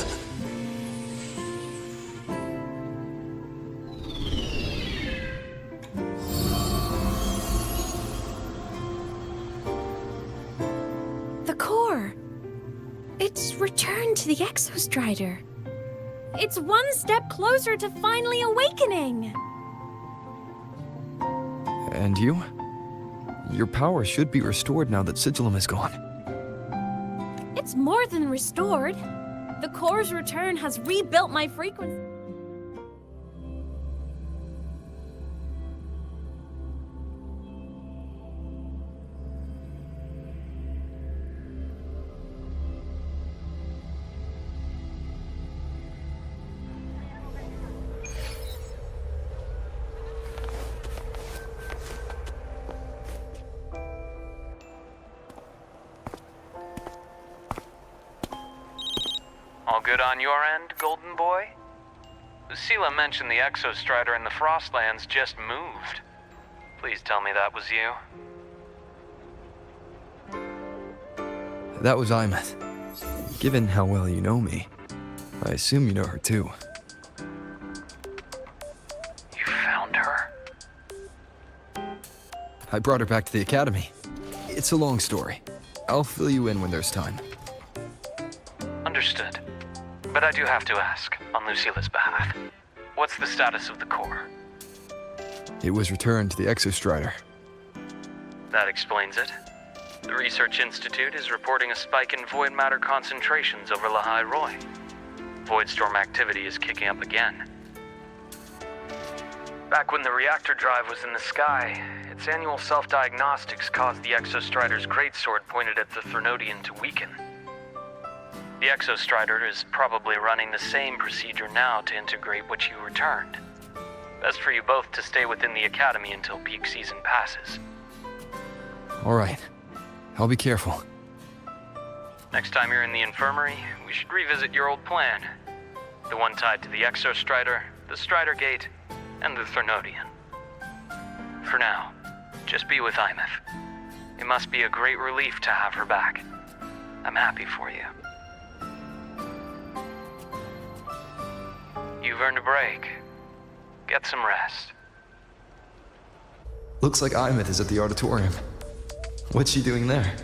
The core. It's returned to the Exostrider. It's one step closer to finally awakening. And you? Your power should be restored now that Sigillum is gone. It's more than restored. The core's return has rebuilt my frequency. All good on your end, Golden Boy? Lucilla mentioned the Exostrider in the Frostlands just moved. Please tell me that was you. That was Aemeath. Given how well you know me, I assume you know her too. You found her? I brought her back to the academy. It's a long story. I'll fill you in when there's time. Understood. But I do have to ask, on Lucilla's behalf, what's the status of the core? It was returned to the Exostrider. That explains it. The Research Institute is reporting a spike in void matter concentrations over Lahai Roi. Voidstorm activity is kicking up again. Back when the reactor drive was in the sky, its annual self-diagnostics caused the Exostrider's greatsword pointed at the Threnodian to weaken. The Exostrider is probably running the same procedure now to integrate what you returned. Best for you both to stay within the academy until peak season passes. All right. I'll be careful. Next time you're in the infirmary, we should revisit your old plan. The one tied to the Exostrider, the Strider Gate, and the Threnodian. For now, just be with Aemeath. It must be a great relief to have her back. I'm happy for you. You've earned a break. Get some rest. Looks like Aemeath is at the auditorium. What's she doing there?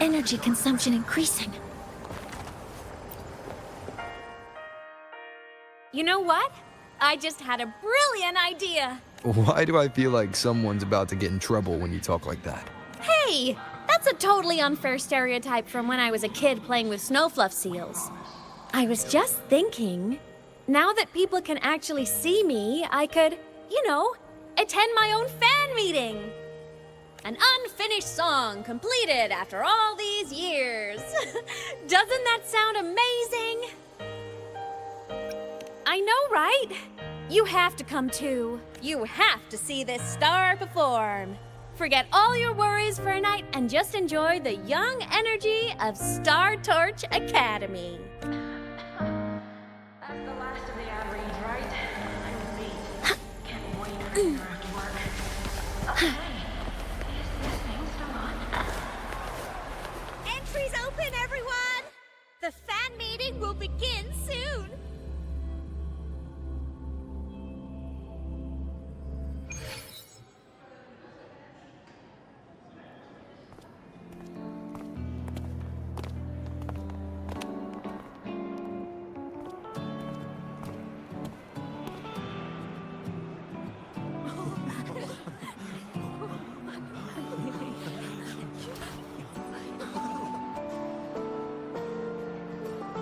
Energy consumption increasing. You know what? I just had a brilliant idea. Why do I feel like someone's about to get in trouble when you talk like that? Hey, that's a totally unfair stereotype from when I was a kid playing with snowfluff seals. I was just thinking, now that people can actually see me, I could, attend my own fan meeting. An unfinished song completed after all these years. Doesn't that sound amazing? I know, right? You have to come too. You have to see this star perform. Forget all your worries for a night and just enjoy the young energy of Star Torch Academy. That's the last of the average, right? I'm beat. Can't wait for dinner after work. Okay. Entries open, everyone! The fan meeting will begin soon.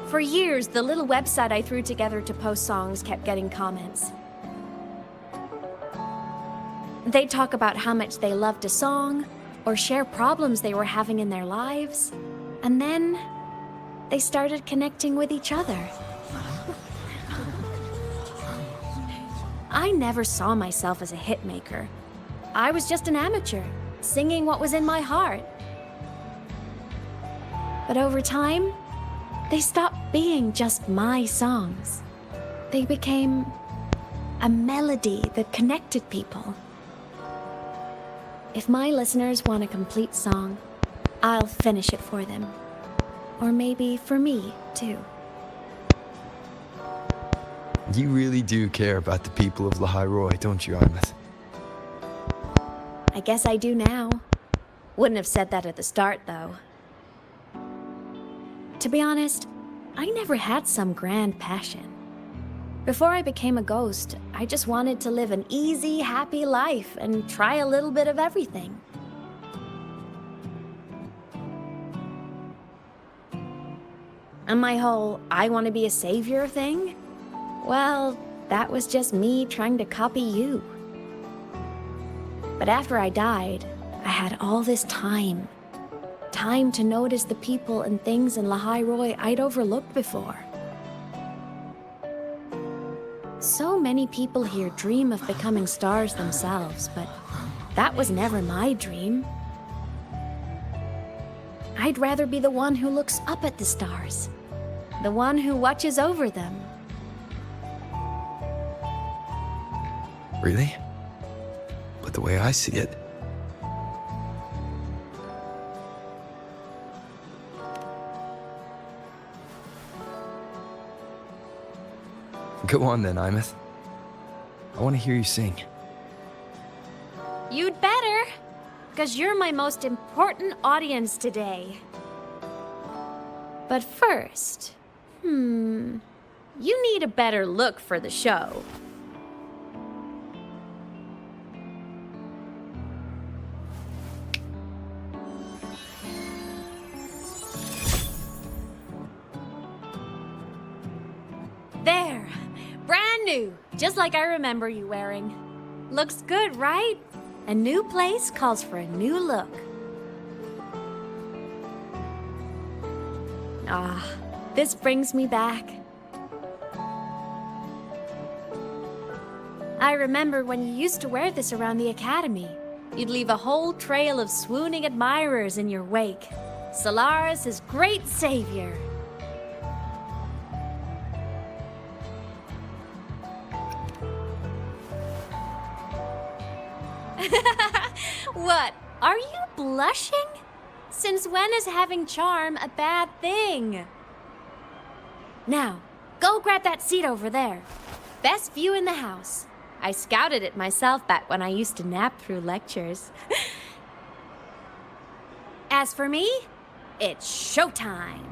For years, the little website I threw together to post songs kept getting comments. They'd talk about how much they loved a song, or share problems they were having in their lives, and then they started connecting with each other. I never saw myself as a hitmaker. I was just an amateur, singing what was in my heart. But over time, they stopped being just my songs. They became a melody that connected people. If my listeners want a complete song, I'll finish it for them. Or maybe for me, too. You really do care about the people of Lahai Roi, don't you, Aemeath? I guess I do now. Wouldn't have said that at the start, though. To be honest, I never had some grand passion. Before I became a ghost, I just wanted to live an easy, happy life and try a little bit of everything. And my whole I want to be a savior thing? Well, that was just me trying to copy you. But after I died, I had all this time. Time to notice the people and things in Lahai Roi I'd overlooked before. So many people here dream of becoming stars themselves, but that was never my dream. I'd rather be the one who looks up at the stars, the one who watches over them. Really? But the way I see it, go on then, Aemeath. I want to hear you sing. You'd better, because you're my most important audience today. But first, you need a better look for the show. There! Brand new! Just like I remember you wearing. Looks good, right? A new place calls for a new look. Ah, this brings me back. I remember when you used to wear this around the academy. You'd leave a whole trail of swooning admirers in your wake. Solaris' great savior. What? Are you blushing? Since when is having charm a bad thing? Now, go grab that seat over there. Best view in the house. I scouted it myself back when I used to nap through lectures. As for me, it's showtime.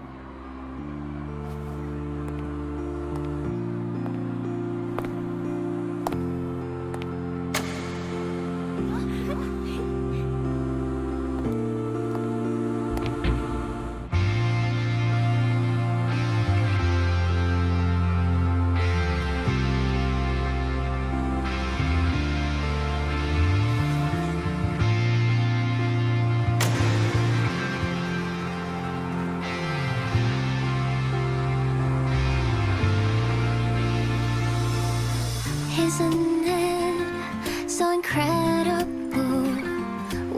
Isn't it so incredible?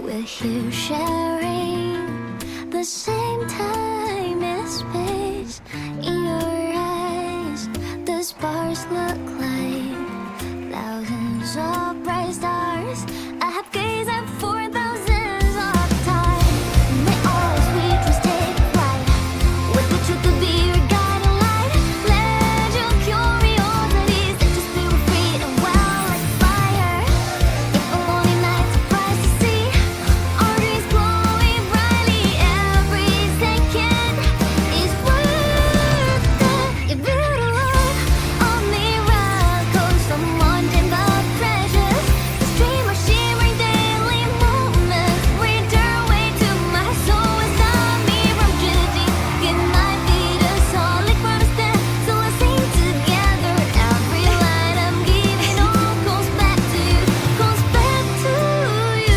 We're here sharing the same time and space. In your eyes, the sparks look like thousands of bright stars. I have gazed at for thousands of time. May all sweet dreams take flight with the truth to be your guiding light. Let your curiosity set your spirit free and well like fire. If a lonely night surprised to see our dreams glowing brightly, every second is worth it. You're beautiful, all miracles, someone dreamed of treasures. This dream of shimmering daily moments return way to my soul and stop me from judging. Can I be the solid understand? So let's sing together. Every line I'm giving all goes back to you, goes back to you.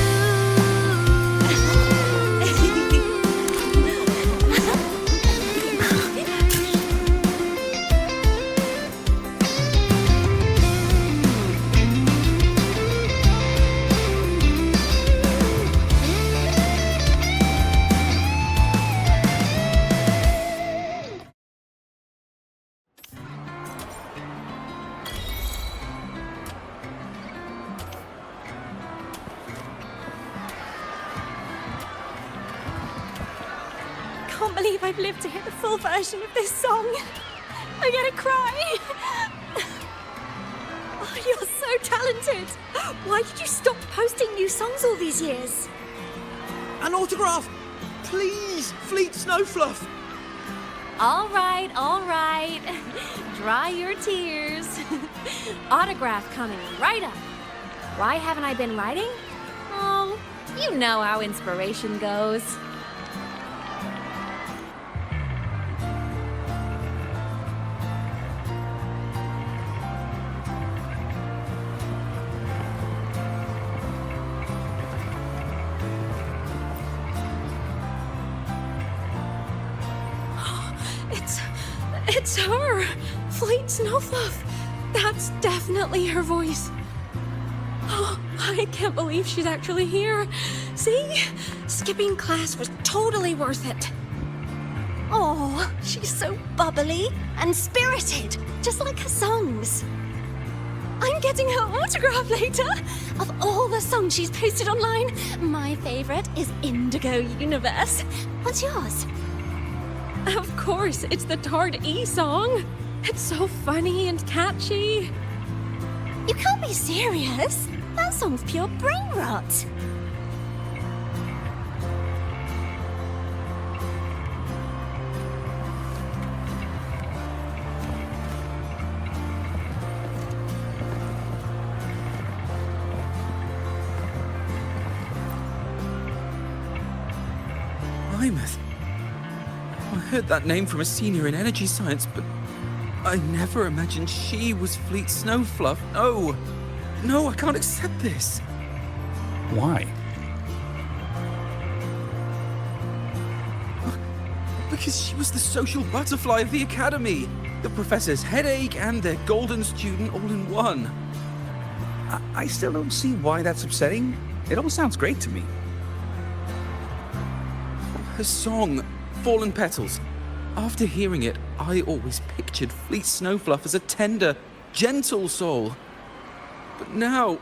Can't believe I've lived to hear the full version of this song. I'm gonna cry. Oh, you're so talented. Why did you stop posting new songs all these years? An autograph! Please, Fleet Snowfluff! All right, all right. Dry your tears. Autograph coming right up. Why haven't I been writing? Oh, you know how inspiration goes. It's her! Fleet Snowfluff! That's definitely her voice. Oh, I can't believe she's actually here. See? Skipping class was totally worth it. Oh, she's so bubbly and spirited, just like her songs. I'm getting her autograph later. Of all the songs she's posted online, my favorite is Indigo Universe. What's yours? Of course, it's the Tard E song. It's so funny and catchy. You can't be serious. That song's pure brain rot. Aemeath. I heard that name from a senior in energy science, but I never imagined she was Fleet Snowfluff. No! No, I can't accept this. Why? Because she was the social butterfly of the academy. The professor's headache and their golden student all in one. I still don't see why that's upsetting. It all sounds great to me. Her song, Fallen Petals. After hearing it, I always pictured Fleet Snowfluff as a tender, gentle soul. But now...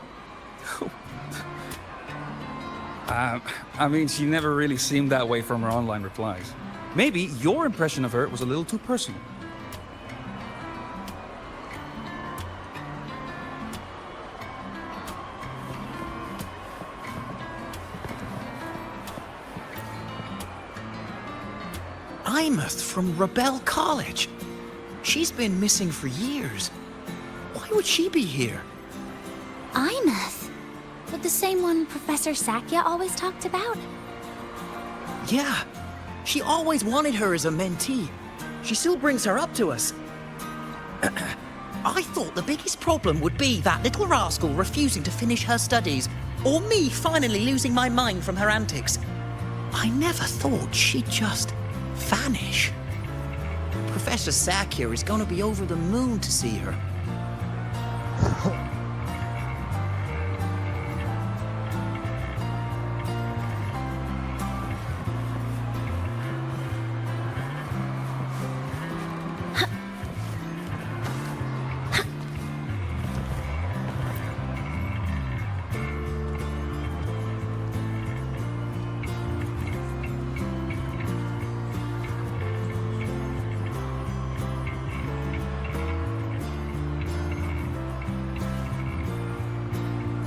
I mean, she never really seemed that way from her online replies. Maybe your impression of her was a little too personal. Aemeath from Rebel College. She's been missing for years. Why would she be here? Aemeath? But the same one Professor Sakya always talked about? Yeah. She always wanted her as a mentee. She still brings her up to us. I thought the biggest problem would be that little rascal refusing to finish her studies, or me finally losing my mind from her antics. I never thought she'd just vanish. Professor Sakya is going to be over the moon to see her.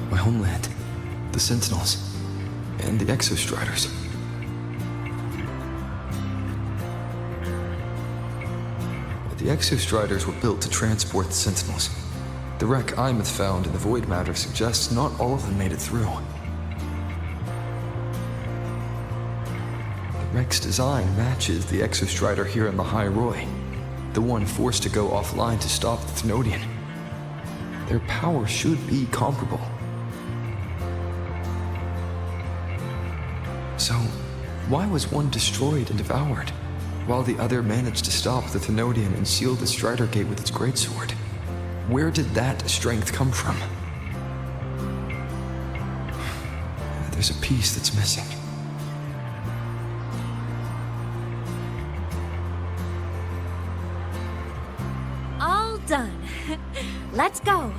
My homeland, the Sentinels, and the Exostriders. The Exostriders were built to transport the Sentinels. The wreck Aemeath found in the Void Matter suggests not all of them made it through. The wreck's design matches the Exostrider here in the High Roy, the one forced to go offline to stop the Thenodian. Their power should be comparable. So, why was one destroyed and devoured, while the other managed to stop the Thenodian and seal the Strider Gate with its greatsword? Where did that strength come from? There's a piece that's missing. All done. Let's go.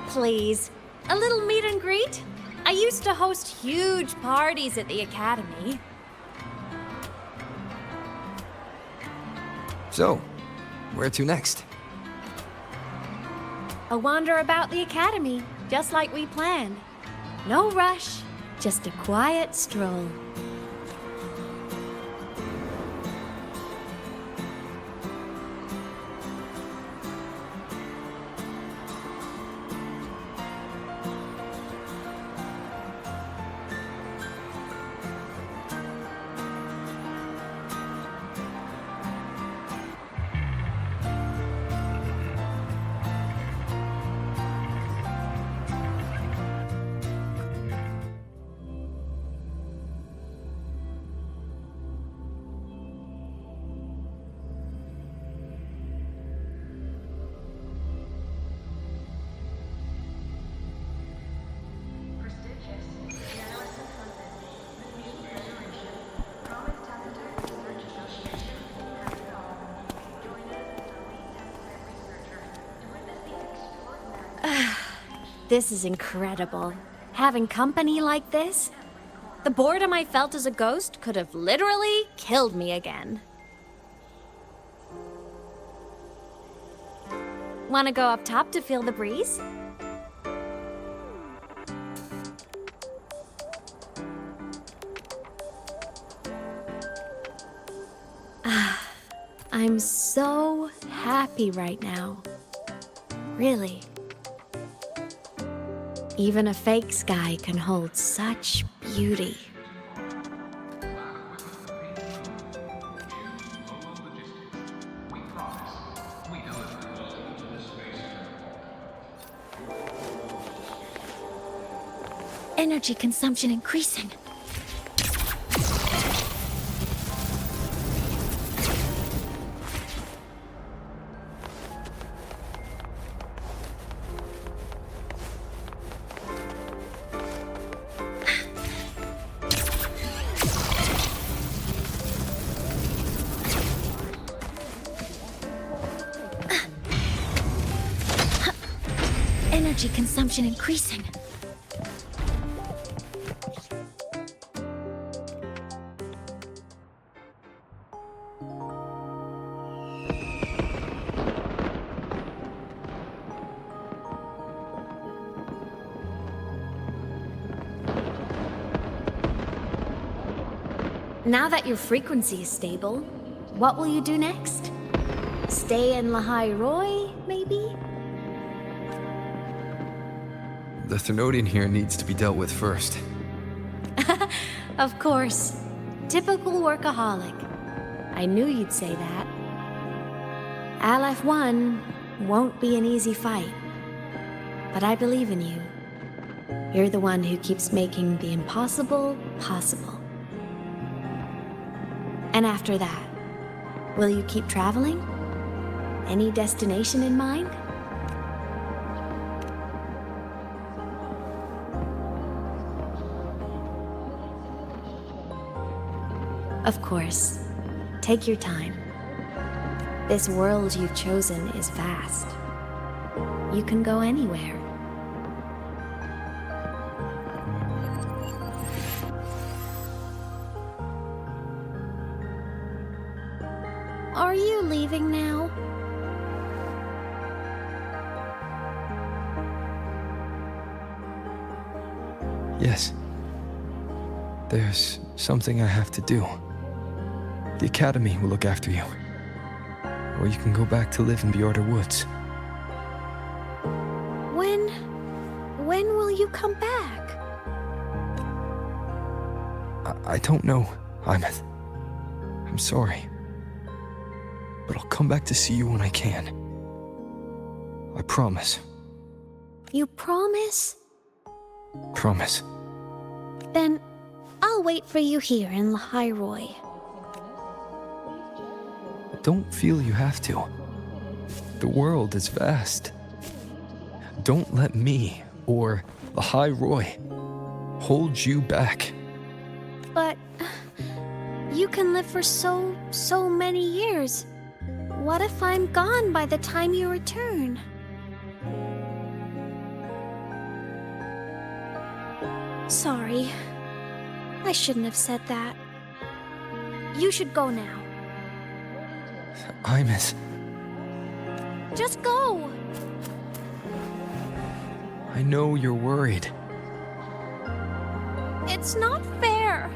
Please, a little meet and greet? I used to host huge parties at the academy. So, where to next? A wander about the academy, just like we planned. No rush, just a quiet stroll. This is incredible. Having company like this? The boredom I felt as a ghost could have literally killed me again. Want to go up top to feel the breeze? I'm so happy right now. Really. Even a fake sky can hold such beauty. Energy consumption increasing. Energy consumption increasing. Now that your frequency is stable, what will you do next? Stay in Lahai Roy, maybe? The Threnodian here needs to be dealt with first. Of course. Typical workaholic. I knew you'd say that. Aleph 1 won't be an easy fight. But I believe in you. You're the one who keeps making the impossible possible. And after that, will you keep traveling? Any destination in mind? Of course. Take your time. This world you've chosen is vast. You can go anywhere. Are you leaving now? Yes. There's something I have to do. The Academy will look after you. Or you can go back to live in Bjorda Woods. When will you come back? I don't know, Aemeath. I'm sorry. But I'll come back to see you when I can. I promise. You promise? Promise. Then I'll wait for you here in Lahai Roy. Don't feel you have to. The world is vast. Don't let me or Lahai Roy hold you back. But you can live for so many years. What if I'm gone by the time you return? Sorry. I shouldn't have said that. You should go now. Aemeath. Just go! I know you're worried. It's not fair.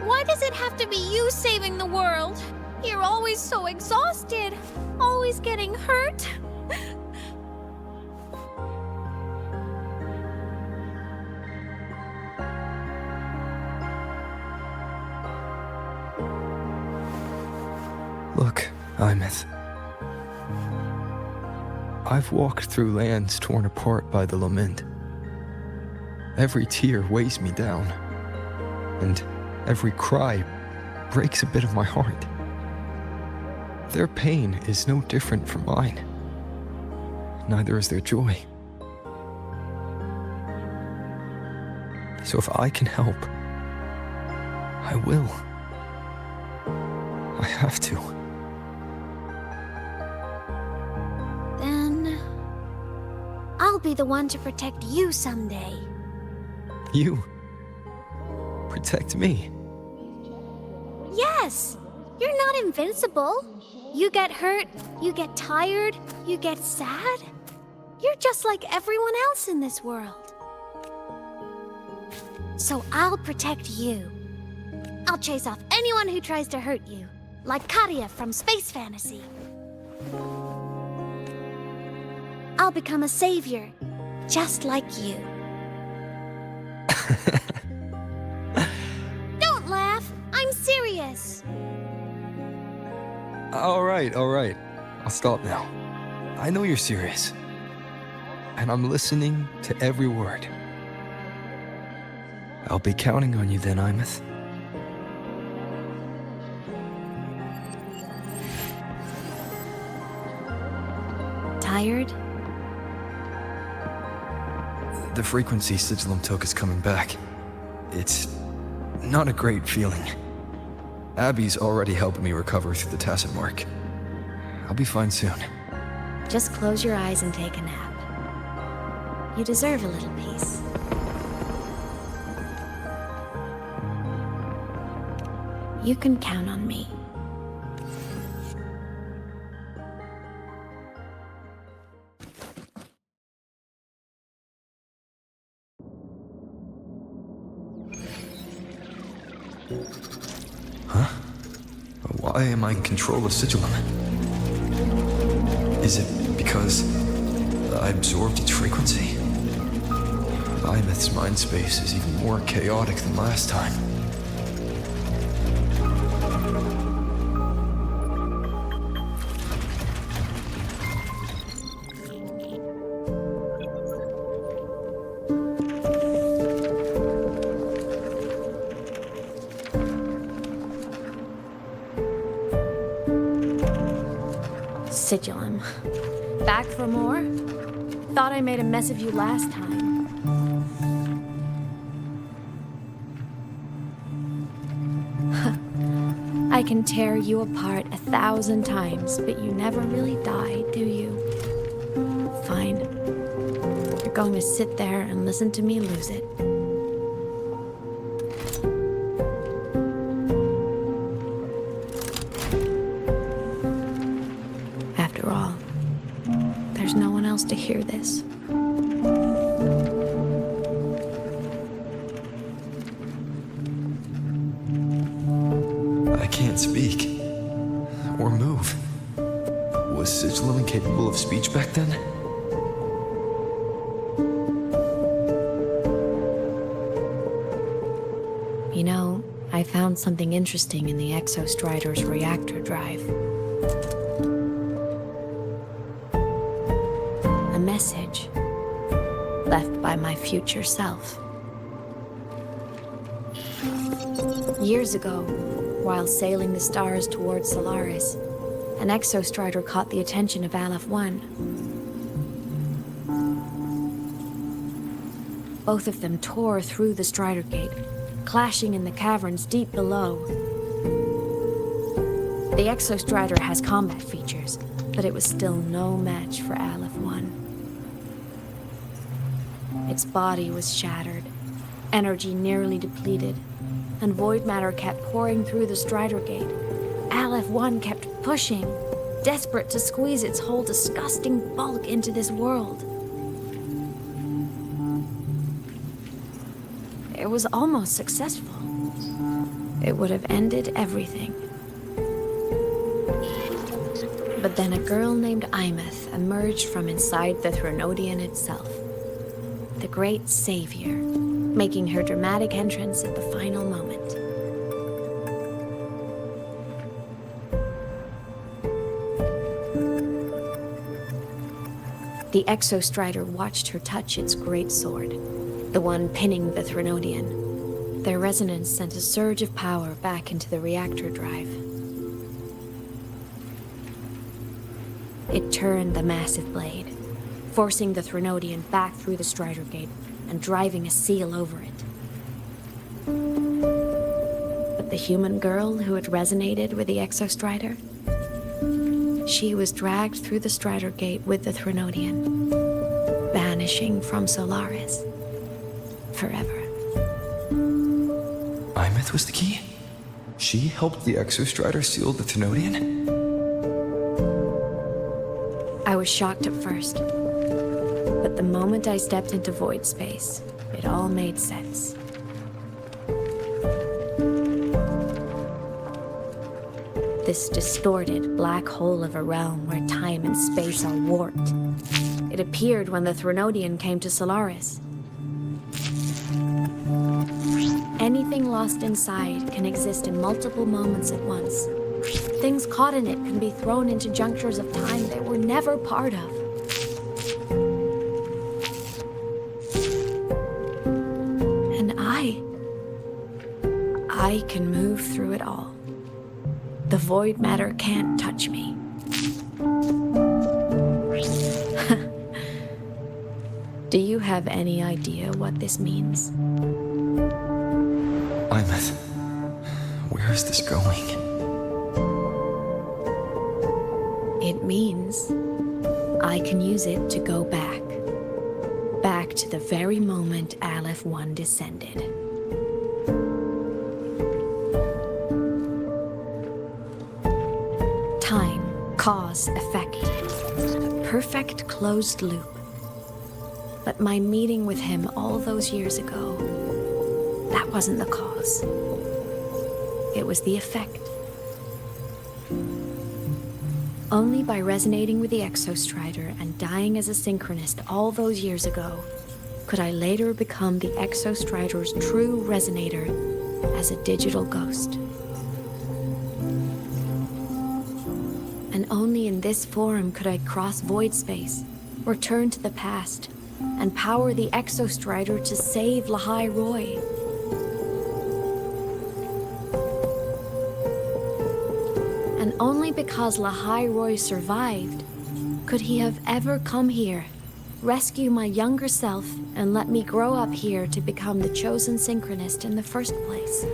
Why does it have to be you saving the world? You're always so exhausted, always getting hurt. Look, Aemeath. I've walked through lands torn apart by the lament. Every tear weighs me down, and every cry breaks a bit of my heart. Their pain is no different from mine. Neither is their joy. So if I can help, I will. I have to. Then I'll I'll be the one to protect you someday. You protect me. Yes! You're not invincible. You get hurt, you get tired, you get sad. You're just like everyone else in this world. So I'll protect you. I'll chase off anyone who tries to hurt you, like Katia from Space Fantasy. I'll become a savior, just like you. Don't laugh, I'm serious. All right. I'll stop now. I know you're serious. And I'm listening to every word. I'll be counting on you then, Aemeath. Tired? The frequency Sigillum took is coming back. It's not a great feeling. Abby's already helping me recover through the tacit mark. I'll be fine soon. Just close your eyes and take a nap. You deserve a little peace. You can count on me. Huh? Why am I in control of Sigillum? Is it because I absorbed its frequency? Aemeath's mind space is even more chaotic than last time. Sigillum. Back for more? Thought I made a mess of you last time. I can tear you apart 1,000 times, but you never really die, do you? Fine. You're going to sit there and listen to me lose it. After all, there's no one else to hear this. I can't speak. Or move. Was Sigillum incapable of speech back then? You know, I found something interesting in the Exostrider's reactor drive. A message left by my future self. Years ago, while sailing the stars towards Solaris, an Exostrider caught the attention of Aleph 1. Both of them tore through the Strider Gate, clashing in the caverns deep below. The Exostrider has combat features, but it was still no match for Aleph 1. Its body was shattered, energy nearly depleted, and void matter kept pouring through the Strider Gate. Aleph 1 kept pushing, desperate to squeeze its whole disgusting bulk into this world. It was almost successful. It would have ended everything. But then a girl named Aemeath emerged from inside the Threnodian itself. The great savior, making her dramatic entrance at the final moment. The Exostrider watched her touch its great sword, the one pinning the Threnodian. Their resonance sent a surge of power back into the reactor drive. It turned the massive blade, forcing the Threnodian back through the Strider Gate and driving a seal over it. But the human girl who had resonated with the Exostrider, she was dragged through the Strider Gate with the Threnodian. banishing from Solaris. Forever. Aemeath was the key? She helped the Exostrider seal the Thenodian? I was shocked at first. But the moment I stepped into void space, it all made sense. This distorted black hole of a realm where time and space are warped. It appeared when the Thenodian came to Solaris. Anything lost inside can exist in multiple moments at once. Things caught in it can be thrown into junctures of time they were never part of. And I can move through it all. The void matter can't touch me. Do you have any idea what this means? Aemeath, where is this going? It means I can use it to go back. Back to the very moment Aleph 1 descended. Time, cause, effect. A perfect closed loop. But my meeting with him all those years ago, that wasn't the cause. It was the effect. Only by resonating with the Exostrider and dying as a synchronist all those years ago, could I later become the Exostrider's true resonator as a digital ghost. And only in this form could I cross void space, return to the past, and power the Exostrider to save Lahai Roy. And only because Lahai Roy survived could he have ever come here, rescue my younger self, and let me grow up here to become the chosen synchronist in the first place.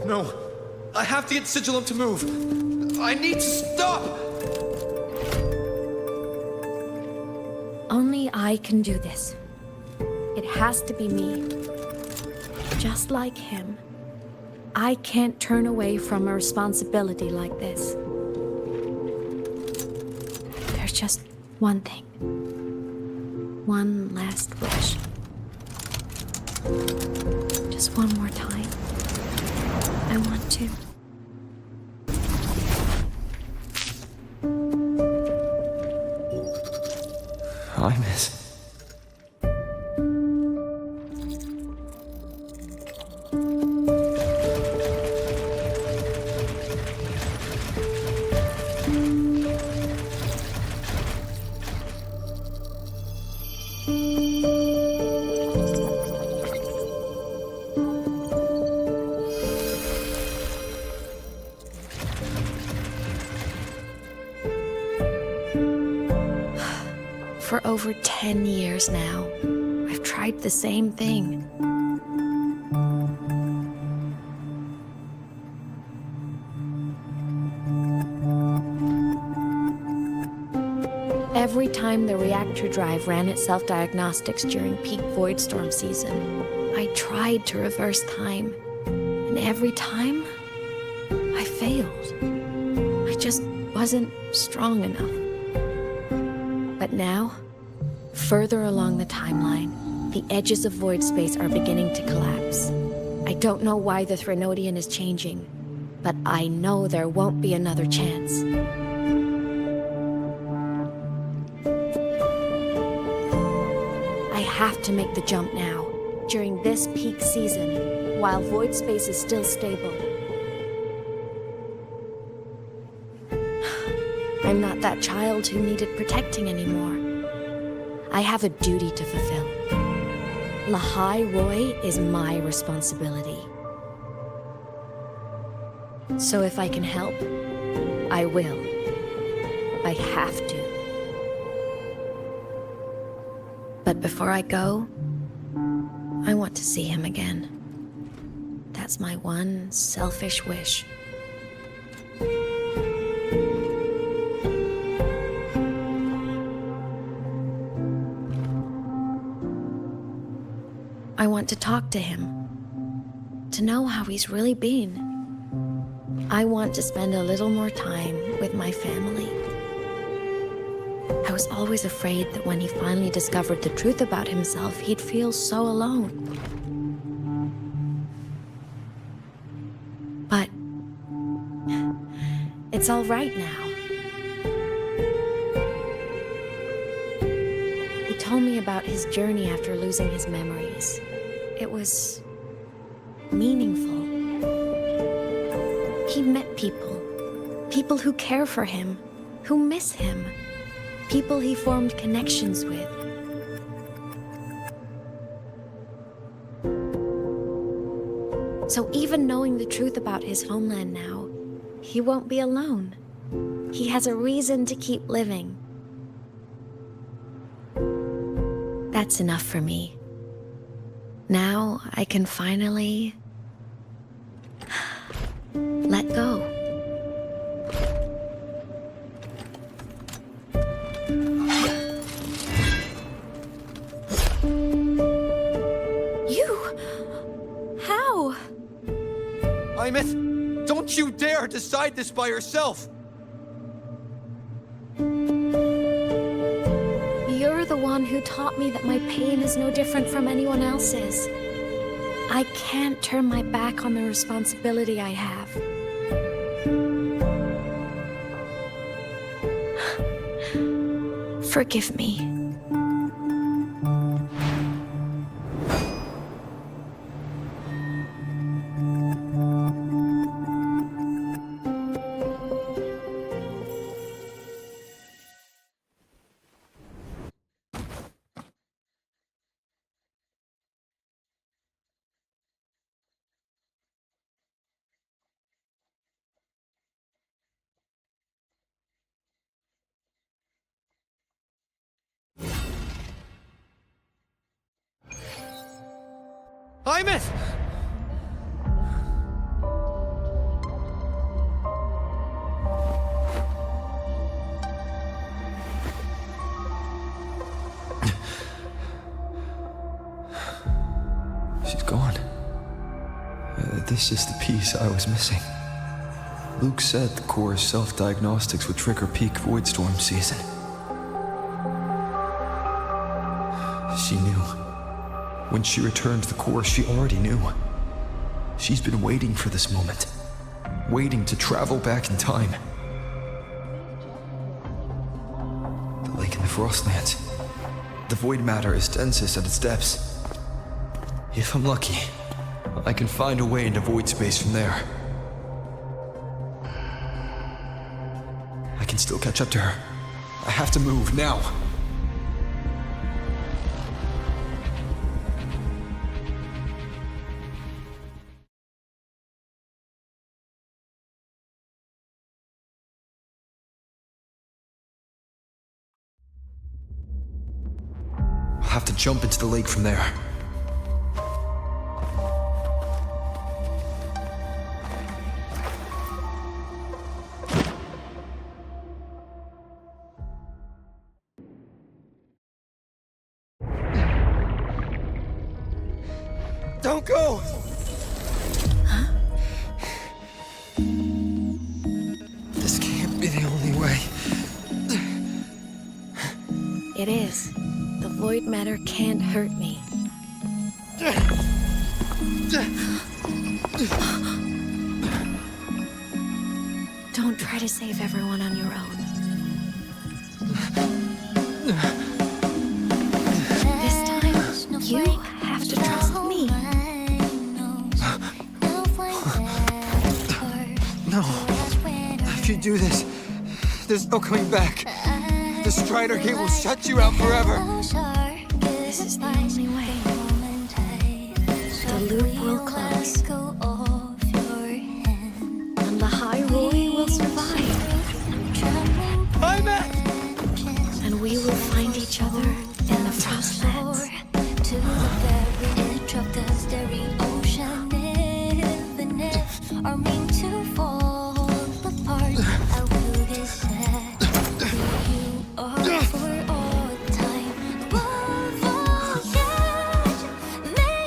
No, I have to get Sigillum to move. I need to stop! Only I can do this. It has to be me. Just like him, I can't turn away from a responsibility like this. There's just one thing. One last wish. Just one more time. I want to. Aemeath. For over 10 years now, I've tried the same thing. Every time the reactor drive ran its self-diagnostics during peak void storm season, I tried to reverse time. And every time, I failed. I just wasn't strong enough. But now, further along the timeline, the edges of void space are beginning to collapse. I don't know why the Thenodian is changing, but I know there won't be another chance. I have to make the jump now, during this peak season, while void space is still stable. I'm not that child who needed protecting anymore. I have a duty to fulfill. Lahai Roy is my responsibility. So if I can help, I will. I have to. But before I go, I want to see him again. That's my one selfish wish. I want to talk to him, to know how he's really been. I want to spend a little more time with my family. I was always afraid that when he finally discovered the truth about himself, he'd feel so alone. But it's all right now. He told me about his journey after losing his memories. It was meaningful. He met people who care for him, who miss him, people he formed connections with. So even knowing the truth about his homeland now, he won't be alone. He has a reason to keep living. That's enough for me. Now I can finally let go. How? Aemeath, don't you dare decide this by yourself! You're the one who taught me that my pain is no different from anyone else's. I can't turn my back on the responsibility I have. Forgive me. Aemeath! She's gone. This is the piece I was missing. Luke said the core's self-diagnostics would trigger peak Voidstorm season. She knew. When she returned to the core, she already knew. She's been waiting for this moment. Waiting to travel back in time. The lake in the Frostlands. The void matter is densest at its depths. If I'm lucky, I can find a way into void space from there. I can still catch up to her. I have to move now. I'll have to jump into the lake from there. Don't go! Huh? This can't be the only way. It is. The void matter can't hurt me. Don't try to save everyone on your own. This time, you have to trust me. No. If you do this, there's no coming back. The Strider Gate will shut you out forever. This is the only way. The loop will close. And the High Roy will survive. Aemeath! And we will find each other in the Frostlands. To the very edge of the starry ocean, if the nets are meant to fall apart, I will get sad where you are for all time. Won't forget, may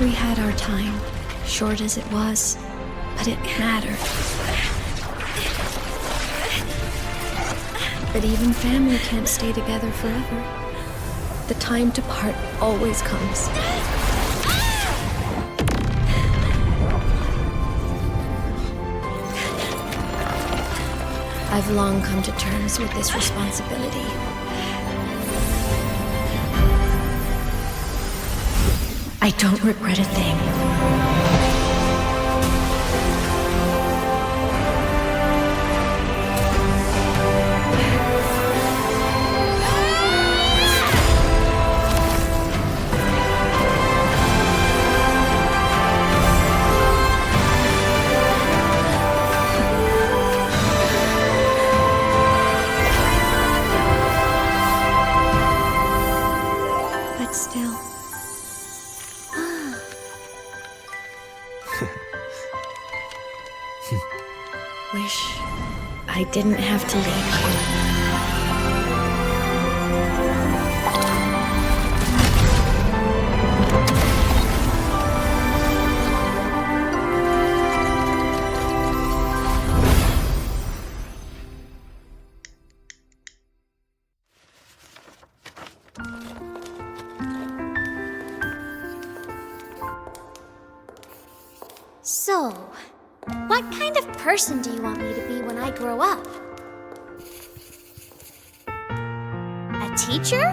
We had our time, short as it was, but it mattered. But even family can't stay together forever. The time to part always comes. I've long come to terms with this responsibility. I don't regret a thing. But still. Wish I didn't have to leave you. So, what kind of person do you want me to be when I grow up? A teacher?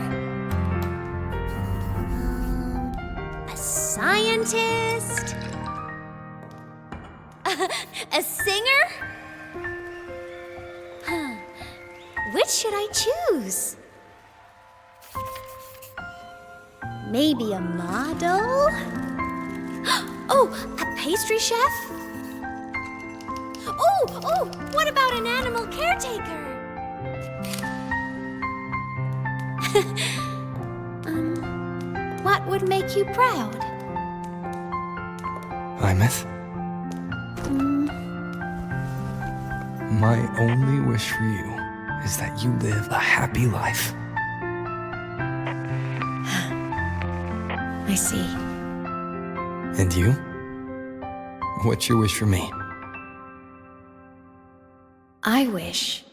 A scientist? A singer? Huh. Which should I choose? Maybe a model? Oh, a pastry chef? Oh, what about an animal caretaker? What would make you proud? Aemeath? My only wish for you is that you live a happy life. I see. And you? What's your wish for me? I wish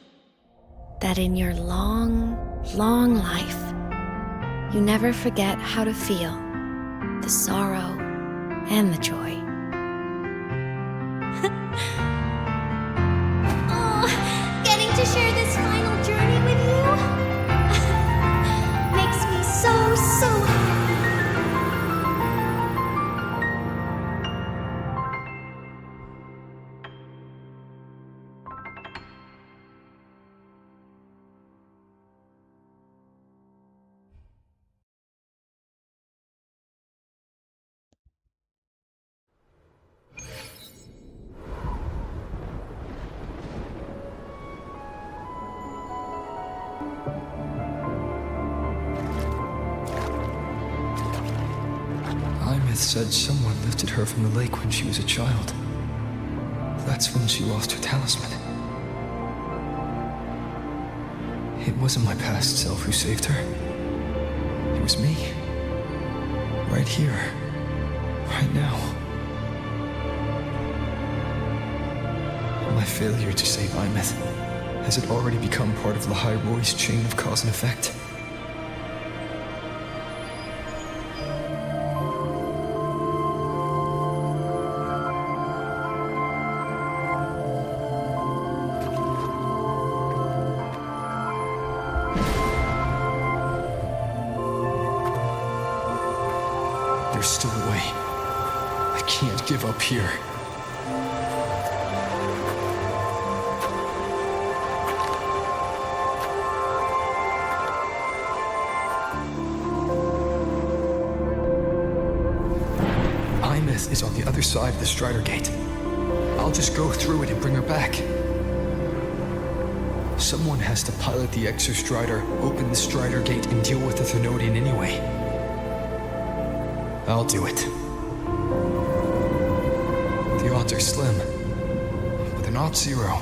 that in your long, long life, you never forget how to feel the sorrow and the joy. Oh, getting to share this final journey with you? Aemeath said someone lifted her from the lake when she was a child. That's when she lost her talisman. It wasn't my past self who saved her. It was me. Right here. Right now. My failure to save Aemeath, has it already become part of Lahai Roy's chain of cause and effect? There's still a way. I can't give up here. Aemeath is on the other side of the Strider Gate. I'll just go through it and bring her back. Someone has to pilot the Exostrider, open the Strider Gate, and deal with the Thernoidian anyway. I'll do it. The odds are slim, but they're not zero.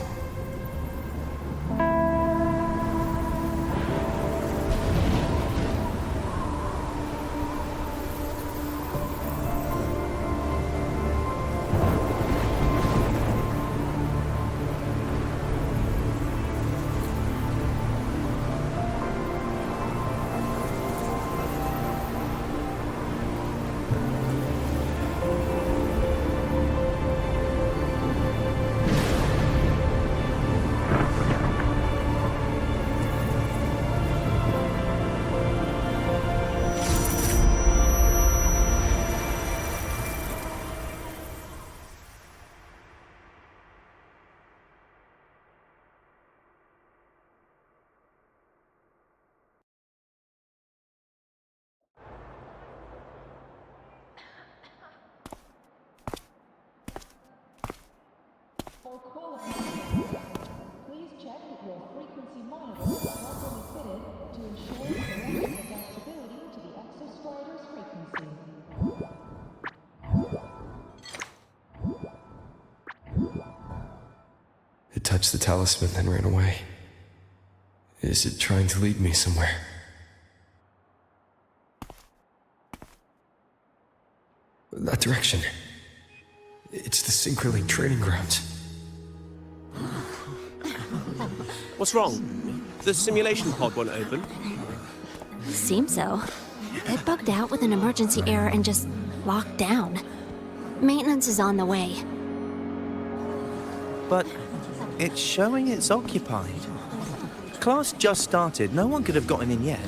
For quality, please check that your frequency monitors are properly fitted to ensure correct adaptability to the Exostrider's frequency. It touched the talisman, then ran away. Is it trying to lead me somewhere? That direction. It's the Synchrolink training grounds. What's wrong? The simulation pod won't open? Seems so. It bugged out with an emergency error and just locked down. Maintenance is on the way. But it's showing it's occupied. Class just started. No one could have gotten in yet.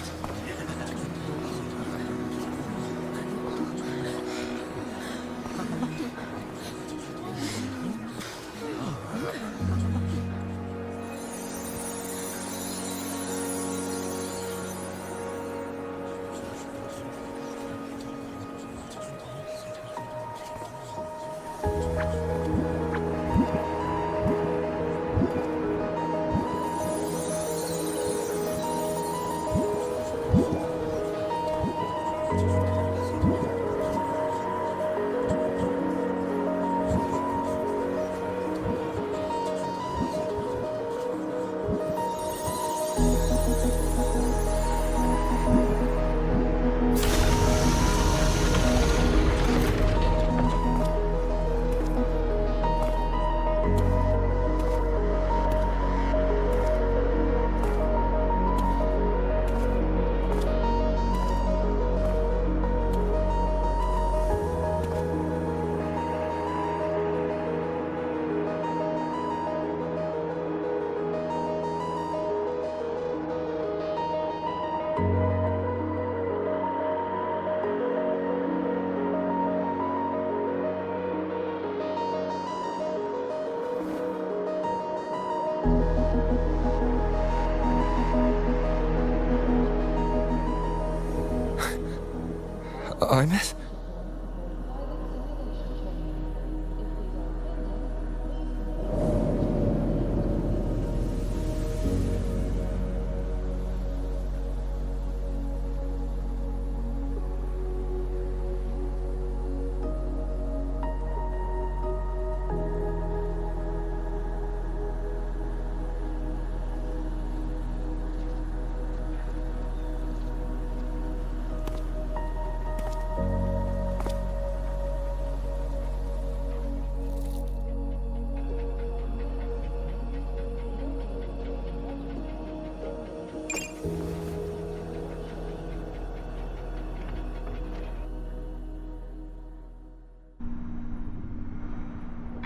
Aemeath?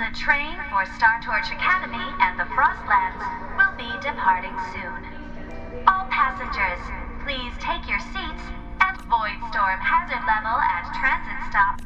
The train for Star Torch Academy and the Frostlands will be departing soon. All passengers, please take your seats and void storm hazard level at transit stop.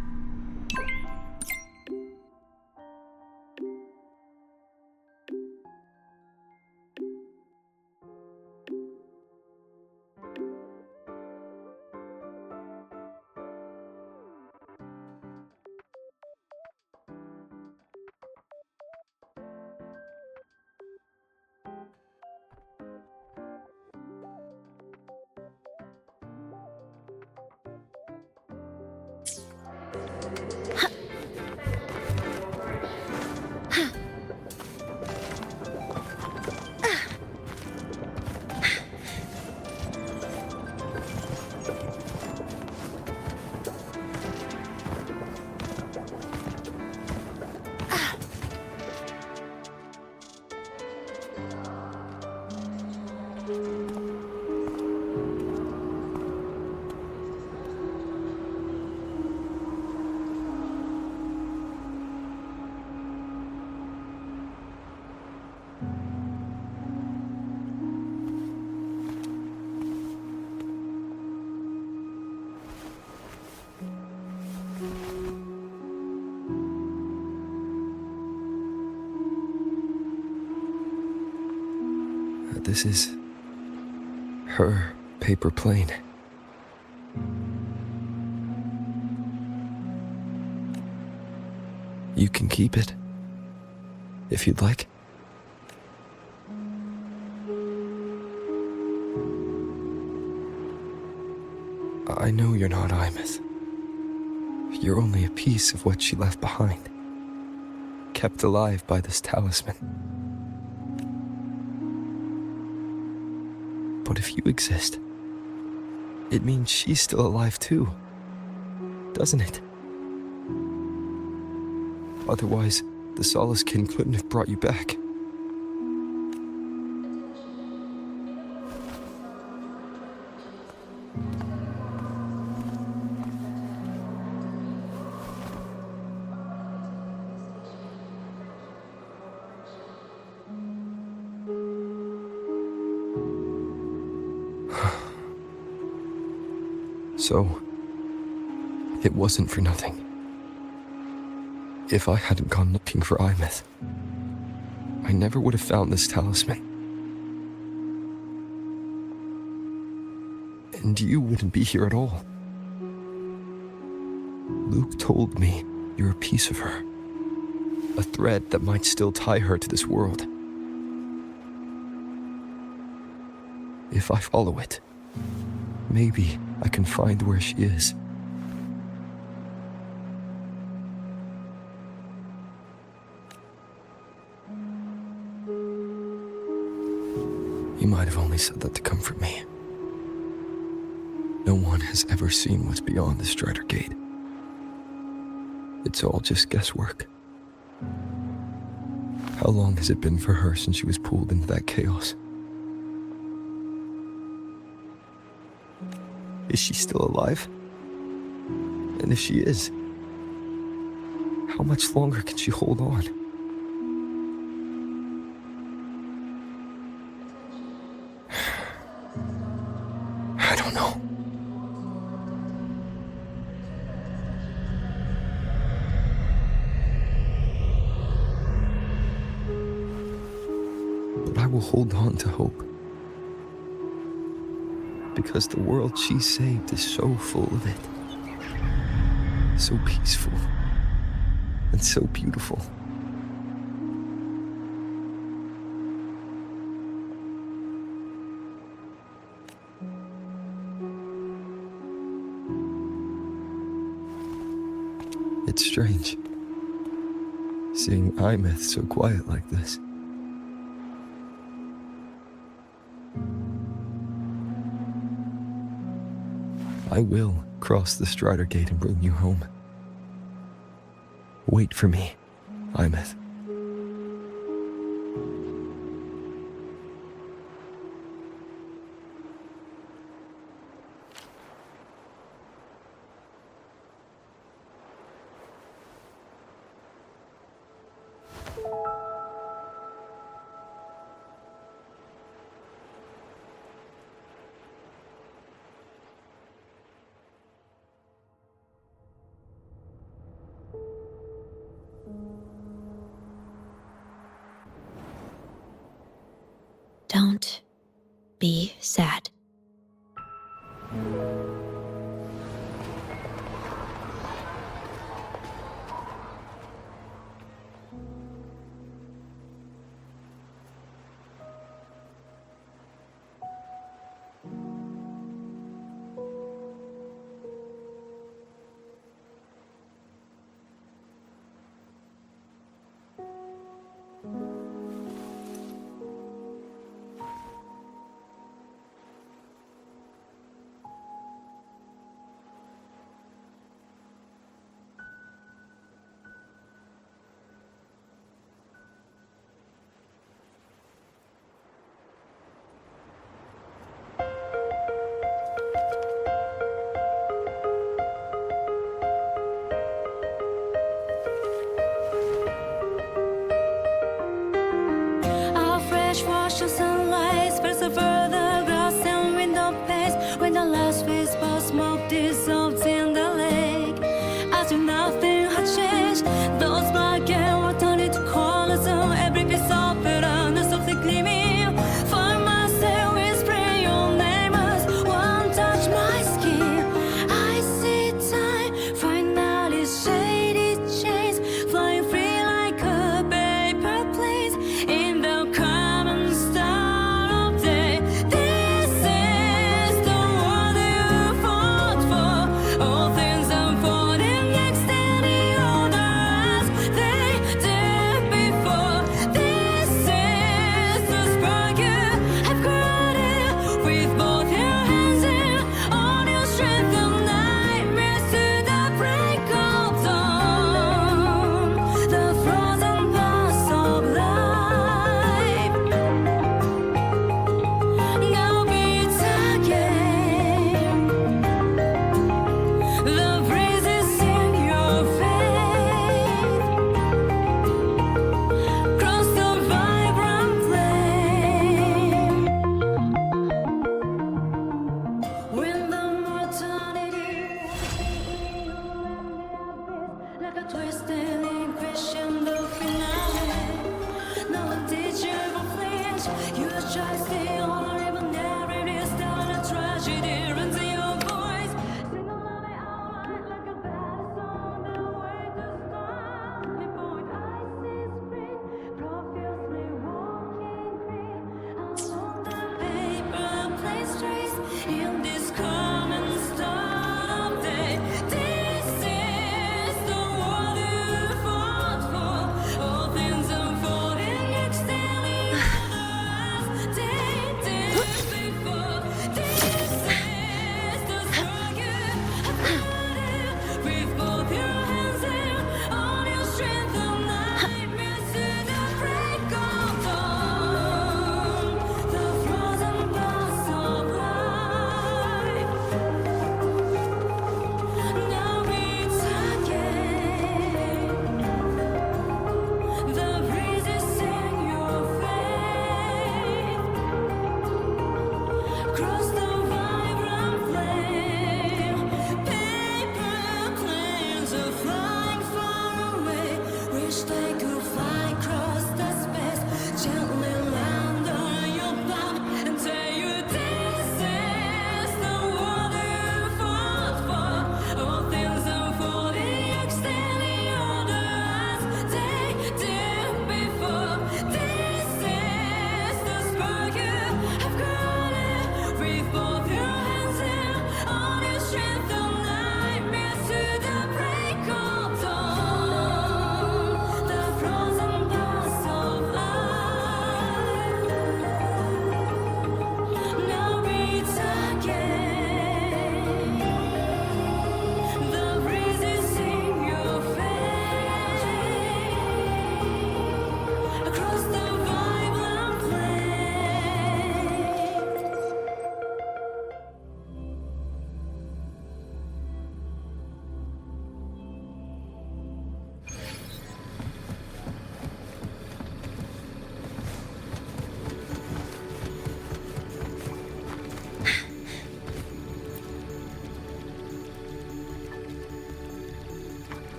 This is her paper plane. You can keep it, if you'd like. I know you're not Aemeath. You're only a piece of what she left behind, kept alive by this talisman. But if you exist, it means she's still alive too, doesn't it? Otherwise, the Solace Kin couldn't have brought you back. So, it wasn't for nothing. If I hadn't gone looking for Aemeath, I never would have found this talisman. And you wouldn't be here at all. Luke told me you're a piece of her, a thread that might still tie her to this world. If I follow it, maybe I can find where she is. You might have only said that to comfort me. No one has ever seen what's beyond the Strider Gate. It's all just guesswork. How long has it been for her since she was pulled into that chaos? Is she still alive? And if she is, how much longer can she hold on? I don't know. But I will hold on to hope. Because the world she saved is so full of it. So peaceful. And so beautiful. It's strange, seeing Aemeath so quiet like this. I will cross the Strider Gate and bring you home. Wait for me, Aemeath. be sad.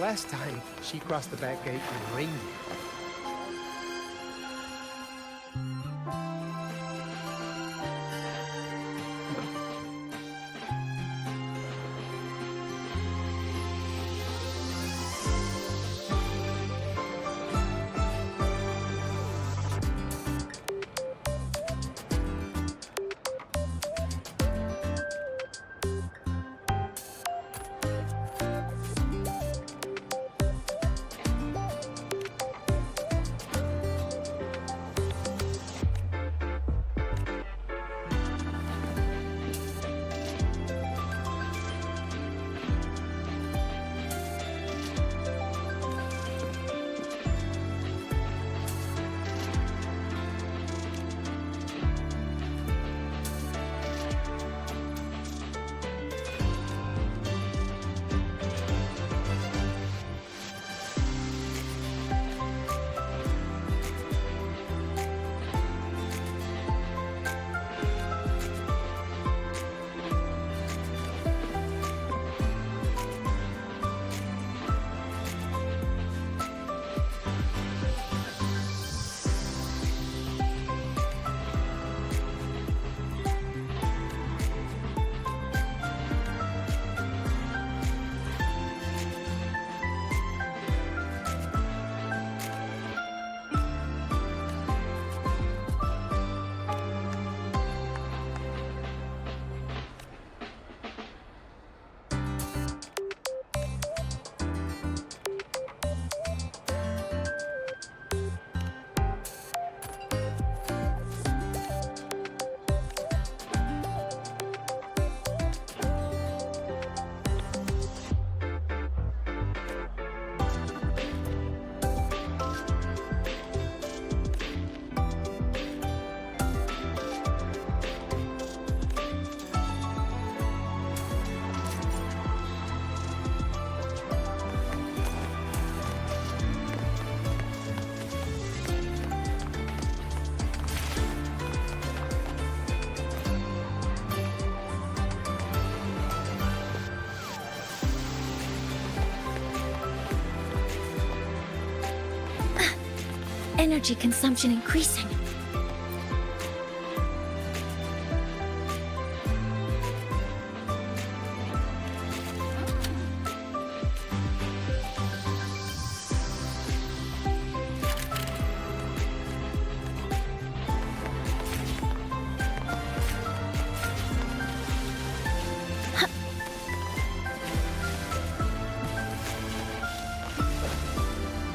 Last time, she crossed the back gate in reindeer. Energy consumption increasing.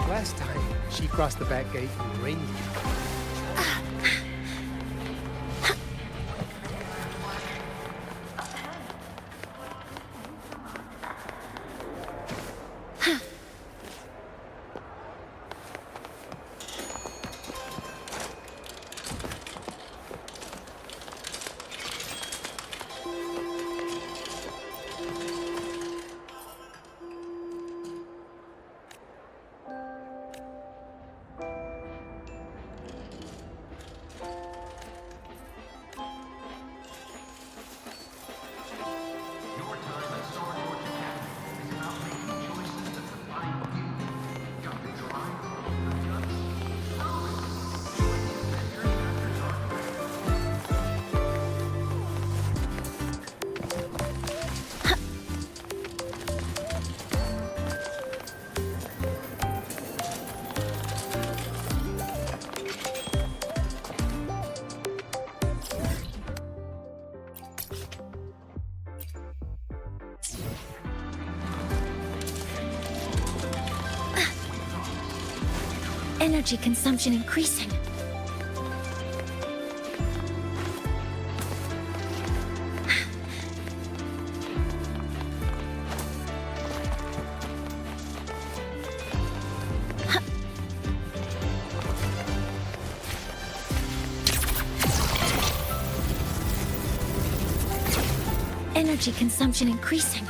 Last time, she crossed the back gate in reindeer. Energy consumption increasing. Energy consumption increasing.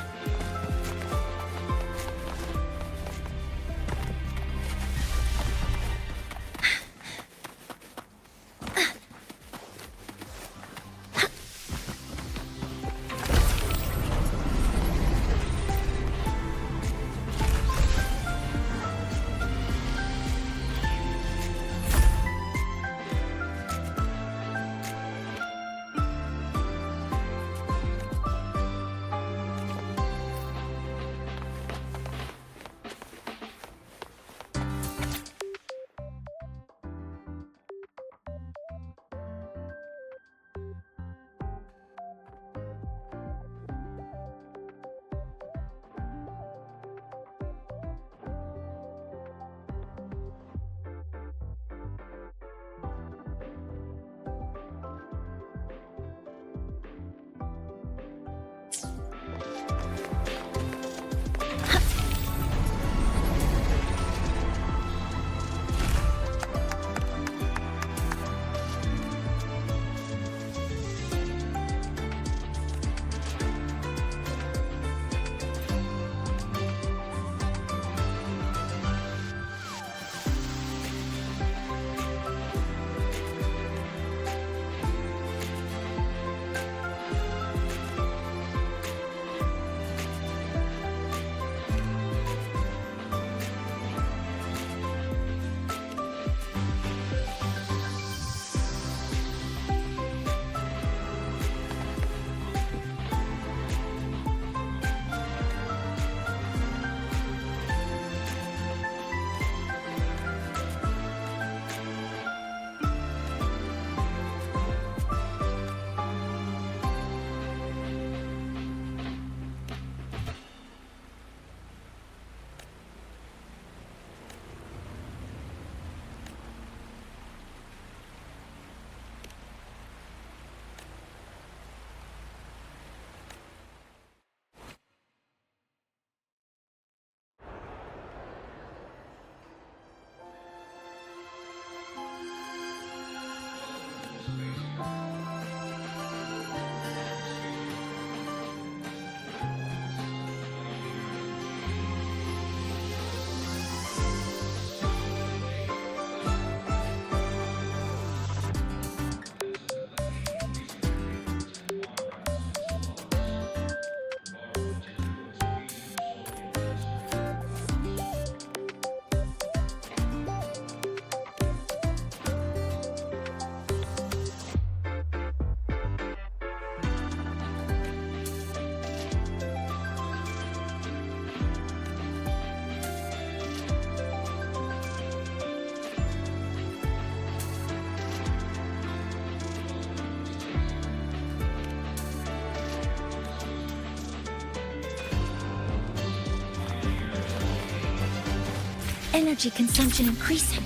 energy consumption increasing,